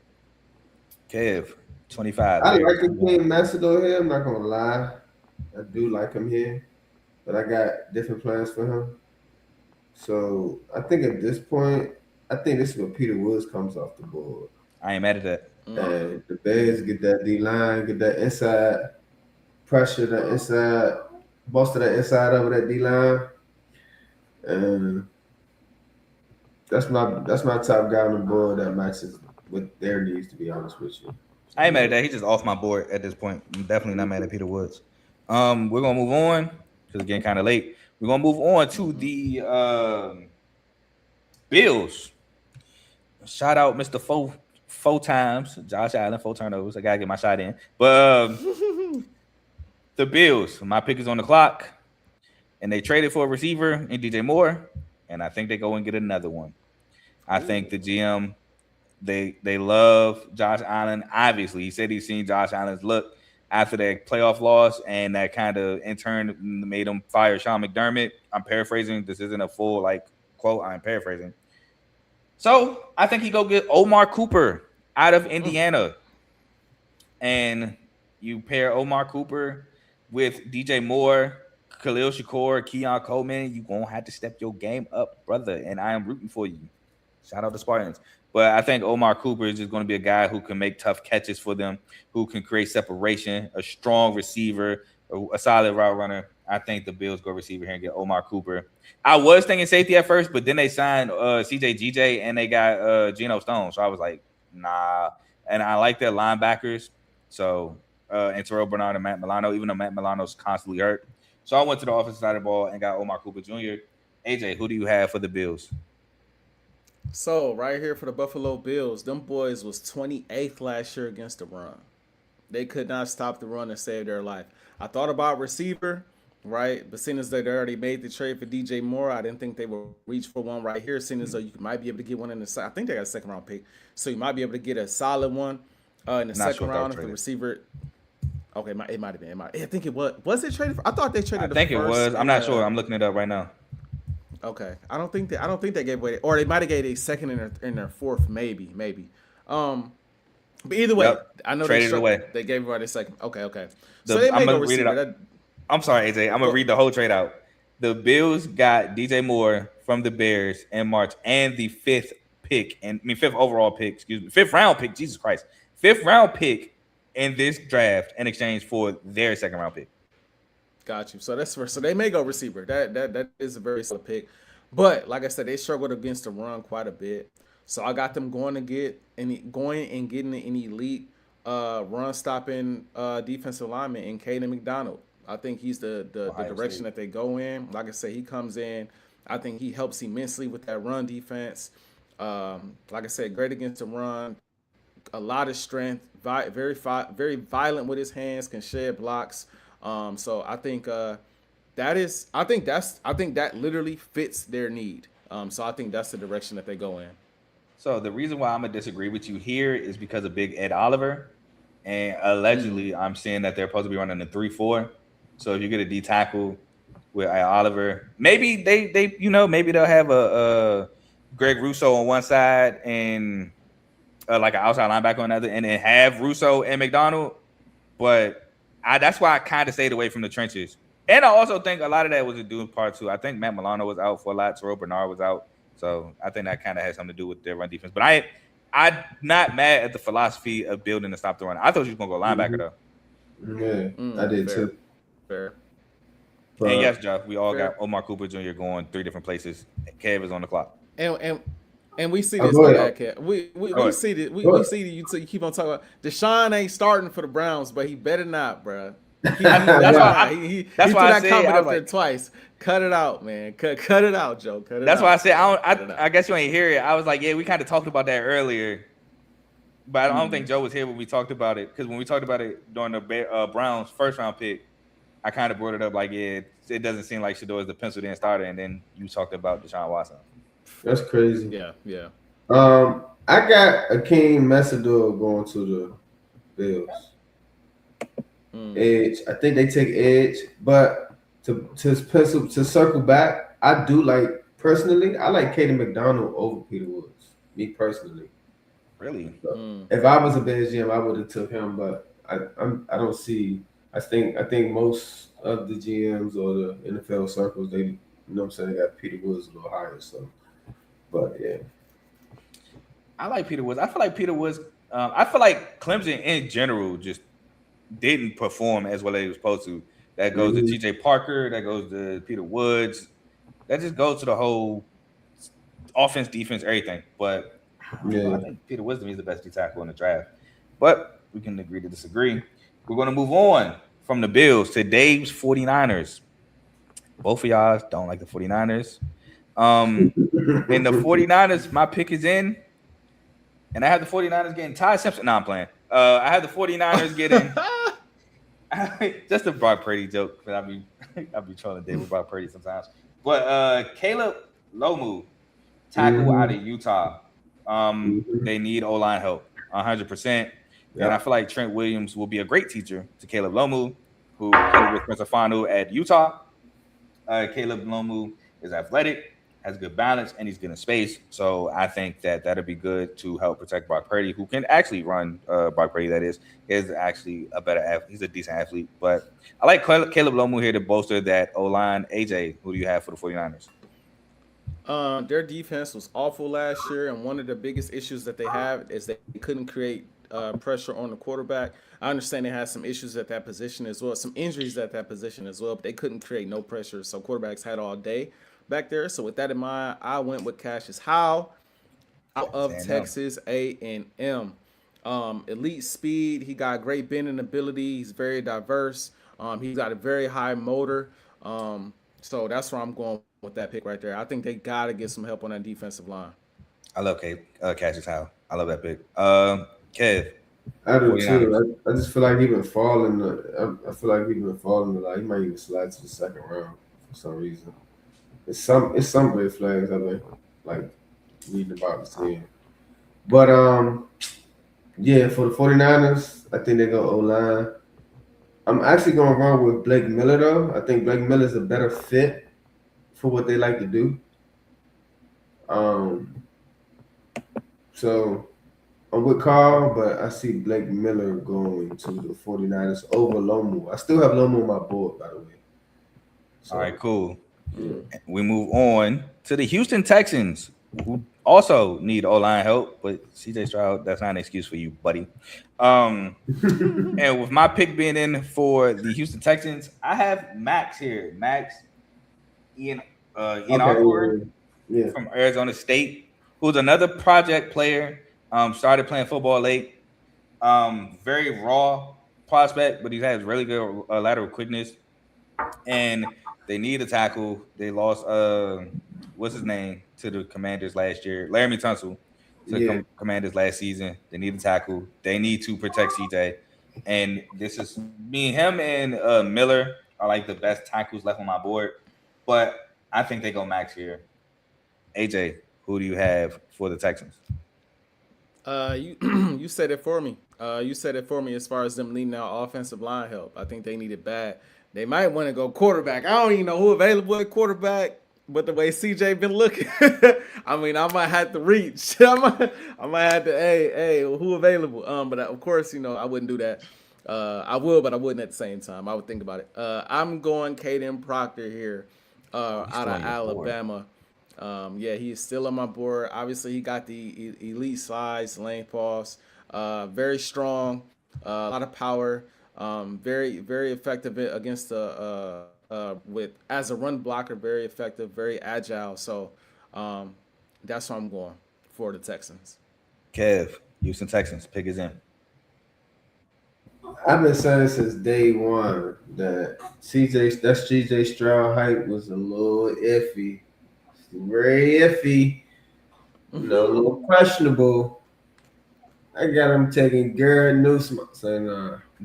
Kev, 25. I like Akeem Mesidor here. I'm not going to lie. I do like him here, but I got different plans for him. So I think at this point, this is where Peter Woods comes off the board. I ain't mad at that. And the Bears get that D-line, get that inside. pressure the inside, most of the inside of that D line, and that's my top guy on the board that matches with their needs. To be honest with you, I ain't mad at that. He's just off my board at this point. I'm definitely not mad at Peter Woods. We're gonna move on because it's getting kind of late. We're gonna move on to the Bills. Shout out Mr. Four times, Josh Allen, 4 turnovers. I gotta get my shot in. But the Bills, my pick is on the clock, and they traded for a receiver in DJ Moore, and I think they go and get another one. I think the GM they love Josh Allen. Obviously, he said he's seen Josh Allen's look after that playoff loss, and that kind of in turn made him fire Sean McDermott. I'm paraphrasing. This isn't a full quote. I'm paraphrasing. So I think he go get Omar Cooper out of Indiana, and you pair Omar Cooper with DJ Moore, Khalil Shakur, Keon Coleman. You gonna have to step your game up, brother, and I am rooting for you. Shout out to Spartans. But I think Omar Cooper is just going to be a guy who can make tough catches for them, who can create separation, a strong receiver, a solid route runner. I think the Bills go receiver here and get Omar Cooper. I was thinking safety at first, but then they signed CJ GJ and they got Geno Stone. So I was like, nah. And I like their linebackers. So, and Terrell Bernard and Matt Milano, even though Matt Milano's constantly hurt. So I went to the offensive side of the ball and got Omar Cooper Jr. AJ, who do you have for the Bills? So right here for the Buffalo Bills, them boys was 28th last year against the run. They could not stop the run and save their life. I thought about receiver, right? But seeing as they already made the trade for DJ Moore, I didn't think they would reach for one right here. Seeing as though you might be able to get one in the I think they got a second round pick, so you might be able to get a solid one in the second round if the receiver. Okay, it might have been. I think it was. Was it traded? I thought they traded. I think it was. I'm not sure. I'm looking it up right now. Okay, I don't think they gave away, or they might have gave a second in their fourth, maybe. But either way, I know traded away. They gave away the second. Okay. So they may go receiver. I'm sorry, AJ. I'm gonna read the whole trade out. The Bills got DJ Moore from the Bears in March and the fifth overall pick. Excuse me, 5th round pick. Jesus Christ, 5th round pick in this draft in exchange for their 2nd round pick. Got you. So they may go receiver. That is a very solid pick. But like I said, they struggled against the run quite a bit. So I got them going and getting an elite run stopping defensive lineman in Caden McDonald. I think he's the direction that they go in. Like I said, he comes in. I think he helps immensely with that run defense. Like I said, great against the run. A lot of strength. Very violent with his hands. Can shed blocks. So I think that literally fits their need. So I think that's the direction that they go in. So the reason why I'm gonna disagree with you here is because of Big Ed Oliver, and allegedly I'm seeing that they're supposed to be running a 3-4. So if you get a D tackle with Ed Oliver, maybe they maybe they'll have a Greg Russo on one side and like an outside linebacker on another, and then have Russo and McDonald, but. That's why I kind of stayed away from the trenches. And I also think a lot of that was to do with part 2. I think Matt Milano was out for a lot. Terrell Bernard was out. So I think that kind of has something to do with their run defense. But I'm not mad at the philosophy of building to stop the run. I thought you were going to go linebacker, though. Yeah, I did too. Fair. But, and yes, Jeff, we all got Omar Cooper Jr. going 3 different places. Kev is on the clock. And we see this. We see that. We see that you keep on talking about Deshaun ain't starting for the Browns, but he better not, bro. That's why he threw that comment up there twice. Cut it out, man. Cut it out, Joe. Cut it out. That's why I said I guess you ain't hear it. I was like, yeah, we kind of talked about that earlier, but I don't think Joe was here when we talked about it, because when we talked about it during the Browns 1st round pick, I kind of brought it up like, yeah, it doesn't seem like Shador is the penciled in starter, and then you talked about Deshaun Watson. That's crazy. Yeah. I got Akeem Messador going to the Bills. Edge. I think they take edge, but to circle back, I do like personally. I like Caden McDonald over Peter Woods. Me personally. Really? So, if I was a Bears GM, I would have took him, but I don't see. I think most of the GMs or the NFL circles, they, you know what I'm saying, they got Peter Woods a little higher. So, but yeah, I like Peter Woods. I feel like Peter Woods. I feel like Clemson in general just didn't perform as well as he was supposed to. That goes to T.J. Parker. That goes to Peter Woods. That just goes to the whole offense, defense, everything. But I think Peter Wisdom is the best D tackle in the draft. But we can agree to disagree. We're going to move on from the Bills to Dave's 49ers. Both of y'all don't like the 49ers. And the 49ers, my pick is in. And I have the 49ers getting Ty Simpson. No, I'm playing. I have the 49ers getting just a Brock Purdy joke. But I'll be trolling Dave with Brock Purdy sometimes. But Caleb Lomu, tackle out of Utah. They need O-line help, 100%. And I feel like Trent Williams will be a great teacher to Caleb Lomu, who played with Spencer Fanu at Utah. Caleb Lomu is athletic, has good balance, and he's good in space. So I think that'll be good to help protect Brock Purdy, who can actually run Brock Purdy, that is actually a better athlete. He's a decent athlete. But I like Caleb Lomu here to bolster that O-line. AJ, who do you have for the 49ers? Their defense was awful last year, and one of the biggest issues that they have is they couldn't create pressure on the quarterback. I understand they had some issues at that position as well, some injuries at that position as well, but they couldn't create no pressure, so quarterbacks had all day back there. So with that in mind, I went with Cassius Howe out of Texas A&M. Elite speed. He got great bending ability. He's very diverse. He's got a very high motor. So that's where I'm going with that pick right there. I think they got to get some help on that defensive line. I love Cassius Howe. I love that pick. Kev. I do too. I just feel like he's been falling. I feel like he's been falling a lot. He might even slide to the second round for some reason. It's some red flags I've been like reading about this team. But yeah, for the 49ers, I think they go O-line. I'm actually going to run with Blake Miller though. I think Blake Miller is a better fit for what they like to do. So I'm with Carl, but I see Blake Miller going to the 49ers over Lomu. I still have Lomu on my board, by the way. So, all right, cool. Yeah. We move on to the Houston Texans, who also need O-line help, but CJ Stroud, that's not an excuse for you, buddy. And with my pick being in for the Houston Texans, I have Max here. Max Ian Arthur from Arizona State, who's another project player. Started playing football late. Very raw prospect, but he has really good lateral quickness. And they need a tackle. They lost what's his name to the Commanders last year, Laramie Tunsil to the Commanders last season. They need a tackle. They need to protect CJ. And this is me, him, and Miller are like the best tackles left on my board. But I think they go Max here. AJ, who do you have for the Texans? You said it for me. You said it for me as far as them needing our offensive line help. I think they need it bad. They might want to go quarterback. I don't even know who available at quarterback, but the way CJ been looking, I mean, I might have to reach. I might have to, hey, who available? But of course, I wouldn't do that. I will, but I wouldn't at the same time. I would think about it. I'm going Caden Proctor here, out of Alabama. He's still on my board. Obviously, he got the elite size, lane pass, very strong, a lot of power, very, very effective against as a run blocker, very effective, very agile. So that's what I'm going for the Texans. Kev, Houston Texans, pick is in. I've been saying since day one that CJ Stroud hype was a little iffy. Very iffy, a little questionable. I got him taking Garrett Newsom. Saying,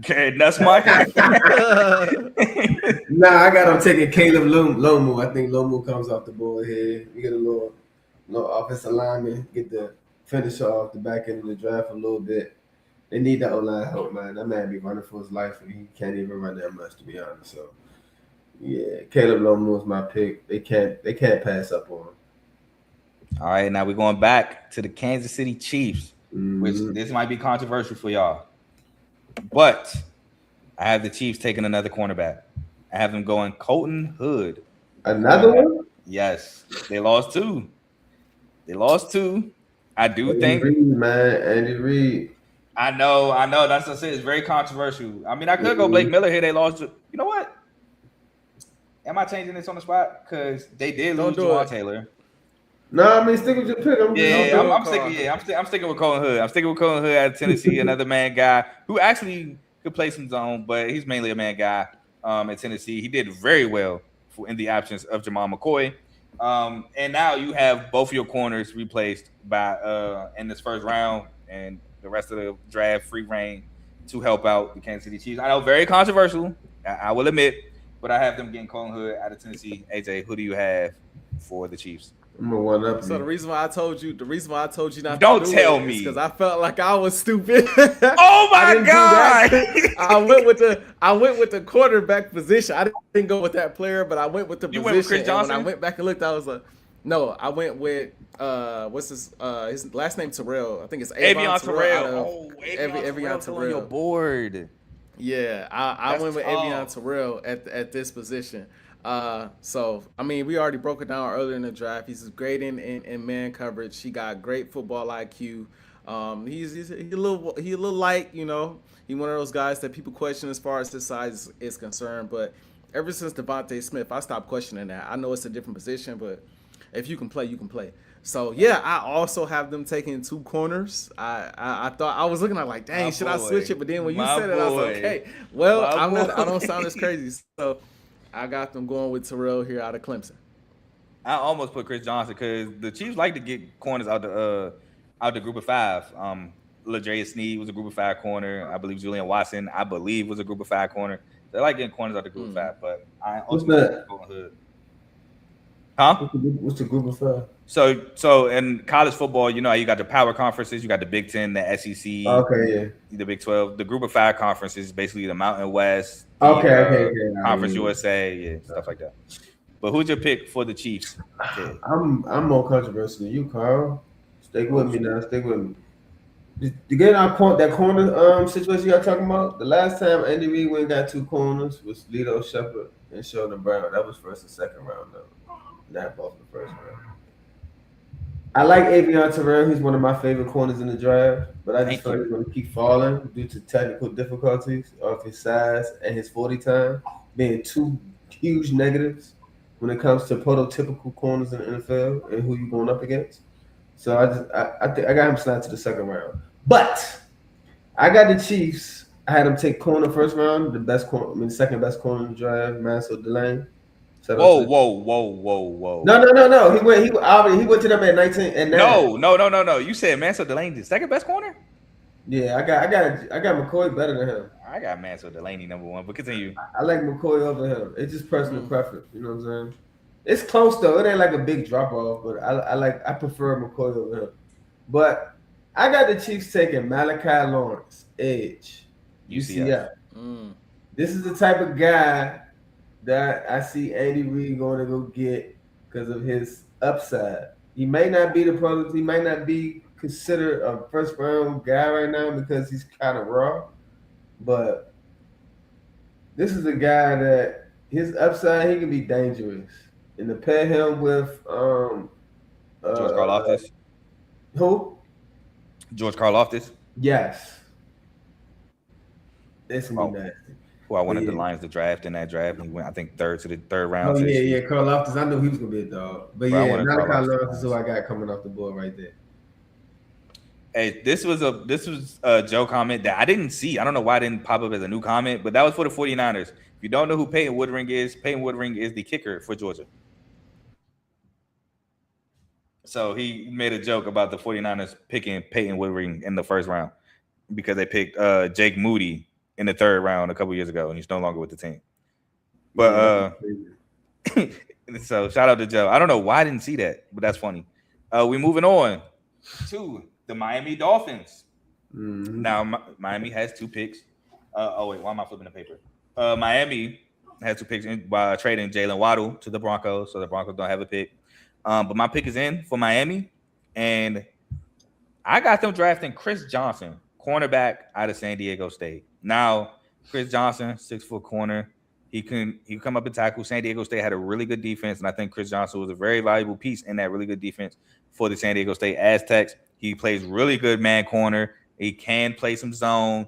Garrett Nussmeier? Nah, I got him taking Caleb Lomu. I think Lomu comes off the board here. We get a little offensive lineman, get the finisher off the back end of the draft a little bit. They need that O-line help, man. That man be running for his life, and he can't even run that much, to be honest. So. Yeah, Caleb Lomu is my pick. They can't pass up on him. All right, now we're going back to the Kansas City Chiefs, which this might be controversial for y'all. But I have the Chiefs taking another cornerback. I have them going Colton Hood. Another one? Yes. They lost two. I do think Andy Reid. I know. That's what I said. It's very controversial. I mean, I could go Blake Miller here. They lost. You know what? Am I changing this on the spot? Because they did lose Jawan Taylor. No, I mean, stick with your pick. I'm sticking with Colin Hood. I'm sticking with Colin Hood out of Tennessee, another man guy who actually could play some zone, but he's mainly a man guy at Tennessee. He did very well in the absence of Jamal McCoy. And now you have both of your corners replaced by in this first round and the rest of the draft free reign to help out the Kansas City Chiefs. I know, very controversial, I will admit, but I have them getting Colin Hood out of Tennessee. AJ, who do you have for the Chiefs? I'm gonna one up. So the reason why I told you not don't to do tell it me, because I felt like I was stupid. Oh my God! I went with the quarterback position. I didn't go with that player, but I went with the position. Went with Chris Johnson? And when I went back and looked, I was like, no, I went with what's his last name Terrell. I think it's Avion Terrell. Avion Terrell on your board. Yeah, I went with Avion Terrell at this position. So I mean, we already broke it down earlier in the draft. He's great in man coverage. He got great football IQ. He's a little light, you know. He's one of those guys that people question as far as his size is concerned. But ever since Devontae Smith, I stopped questioning that. I know it's a different position, but if you can play, you can play. So yeah, I also have them taking 2 corners. I thought I was looking at like, dang, should I switch it? But then when you said it, I was like, okay, well, I don't sound as crazy. So I got them going with Terrell here out of Clemson. I almost put Chris Johnson because the Chiefs like to get corners out the group of 5. LaJarius Sneed was a group of 5 corner. I believe Julian Watson, was a group of 5 corner. They like getting corners out the group of 5, but I also put Hood. Huh? What's the group of 5? So in college football, you know, you got the power conferences, you got the Big 10, the SEC, the Big 12. The group of 5 conferences, basically the Mountain West, Conference USA, stuff like that. But who's your pick for the Chiefs? Okay. I'm more controversial than you, Carl. Stick with me now. Stick with me. To get that corner situation y'all talking about, the last time Andy Reid went and got 2 corners was Lito Shepherd and Sheldon Brown. That was first and second round, though. Not both the first round. I like Avion Terrell. He's one of my favorite corners in the draft, but I just feel like he's going to keep falling due to technical difficulties of his size and his 40 time being 2 huge negatives when it comes to prototypical corners in the NFL and who you're going up against. So I think I got him slide to the second round. But I got the Chiefs. I had him take corner first round, second best corner in the draft, Mansell Delane. Whoa. No. He went to them at 19 and 9. No. You said Mansell Delane the second best corner? Yeah, I got McCoy better than him. I got Mansell Delaney number 1, but continue. I like McCoy over him. It's just personal preference. You know what I'm saying? It's close though. It ain't like a big drop off, but I prefer McCoy over him. But I got the Chiefs taking Malachi Lawrence, edge, UCF. This is the type of guy that I see Andy Reid going to go get because of his upside. He may not be the product. He might not be considered a first round guy right now because he's kind of raw. But this is a guy that his upside, he can be dangerous. And to pair him with George Karlaftis. Who? George Karlaftis? Yes. It's gonna be nasty. Who I wanted the Lions to draft in that draft. And he went, I think, third round. Oh, yeah, Karlaftis. I knew he was gonna be a dog. But yeah, Malachi Lawrence is who I got coming off the board right there. Hey, this was a Joe comment that I didn't see. I don't know why it didn't pop up as a new comment, but that was for the 49ers. If you don't know who Peyton Woodring is the kicker for Georgia. So he made a joke about the 49ers picking Peyton Woodring in the first round because they picked Jake Moody in the third round a couple years ago, and he's no longer with the team. But so shout out to Joe. I don't know why I didn't see that, but that's funny. We're moving on to the Miami Dolphins. Now Miami has 2 picks. Why am I flipping the paper? Miami has 2 picks by trading Jalen Waddle to the Broncos, so the Broncos don't have a pick. But my pick is in for Miami, and I got them drafting Chris Johnson, cornerback out of San Diego State. Now, Chris Johnson, 6-foot corner. He can come up and tackle. San Diego State had a really good defense, and I think Chris Johnson was a very valuable piece in that really good defense for the San Diego State Aztecs. He plays really good man corner He can play some zone.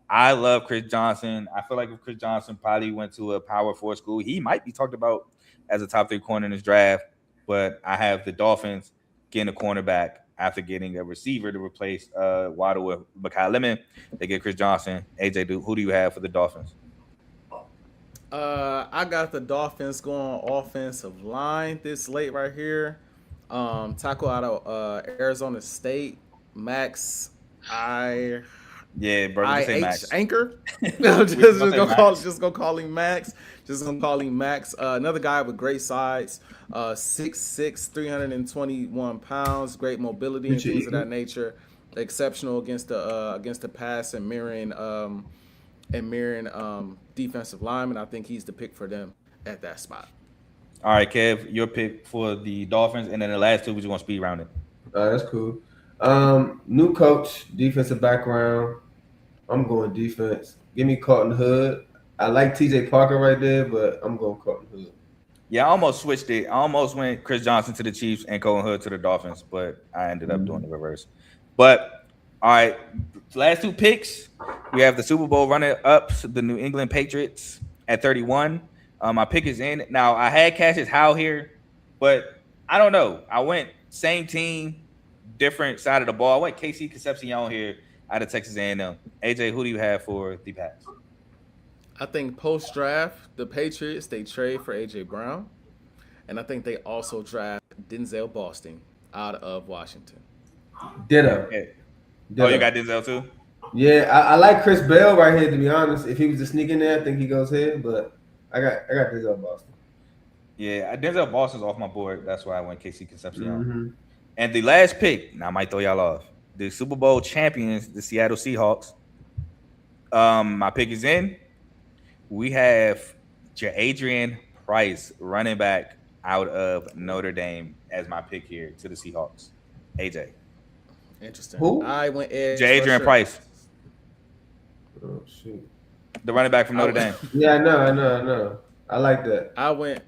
I love Chris Johnson. I feel like if Chris Johnson probably went to a Power 4 school, he might be talked about as a top 3 corner in this draft. But I have the Dolphins getting a cornerback after getting a receiver to replace Waddle with Mekhi Lemon. They get Chris Johnson. AJ, who do you have for the Dolphins? I got the Dolphins going offensive line this late right here. Tackle out of Arizona State, Max Yeah, bro. Just say Max. Anchor. just gonna call him Max. Just gonna call him Max. Another guy with great size, 6'6", 321 pounds, great mobility and things of that nature. Exceptional against the pass and mirroring defensive linemen. I think he's the pick for them at that spot. All right, Kev, your pick for the Dolphins, and then the last two we just want to speed round it. That's cool. New coach, defensive background. I'm going defense. Give me Carlton Hood. I like TJ Parker right there, but I'm going Carlton Hood. Yeah, I almost switched it. I almost went Chris Johnson to the Chiefs and Colin Hood to the Dolphins, but I ended up doing the reverse. But all right, last two picks. We have the Super Bowl runner-ups, the New England Patriots at 31. My pick is in. Now, I had Cassius Howe here, but I don't know. I went same team, different side of the ball. I went KC Concepcion here out of Texas A&M. AJ, who do you have for the Pats? I think post-draft, the Patriots, they trade for A.J. Brown. And I think they also draft Denzel Boston out of Washington. Ditto. Okay. Oh, you got Denzel too? Yeah, I like Chris Bell right here, to be honest. If he was to sneak in there, I think he goes here, but I got Denzel Boston. Yeah, Denzel Boston's off my board. That's why I went KC Concepcion. Mm-hmm. And the last pick, now I might throw y'all off. The Super Bowl champions, the Seattle Seahawks. My pick is in. We have Adrian Price, running back out of Notre Dame, as my pick here to the Seahawks. AJ. Interesting. Who? I went edge. Adrian Price. Oh, shoot. The running back from Notre Dame. Yeah, I know. I like that. I went,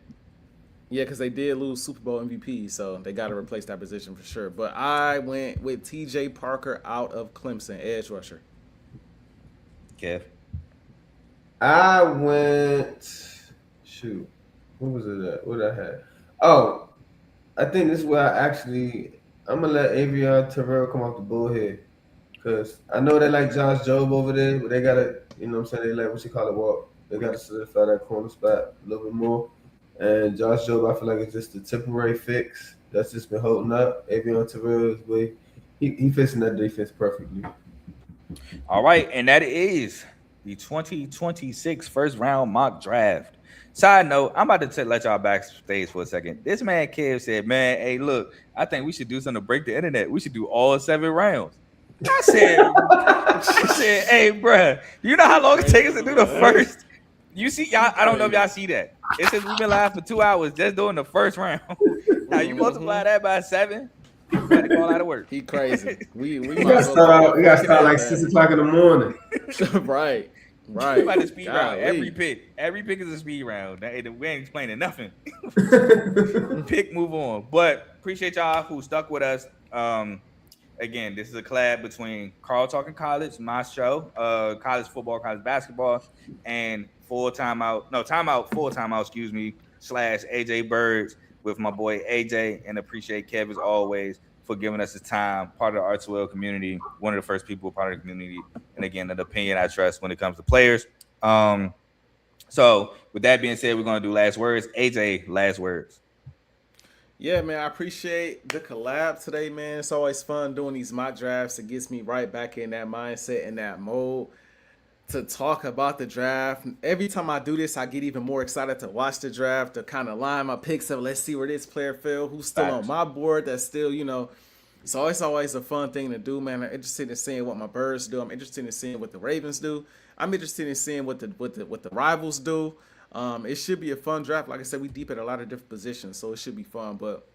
because they did lose Super Bowl MVP, so they got to replace that position for sure. But I went with TJ Parker out of Clemson, edge rusher. Kev. I went, shoot, what was it at? What I had? Oh, I think this is where I'm going to let Avion Terrell come off the bullhead. Because I know they like Josh Jobe over there, but they got to, you know what I'm saying, they like, walk. They got to solidify that corner spot a little bit more. And Josh Jobe, I feel like it's just a temporary fix that's just been holding up. Avion Terrell is way, he fits in that defense perfectly. All right, and that is the 2026 first round mock draft. Side note, I'm about to let y'all backstage for a second. This man Kev said, man, hey, look, I think we should do something to break the internet. We should do all 7 rounds. I said, hey, bruh, you know how long it takes us to do the first? You see, y'all, I don't know if y'all see that. It says we've been live for 2 hours just doing the first round. Now you multiply that by 7, you got to go out of work. He crazy. We gotta start like 6 o'clock in the morning. Right. We about to speed round every pick. Every pick is a speed round. We ain't explaining nothing. Pick, move on. But appreciate y'all who stuck with us. Again, this is a collab between Carl Talking College, my show, college football, college basketball, and Timeout, / AJ Birds with my boy AJ, and appreciate Kev as always for giving us his time, part of the R2L community, one of the first people part of the community, and again, an opinion I trust when it comes to players. So with that being said, we're going to do last words. AJ, last words. Yeah, man, I appreciate the collab today, man. It's always fun doing these mock drafts. It gets me right back in that mindset and that mode to talk about the draft. Every time I do this, I get even more excited to watch the draft, to kind of line my picks up. Let's see where this player fell, who's still on my board that's still, so it's always a fun thing to do, man. I'm interested in seeing what my Birds do. I'm interested in seeing what the Ravens do. I'm interested in seeing what the rivals do. It should be a fun draft. Like I said, we deep at a lot of different positions, so it should be fun. But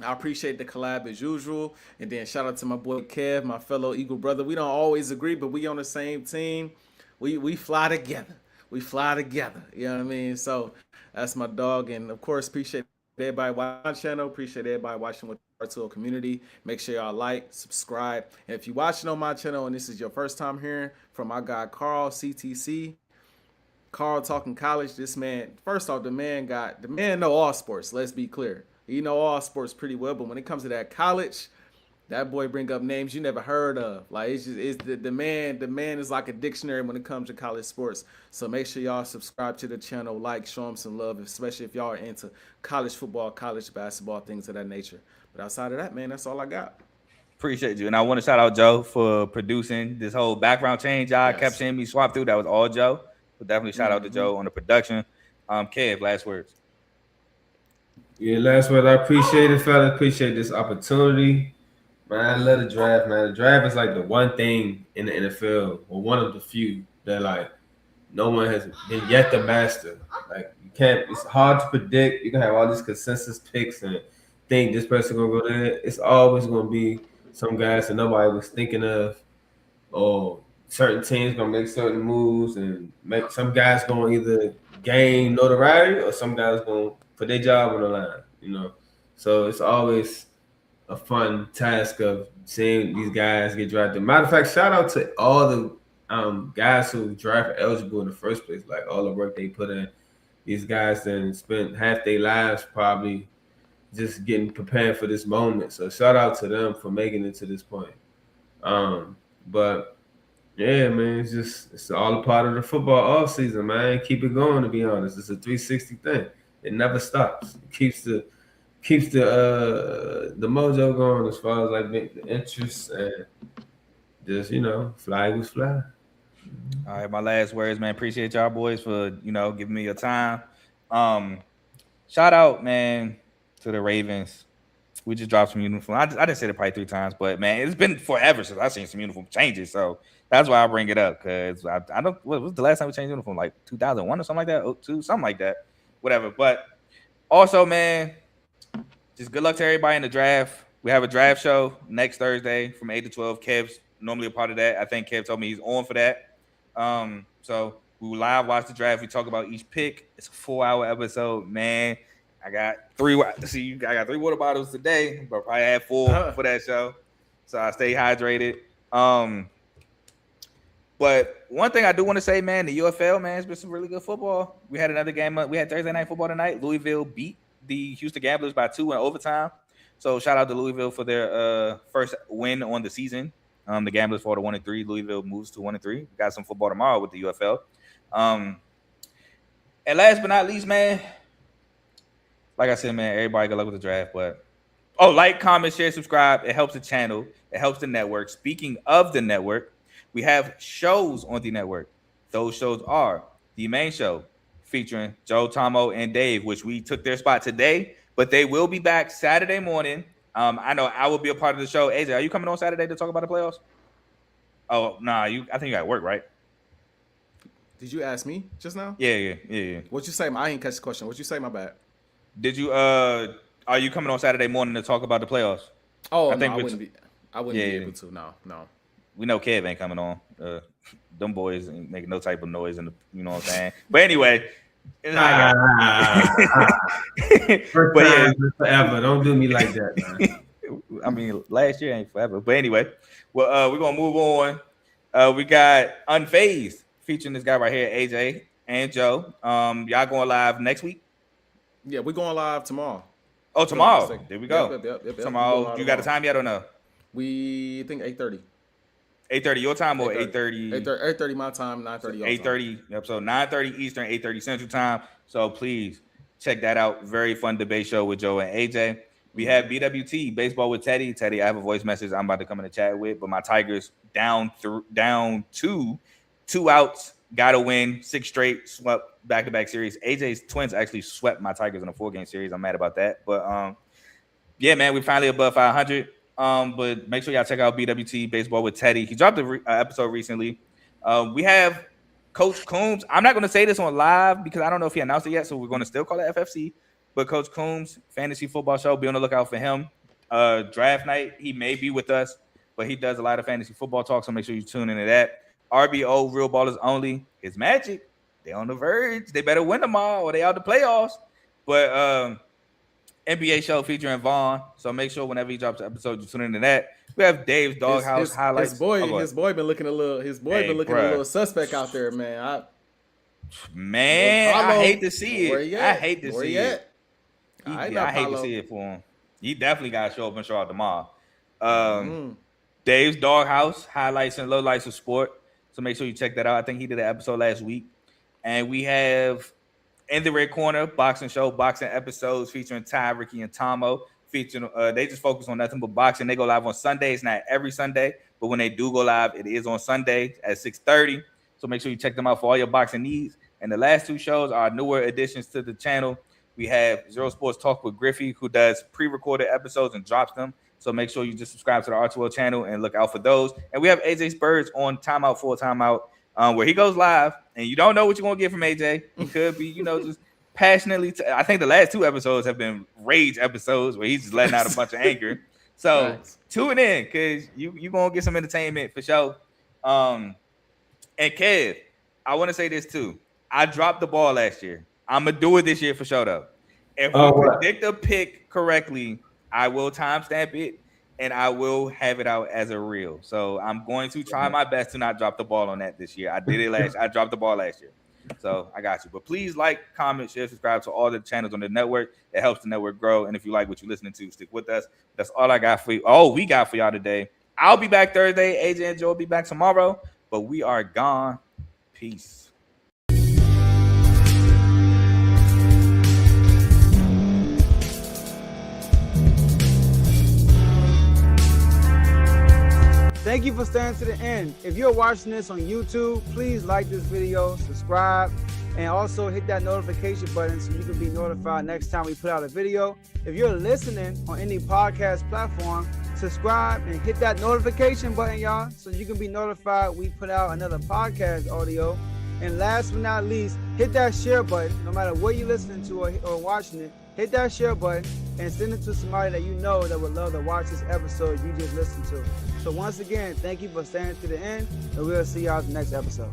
I appreciate the collab as usual. And then shout out to my boy Kev, my fellow Eagle brother. We don't always agree, but we on the same team. We fly together. We fly together. You know what I mean? So that's my dog. And, of course, appreciate everybody watching my channel. Appreciate everybody watching with R2L community. Make sure y'all like, subscribe. And if you're watching on my channel and this is your first time hearing from my guy Carl, CTC, Carl talking college, this man, first off, the man know all sports, let's be clear. He know all sports pretty well, but when it comes to that college, that boy bring up names you never heard of. Like the man is like a dictionary when it comes to college sports. So make sure y'all subscribe to the channel, like, show him some love, especially if y'all are into college football, college basketball, things of that nature. But outside of that, man, that's all I got. Appreciate you. And I want to shout out Joe for producing this whole background change. I kept seeing me swap through. That was all Joe. But definitely shout out to Joe on the production. Kev, last words. Yeah, last word. I appreciate it, fella. Appreciate this opportunity. Man, I love the draft, man. The draft is like the one thing in the NFL, or one of the few that like no one has been yet to master. Like you can't. It's hard to predict. You can have all these consensus picks and think this person gonna go there. It's always gonna be some guys that nobody was thinking of, or certain teams gonna make certain moves and make some guys gonna either gain notoriety or some guys gonna put their job on the line. You know, so it's always a fun task of seeing these guys get drafted. Matter of fact, shout out to all the guys who draft eligible in the first place, like all the work they put in. These guys then spent half their lives probably just preparing for this moment. So shout out to them for making it to this point. But yeah, man, it's all a part of the football offseason, man. Keep it going, to be honest. It's a 360 thing. It never stops. It keeps the mojo going as far as like the interest and just, fly was fly. All right, my last words, man. Appreciate y'all boys for, giving me your time. Shout out, man, to the Ravens. We just dropped some uniform. I didn't say it probably 3 times, but man, it's been forever since I've seen some uniform changes. So that's why I bring it up, because I don't. What was the last time we changed uniform? Like 2001 or something like that? 02, something like that. Whatever. But also, man, just good luck to everybody in the draft. We have a draft show next Thursday from 8 to 12. Kev's normally a part of that. I think Kev told me he's on for that. So we will live watch the draft. We talk about each pick. It's a 4-hour episode, man. I got 3 water bottles today, but probably had 4 for that show. So I stay hydrated. But one thing I do want to say, man, the UFL, man, it's been some really good football. We had another game. We had Thursday night football tonight. Louisville beat the Houston Gamblers by 2 in overtime. So shout out to Louisville for their first win on the season. The Gamblers fall to 1-3. Louisville moves to 1-3. We got some football tomorrow with the UFL. And last but not least, man, like I said, man, everybody good luck with the draft. But like, comment, share, subscribe. It helps the channel. It helps the network. Speaking of the network, we have shows on the network. Those shows are the main show featuring Joe, Tomo, and Dave, which we took their spot today, but they will be back Saturday morning. I know I will be a part of the show. AJ, are you coming on Saturday to talk about the playoffs? Oh, nah, I think you got work, right? Did you ask me just now? Yeah. What you say? I didn't catch the question. What you say? My bad. Did you are you coming on Saturday morning to talk about the playoffs? Oh, I wouldn't be able to. No. We know Kev ain't coming on. Them boys ain't making no type of noise in the, you know what I'm saying? But anyway, forever. Don't do me like that, man. I mean, last year ain't forever. But anyway, well, we're gonna move on. We got Unfazed featuring this guy right here, AJ and Joe. Y'all going live next week? Yeah, we're going live tomorrow. Oh, tomorrow. There we go. Yep. Tomorrow. You got a time yet or no? We think 8:30. 8:30 your time or 8:30? 8:30 my time, 9:30 your 8:30. Yep. So 9:30 Eastern, 8:30 Central Time. So please check that out. Very fun debate show with Joe and AJ. We have BWT, Baseball with Teddy. Teddy, I have a voice message I'm about to come in the chat with, but my Tigers down 2 outs, got to win 6 straight, swept back-to-back series. AJ's Twins actually swept my Tigers in a 4-game series. I'm mad about that. But, yeah, man, we're finally above 500. But make sure y'all check out BWT, Baseball with Teddy. He dropped an episode recently. We have Coach Coombs. I'm not going to say this on live because I don't know if he announced it yet, so we're going to still call it FFC. But Coach Coombs, Fantasy Football Show, be on the lookout for him. Draft night, he may be with us, but he does a lot of fantasy football talk, so make sure you tune into that. RBO, Real Ballers Only, his Magic. They on the verge. They better win them all or they out the playoffs. But NBA show featuring Vaughn. So make sure whenever he drops an episode, you tune into that. We have Dave's Doghouse highlights. His boy been looking a little suspect out there, man. I hate to see it. I hate to see it. I hate to see it for him. He definitely got to show up and show out tomorrow. Dave's Doghouse highlights and lowlights of sport. So make sure you check that out. I think he did an episode last week. And we have In the Red Corner boxing show, boxing episodes featuring Ty, Ricky, and Tomo. Featuring they just focus on nothing but boxing. They go live on Sundays, not every Sunday, but when they do go live, it is on Sunday at 6:30. So make sure you check them out for all your boxing needs. And the last two shows are newer additions to the channel. We have Zero Sports Talk with Griffey, who does pre-recorded episodes and drops them. So make sure you just subscribe to the R2L channel and look out for those. And we have AJ Spurs on Timeout for Timeout, where he goes live, and you don't know what you're going to get from AJ. He could be, just passionately. I think the last two episodes have been rage episodes where he's just letting out a bunch of anger. So tune in because you're going to get some entertainment for sure. And Kev, I want to say this too. I dropped the ball last year. I'm going to do it this year for sure, though. If we predict a pick correctly, I will timestamp it, and I will have it out as a reel. So I'm going to try my best to not drop the ball on that this year. I did it I dropped the ball last year. So I got you. But please like, comment, share, subscribe to all the channels on the network. It helps the network grow. And if you like what you're listening to, stick with us. That's all I got for you. Oh, we got for y'all today. I'll be back Thursday. AJ and Joe will be back tomorrow. But we are gone. Peace. Thank you for staying to the end. If you're watching this on YouTube, please like this video, subscribe, and also hit that notification button so you can be notified next time we put out a video. If you're listening on any podcast platform, subscribe and hit that notification button, y'all, so you can be notified we put out another podcast audio. And last but not least, hit that share button. No matter what you're listening to or watching it, hit that share button and send it to somebody that you know that would love to watch this episode you just listened to. So once again, thank you for staying to the end, and we'll see y'all in the next episode.